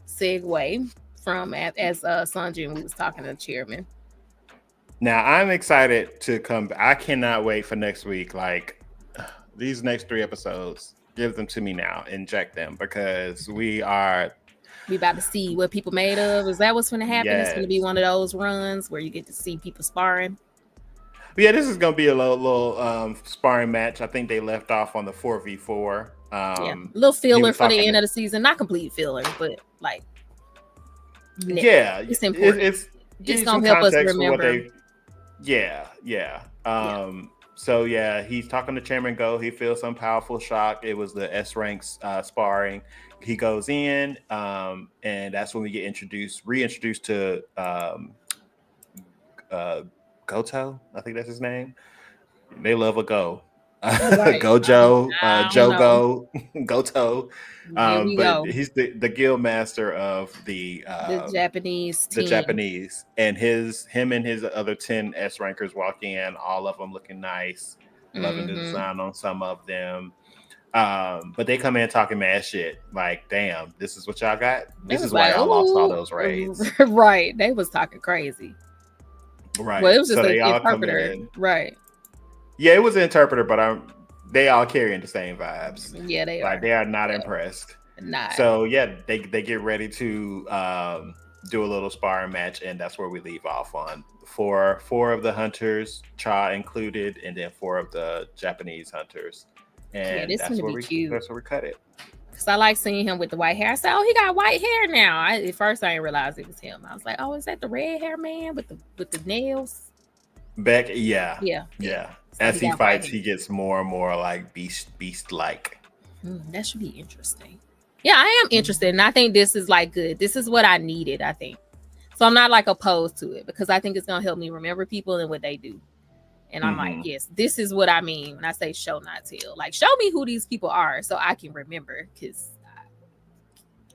Speaker 1: segue from as Sun JINWOO was talking to the chairman.
Speaker 2: Now I'm excited to come. I cannot wait for next week. Like these next 3 episodes, give them to me now. Inject them because we about
Speaker 1: to see what people made of. Is that what's going to happen?
Speaker 2: Yes.
Speaker 1: It's going to be one of those runs where you get to see people sparring.
Speaker 2: Yeah, this is going to be a little sparring match. I think they left off on the 4v4.
Speaker 1: A little filler for the end of the season. Not complete filler, but like it's important. It's going to help us remember.
Speaker 2: So yeah, he's talking to Chairman Go. He feels some powerful shock. It was the S ranks sparring. He goes in, and that's when we get reintroduced to Goto. I think that's his name. They love a go.
Speaker 1: Right.
Speaker 2: Gojo, Jogo, Goto. But he's the guild master of the
Speaker 1: Japanese team.
Speaker 2: The Japanese, and him and his other 10 S rankers walk in, all of them looking nice, loving the design on some of them. But they come in talking mad shit. Like, damn, this is what y'all got. This is why y'all lost all those raids.
Speaker 1: Right. They was talking crazy.
Speaker 2: Right.
Speaker 1: Well, it was just an interpreter. Right.
Speaker 2: Yeah, it was an interpreter, but they all carrying the same vibes.
Speaker 1: Yeah, they
Speaker 2: are. They are not impressed.
Speaker 1: Nah.
Speaker 2: So yeah, they get ready to do a little sparring match, and that's where we leave off on four of the hunters, Cha included, and then 4 of the Japanese hunters. And that's where we cut it.
Speaker 1: Because I like seeing him with the white hair. I said, oh, he got white hair now. At first I didn't realize it was him. I was like, oh, is that the red hair man with the nails?
Speaker 2: Beck, yeah.
Speaker 1: So
Speaker 2: as he fights, he gets more and more like beast like.
Speaker 1: That should be interesting. Yeah, I am interested, and I think this is like good. This is what I needed, I think. So I'm not like opposed to it because I think it's gonna help me remember people and what they do. And I'm like, yes, this is what I mean when I say show not tell. Like, show me who these people are so I can remember, because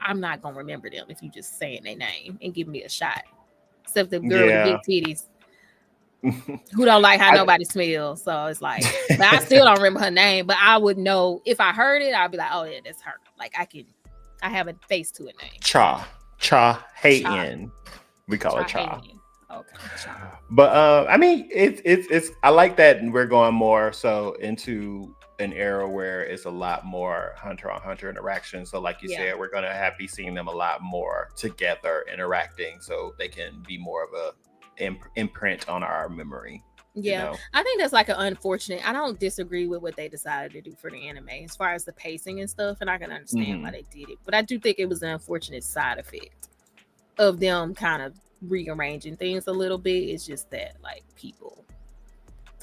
Speaker 1: I'm not gonna remember them if you just saying their name and give me a shot. Except the girl with big titties. Who don't like how nobody smells. So it's like, but I still don't remember her name, but I would know if I heard it. I'd be like, oh yeah, that's her. Like I have a face to a name.
Speaker 2: Cha Hayen. We call it Cha.
Speaker 1: Okay. Cha.
Speaker 2: But I mean, it's I like that we're going more so into an era where it's a lot more hunter on hunter interaction. So like you said, we're gonna be seeing them a lot more together interacting, so they can be more of a imprint on our memory.
Speaker 1: I think that's like an unfortunate. I don't disagree with what they decided to do for the anime as far as the pacing and stuff, and I can understand why they did it, but I do think it was an unfortunate side effect of them kind of rearranging things a little bit. It's just that like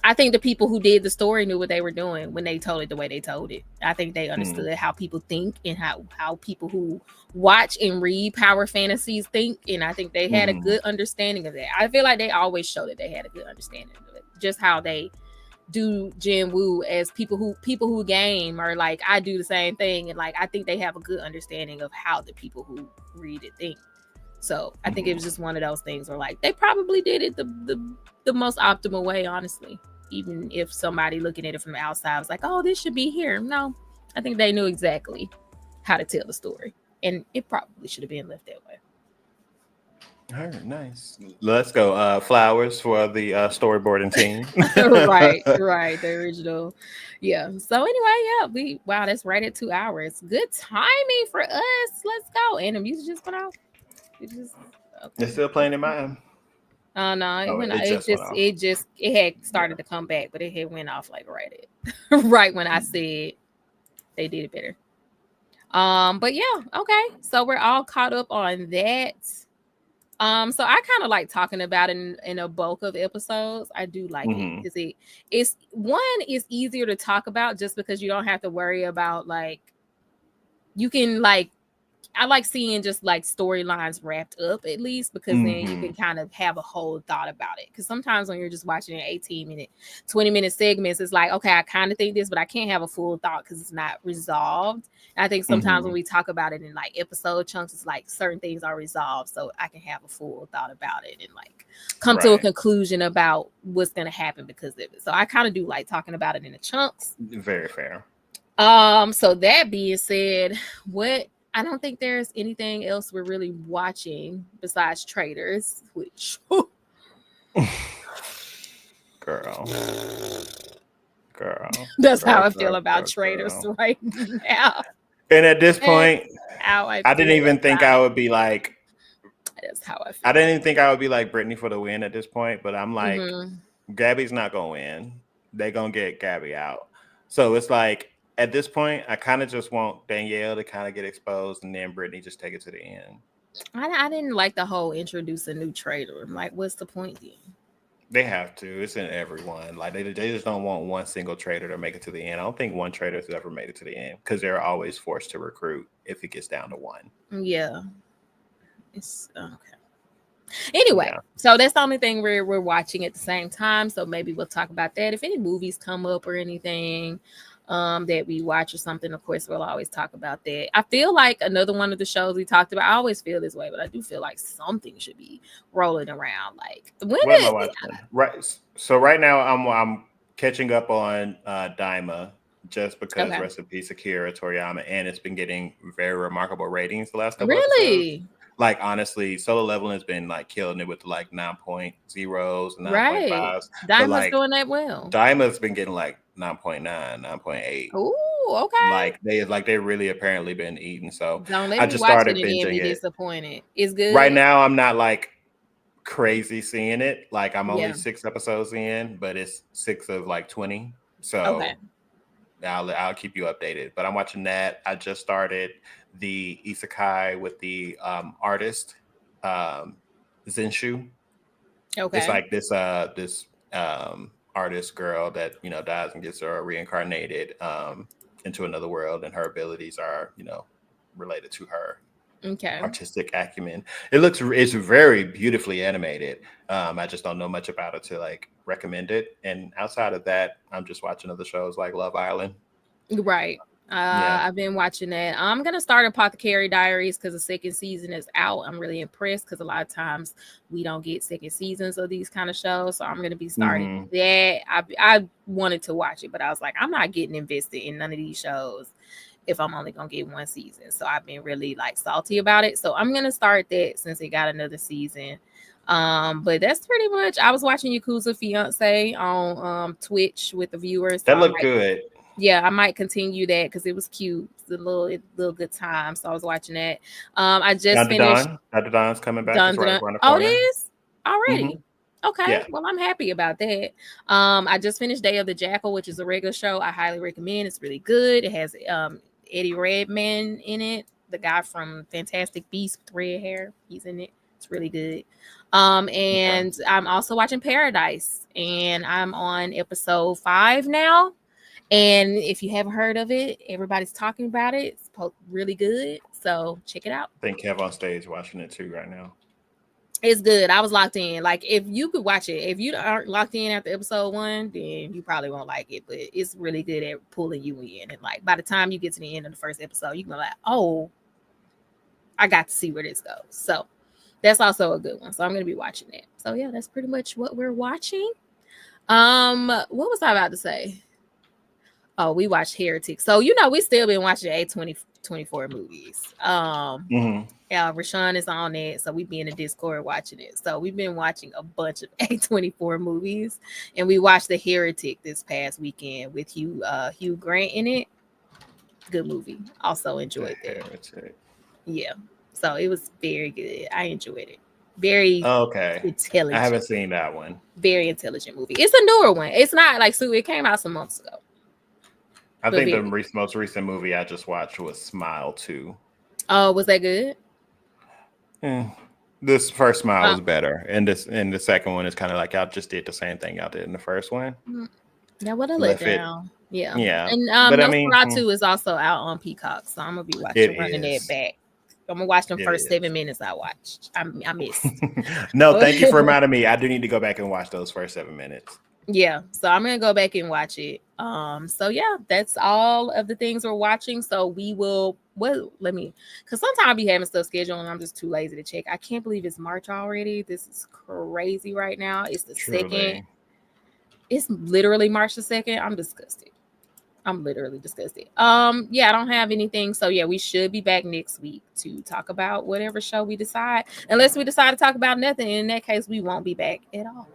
Speaker 1: I think the people who did the story knew what they were doing when they told it the way they told it. I think they understood how people think and how people who watch and read power fantasies think. And I think they had a good understanding of that. I feel like they always show that they had a good understanding of it. Just how they do JINWOO as people who game, or like I do the same thing. And like, I think they have a good understanding of how the people who read it think. So I think it was just one of those things where like they probably did it the most optimal way, honestly. Even if somebody looking at it from the outside was like, oh, this should be here. No, I think they knew exactly how to tell the story. And it probably should have been left that way.
Speaker 2: All right, nice. Let's go. Flowers for the storyboarding team.
Speaker 1: right. The original. Yeah. So anyway, wow, that's right at 2 hours. Good timing for us. Let's go. And the music just went off.
Speaker 2: It's still playing in mine.
Speaker 1: Oh no, it had started to come back, but it had went off like right when I said they did it better. But yeah, okay. So we're all caught up on that. So I kind of like talking about it in a bulk of episodes. I do like it because it's one is easier to talk about just because you don't have to worry about like you can like I like seeing just like storylines wrapped up at least because then you can kind of have a whole thought about it. Because sometimes when you're just watching an 18-minute, 20-minute segments, it's like, okay, I kind of think this, but I can't have a full thought because it's not resolved. And I think sometimes when we talk about it in like episode chunks, it's like certain things are resolved, so I can have a full thought about it and like come to a conclusion about what's going to happen because of it. So I kind of do like talking about it in the chunks.
Speaker 2: Very fair.
Speaker 1: So that being said, I don't think there's anything else we're really watching besides Traders, which
Speaker 2: girl.
Speaker 1: That's how I feel about Traders right now.
Speaker 2: And at this point, I didn't even think I would be like
Speaker 1: that's how I feel.
Speaker 2: I didn't even think I would be like Brittany for the win at this point, but I'm like Gabby's not gonna win. They're gonna get Gabby out. So it's like at this point, I kind of just want Danielle to kind of get exposed and then Brittany just take it to the end.
Speaker 1: I didn't like the whole introduce a new trader. I'm like, what's the point then?
Speaker 2: They have to. It's in everyone. Like they just don't want one single trader to make it to the end. I don't think one trader has ever made it to the end because they're always forced to recruit if it gets down to one.
Speaker 1: Yeah. It's okay. Anyway, so that's the only thing we're watching at the same time. So maybe we'll talk about that. If any movies come up or anything that we watch or something, of course, we'll always talk about that. I feel like another one of the shows we talked about, I always feel this way, but I do feel like something should be rolling around. Like when
Speaker 2: what am I watching? Right. So right now I'm catching up on Daima just because rest in peace Akira Toriyama, and it's been getting very remarkable ratings the last couple episodes. Like honestly, Solo Leveling has been like killing it with like 9.0s and 9.5s.
Speaker 1: Daima's doing that well.
Speaker 2: Daima's been getting like 9.9, 9.8.
Speaker 1: Oh, okay.
Speaker 2: Like they really apparently been eating. So
Speaker 1: don't let
Speaker 2: I
Speaker 1: me
Speaker 2: just
Speaker 1: watch
Speaker 2: started
Speaker 1: it and
Speaker 2: binging
Speaker 1: be
Speaker 2: it.
Speaker 1: Disappointed. It's good.
Speaker 2: Right now, I'm not like crazy seeing it. Like I'm only 6 episodes in, but it's 6 of like 20. So I'll keep you updated. But I'm watching that. I just started the isekai with the artist Zenshu.
Speaker 1: Okay.
Speaker 2: It's like this artist girl that dies and gets reincarnated into another world, and her abilities are related to her artistic acumen. It's very beautifully animated. I just don't know much about it to like recommend it. And outside of that, I'm just watching other shows like Love Island.
Speaker 1: Right. I've been watching that. I'm gonna start Apothecary Diaries because the second season is out. I'm really impressed because a lot of times we don't get second seasons of these kind of shows. So I'm gonna be starting that. I wanted to watch it, but I was like, I'm not getting invested in none of these shows if I'm only gonna get one season. So I've been really like salty about it. So I'm gonna start that since it got another season. But that's pretty much. I was watching Yakuza Fiance on Twitch with the viewers.
Speaker 2: That looked good.
Speaker 1: Yeah, I might continue that because it was cute. It's a little good time. So I was watching that. I just finished.
Speaker 2: Dr. Don's coming back.
Speaker 1: It is already. Okay. Well, I'm happy about that. I just finished Day of the Jackal, which is a regular show. I highly recommend. It's really good. It has Eddie Redmayne in it, the guy from Fantastic Beasts with red hair. He's in it. It's really good. And I'm also watching Paradise, and I'm on episode 5 now. And if you haven't heard of it, everybody's talking about it. It's really good. So check it out.
Speaker 2: I think Kev on stage watching it too right now.
Speaker 1: It's good. I was locked in. Like if you could watch it, if you aren't locked in after episode 1, then you probably won't like it. But it's really good at pulling you in. And like by the time you get to the end of the first episode, you can be like, oh, I got to see where this goes. So that's also a good one. So I'm going to be watching that. So yeah, that's pretty much what we're watching. What was I about to say? Oh, we watched Heretic. So, we still been watching A24 movies. Rashawn is on it. So we be in the Discord watching it. So we've been watching a bunch of A24 movies. And we watched The Heretic this past weekend with Hugh Grant in it. Good movie. Also enjoyed that. Yeah. So it was very good. I enjoyed it. Very intelligent.
Speaker 2: I haven't seen that one.
Speaker 1: Very intelligent movie. It's a newer one. It's not like it came out some months ago.
Speaker 2: I think the most recent movie I just watched was Smile 2.
Speaker 1: Oh, was that good?
Speaker 2: This first smile was better, and the second one is kind of like y'all just did the same thing y'all did in the first one.
Speaker 1: Yeah, what a
Speaker 2: Left it.
Speaker 1: letdown. Yeah.
Speaker 2: Yeah.
Speaker 1: And
Speaker 2: But I mean,
Speaker 1: Nosferatu is also out on Peacock, so I'm gonna be watching running
Speaker 2: is.
Speaker 1: it back. I'm gonna watch them
Speaker 2: It
Speaker 1: first
Speaker 2: is.
Speaker 1: 7 minutes I watched. I missed.
Speaker 2: No, thank you for reminding me. I do need to go back and watch those first 7 minutes.
Speaker 1: Yeah, so I'm gonna go back and watch it. So yeah, that's all of the things we're watching. So we will because sometimes I be having stuff scheduled and I'm just too lazy to check. I can't believe it's March already. This is crazy right now. It's the second. It's literally March the 2nd. I'm disgusted. I'm literally disgusted. Yeah, I don't have anything. So yeah, we should be back next week to talk about whatever show we decide. Unless we decide to talk about nothing. In that case, we won't be back at all.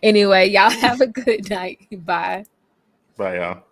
Speaker 1: Anyway, y'all have a good night. Bye.
Speaker 2: Bye, y'all.